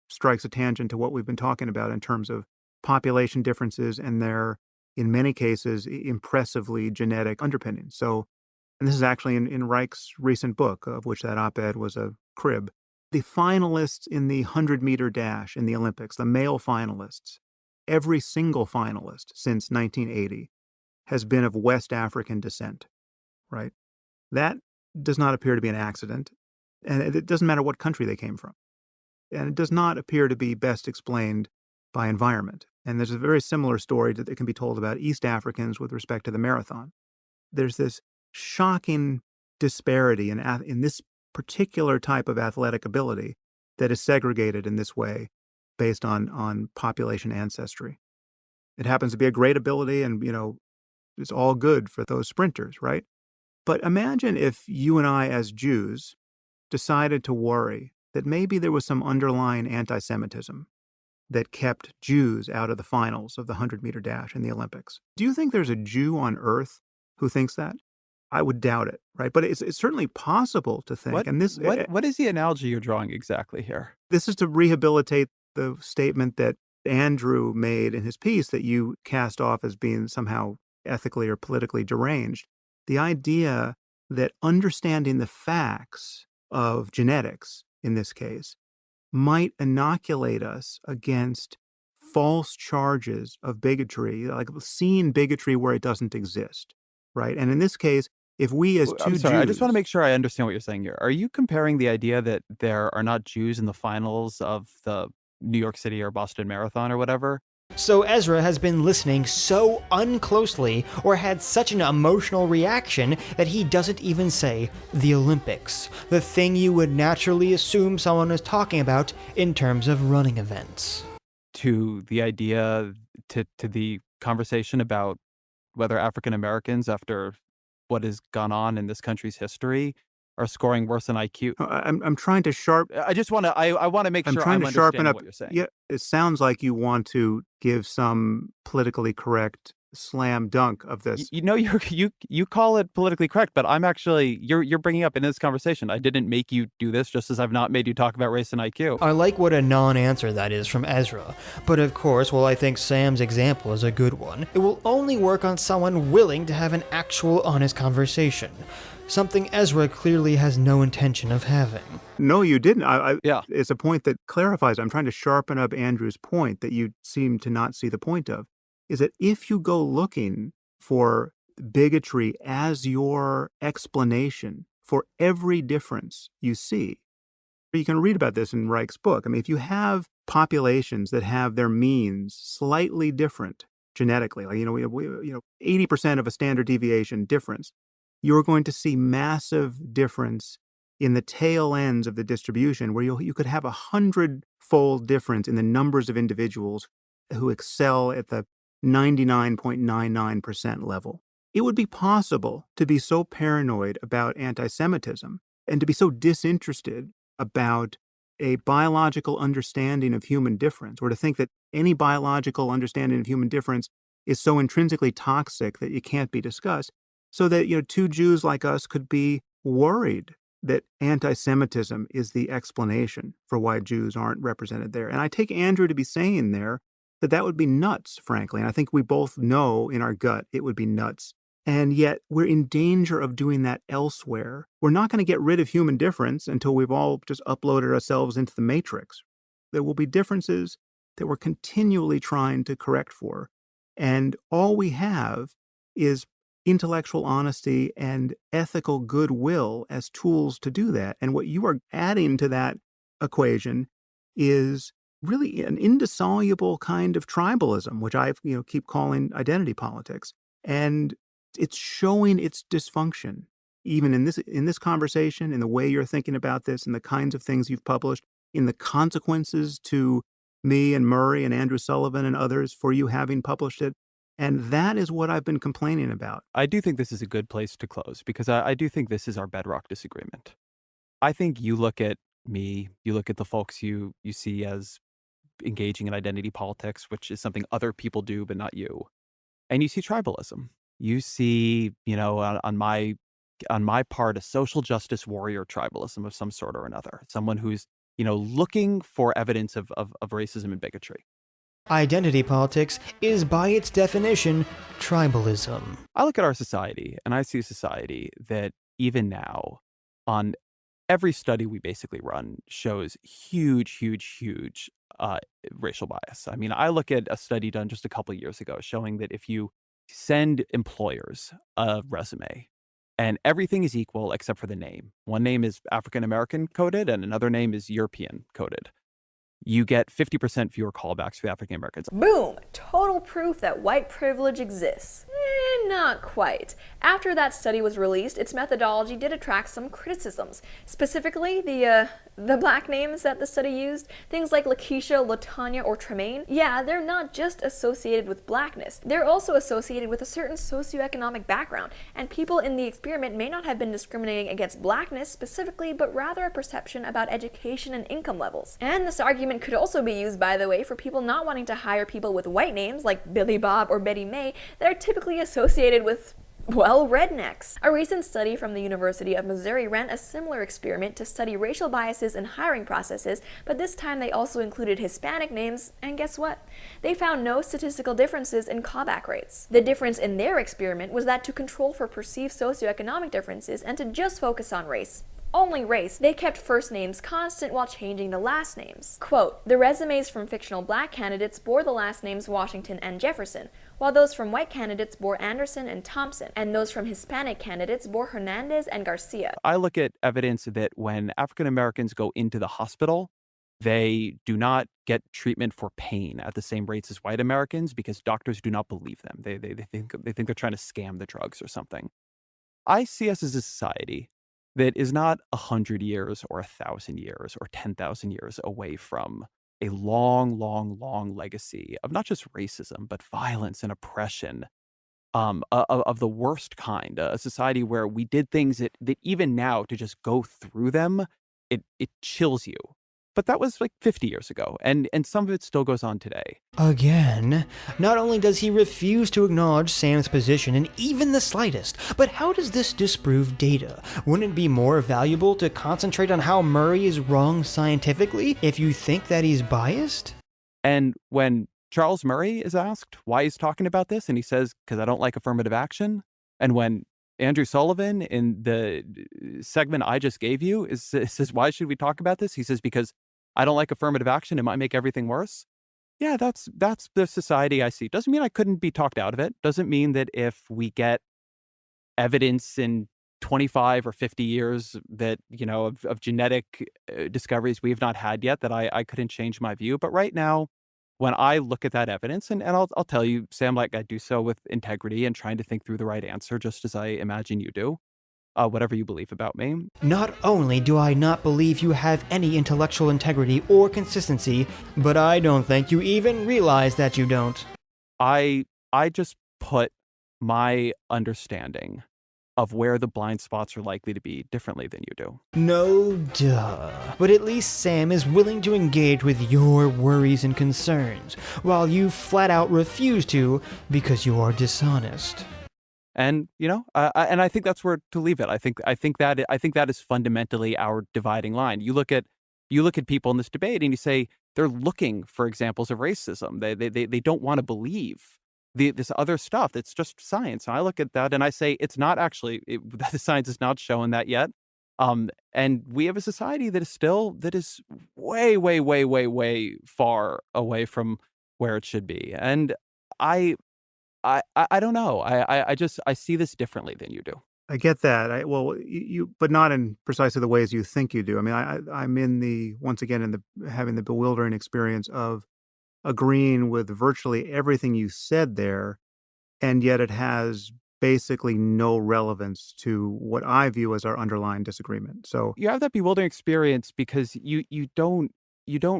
strikes a tangent to what we've been talking about in terms of population differences and their, in many cases, impressively genetic underpinnings. So, and this is actually in Reich's recent book, of which that op-ed was a crib. The finalists in the 100-meter dash in the Olympics, the male finalists, every single finalist since 1980 has been of West African descent, right? That does not appear to be an accident, and it doesn't matter what country they came from. And it does not appear to be best explained by environment. And there's a very similar story that can be told about East Africans with respect to the marathon. There's this shocking disparity in this particular type of athletic ability that is segregated in this way based on population ancestry. It happens to be a great ability and, it's all good for those sprinters, right? But imagine if you and I as Jews decided to worry that maybe there was some underlying anti-Semitism that kept Jews out of the finals of the 100-meter dash in the Olympics. Do you think there's a Jew on earth who thinks that? I would doubt it, right? But it's certainly possible to think. What is the analogy you're drawing exactly here? This is to rehabilitate the statement that Andrew made in his piece that you cast off as being somehow ethically or politically deranged. The idea that understanding the facts of genetics, in this case, might inoculate us against false charges of bigotry, like seeing bigotry where it doesn't exist, right? And in this case, if we as two I'm sorry, Jews... I just want to make sure I understand what you're saying here. Are you comparing the idea that there are not Jews in the finals of the New York City or Boston Marathon or whatever? So Ezra has been listening so unclosely or had such an emotional reaction that he doesn't even say the Olympics, the thing you would naturally assume someone is talking about in terms of running events. To the idea, to the conversation about whether African Americans, after what has gone on in this country's history, are scoring worse in IQ. I'm trying to I just want to. I want to make I'm sure trying I'm to sharpen understanding up what you're saying. Yeah, it sounds like you want to give some politically correct slam dunk of this. You know, you call it politically correct, but I'm actually you're bringing up in this conversation. I didn't make you do this, just as I've not made you talk about race and IQ. I like what a non-answer that is from Ezra, but of course, while I think Sam's example is a good one, it will only work on someone willing to have an actual honest conversation. Something Ezra clearly has no intention of having. No, you didn't. Yeah. It's a point that clarifies. I'm trying to sharpen up Andrew's point that you seem to not see the point of, is that if you go looking for bigotry as your explanation for every difference you see, you can read about this in Reich's book. I mean, if you have populations that have their means slightly different genetically, like, we 80% of a standard deviation difference, you're going to see massive difference in the tail ends of the distribution, where you could have 100-fold difference in the numbers of individuals who excel at the 99.99% level. It would be possible to be so paranoid about anti-Semitism and to be so disinterested about a biological understanding of human difference, or to think that any biological understanding of human difference is so intrinsically toxic that it can't be discussed, so that, two Jews like us could be worried that anti-Semitism is the explanation for why Jews aren't represented there. And I take Andrew to be saying there that that would be nuts, frankly. And I think we both know in our gut it would be nuts. And yet we're in danger of doing that elsewhere. We're not going to get rid of human difference until we've all just uploaded ourselves into the matrix. There will be differences that we're continually trying to correct for. And all we have is intellectual honesty and ethical goodwill as tools to do that. And what you are adding to that equation is really an indissoluble kind of tribalism, which I keep calling identity politics. And it's showing its dysfunction, even in this conversation, in the way you're thinking about this, in the kinds of things you've published, in the consequences to me and Murray and Andrew Sullivan and others for you having published it. And that is what I've been complaining about. I do think this is a good place to close, because I do think this is our bedrock disagreement. I think you look at me, you look at the folks you see as engaging in identity politics, which is something other people do, but not you. And you see tribalism. You see, on my part, a social justice warrior tribalism of some sort or another. Someone who's, looking for evidence of racism and bigotry. Identity politics is, by its definition, tribalism. I look at our society, and I see a society that even now, on every study we basically run, shows huge racial bias. I mean, I look at a study done just a couple of years ago showing that if you send employers a resume and everything is equal except for the name, one name is African American coded and another name is European coded, you get 50% fewer callbacks for African Americans. Boom! Total proof that white privilege exists. Not quite. After that study was released, its methodology did attract some criticisms. Specifically, the black names that the study used, things like Lakeisha, Latanya, or Tremaine, yeah, they're not just associated with blackness. They're also associated with a certain socioeconomic background, and people in the experiment may not have been discriminating against blackness specifically, but rather a perception about education and income levels. And this argument could also be used, by the way, for people not wanting to hire people with white names like Billy Bob or Betty May that are typically associated with, well, rednecks. A recent study from the University of Missouri ran a similar experiment to study racial biases in hiring processes, but this time they also included Hispanic names, and guess what? They found no statistical differences in callback rates. The difference in their experiment was that to control for perceived socioeconomic differences and to just focus on race, only race, they kept first names constant while changing the last names. Quote, the resumes from fictional black candidates bore the last names Washington and Jefferson, while those from white candidates bore Anderson and Thompson, and those from Hispanic candidates bore Hernandez and Garcia. I look at evidence that when African Americans go into the hospital, they do not get treatment for pain at the same rates as white Americans because doctors do not believe them. They think they're trying to scam the drugs or something. I see us as a society that is not 100 years or 1,000 years or 10,000 years away from a long, long, long legacy of not just racism, but violence and oppression of the worst kind. A society where we did things that even now to just go through them, it chills you. But that was like 50 years ago, and some of it still goes on today. Again, not only does he refuse to acknowledge Sam's position in even the slightest, but how does this disprove data? Wouldn't it be more valuable to concentrate on how Murray is wrong scientifically if you think that he's biased? And when Charles Murray is asked why he's talking about this, and he says, because I don't like affirmative action, and when Andrew Sullivan in the segment I just gave you says, why should we talk about this? He says, because I don't like affirmative action. It might make everything worse. Yeah, that's the society I see. Doesn't mean I couldn't be talked out of it. Doesn't mean that if we get evidence in 25 or 50 years that, of genetic discoveries we have not had yet, that I couldn't change my view. But right now, when I look at that evidence, and I'll tell you, Sam, like I do so with integrity and trying to think through the right answer, just as I imagine you do. Whatever you believe about me. Not only do I not believe you have any intellectual integrity or consistency, but I don't think you even realize that you don't. I just put my understanding of where the blind spots are likely to be differently than you do. No duh. But at least Sam is willing to engage with your worries and concerns, while you flat out refuse to because you are dishonest. And and I think that's where to leave it. I think that is fundamentally our dividing line. You look at people in this debate, and you say they're looking for examples of racism. They don't want to believe this other stuff. It's just science. And I look at that and I say it's not actually. The science is not showing that yet. And we have a society that is way, way, way, way, way far away from where it should be. And I don't know. I see this differently than you do. I get that. But not in precisely the ways you think you do. I mean, I'm having the bewildering experience of agreeing with virtually everything you said there, and yet it has basically no relevance to what I view as our underlying disagreement. So you have that bewildering experience because you don't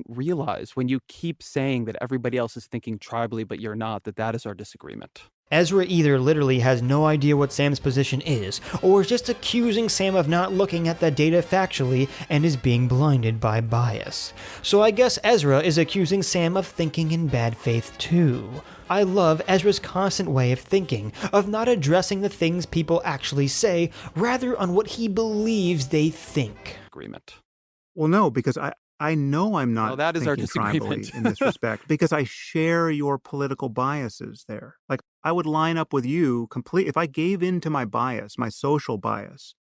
realize when you keep saying that everybody else is thinking tribally, but you're not, that is our disagreement. Ezra either literally has no idea what Sam's position is, or is just accusing Sam of not looking at the data factually and is being blinded by bias. So I guess Ezra is accusing Sam of thinking in bad faith too. I love Ezra's constant way of thinking, of not addressing the things people actually say, rather on what he believes they think. Agreement. Well, no, because I know I'm not that is our thinking disagreement. tribally in this respect, because I share your political biases there. Like, I would line up with you completely. If I gave in to my bias, my social bias,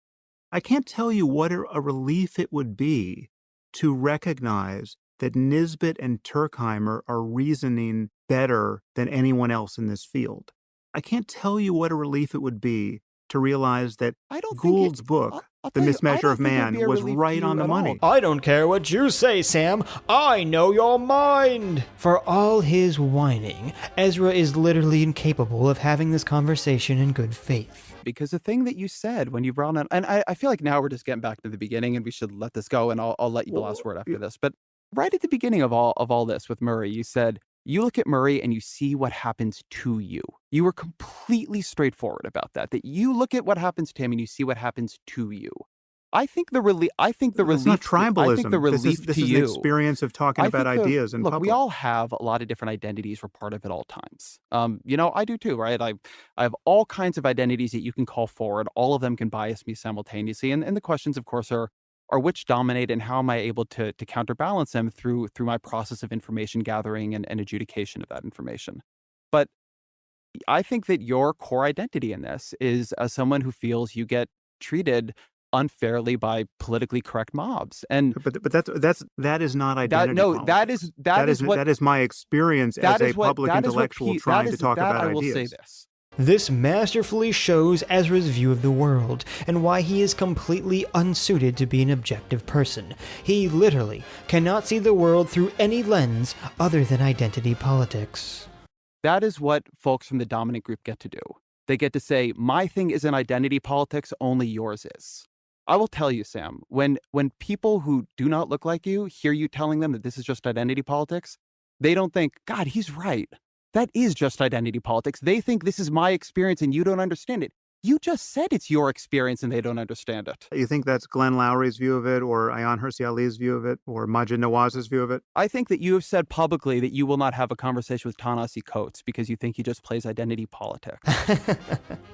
I can't tell you what a relief it would be to recognize that Nisbet and Turkheimer are reasoning better than anyone else in this field. I can't tell you what a relief it would be to realize that Gould's book, The Mismeasure of Man, was right on the money. I don't care what you say, Sam. I know your mind. For all his whining, Ezra is literally incapable of having this conversation in good faith. Because the thing that you said when you brought on, and I feel like now we're just getting back to the beginning, and we should let this go, and I'll let you the last word after this. But right at the beginning of all this with Murray, you said, you look at Murray and you see what happens to you. You were completely straightforward about that you look at what happens to him and you see what happens to you. I think the relief. It's not tribalism. I think the relief this to is you. The experience of talking about ideas in public. We all have a lot of different identities. We're part of at all times. I do too, right? I have all kinds of identities that you can call forward. All of them can bias me simultaneously. And the questions, of course, are which dominate and how am I able to counterbalance them through my process of information gathering and adjudication of that information. But I think that your core identity in this is as someone who feels you get treated unfairly by politically correct mobs. And But that is not identity politics. that is my experience as a public intellectual trying to talk about I ideas. will say this. This masterfully shows Ezra's view of the world and why he is completely unsuited to be an objective person. He literally cannot see the world through any lens other than identity politics. That is what folks from the dominant group get to do. They get to say, my thing isn't identity politics, only yours is. I will tell you, Sam, when people who do not look like you hear you telling them that this is just identity politics, they don't think, God, he's right. That is just identity politics. They think this is my experience and you don't understand it. You just said it's your experience and they don't understand it. You think that's Glenn Lowry's view of it, or Ayaan Hirsi Ali's view of it, or Majid Nawaz's view of it? I think that you have said publicly that you will not have a conversation with Ta-Nehisi Coates because you think he just plays identity politics.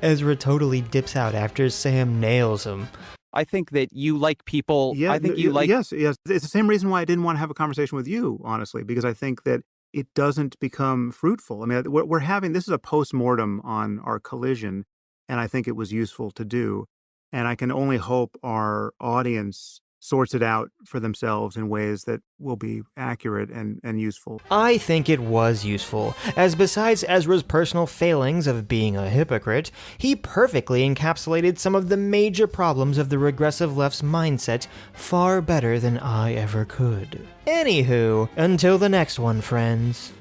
Ezra totally dips out after Sam nails him. I think that you like people. Yeah, I think you like. Yes. It's the same reason why I didn't want to have a conversation with you, honestly, because I think that it doesn't become fruitful. I mean, we're having, this is a post-mortem on our collision, and I think it was useful to do. And I can only hope our audience sorts it out for themselves in ways that will be accurate and useful. I think it was useful, as besides Ezra's personal failings of being a hypocrite, he perfectly encapsulated some of the major problems of the regressive left's mindset far better than I ever could. Anywho, until the next one, friends.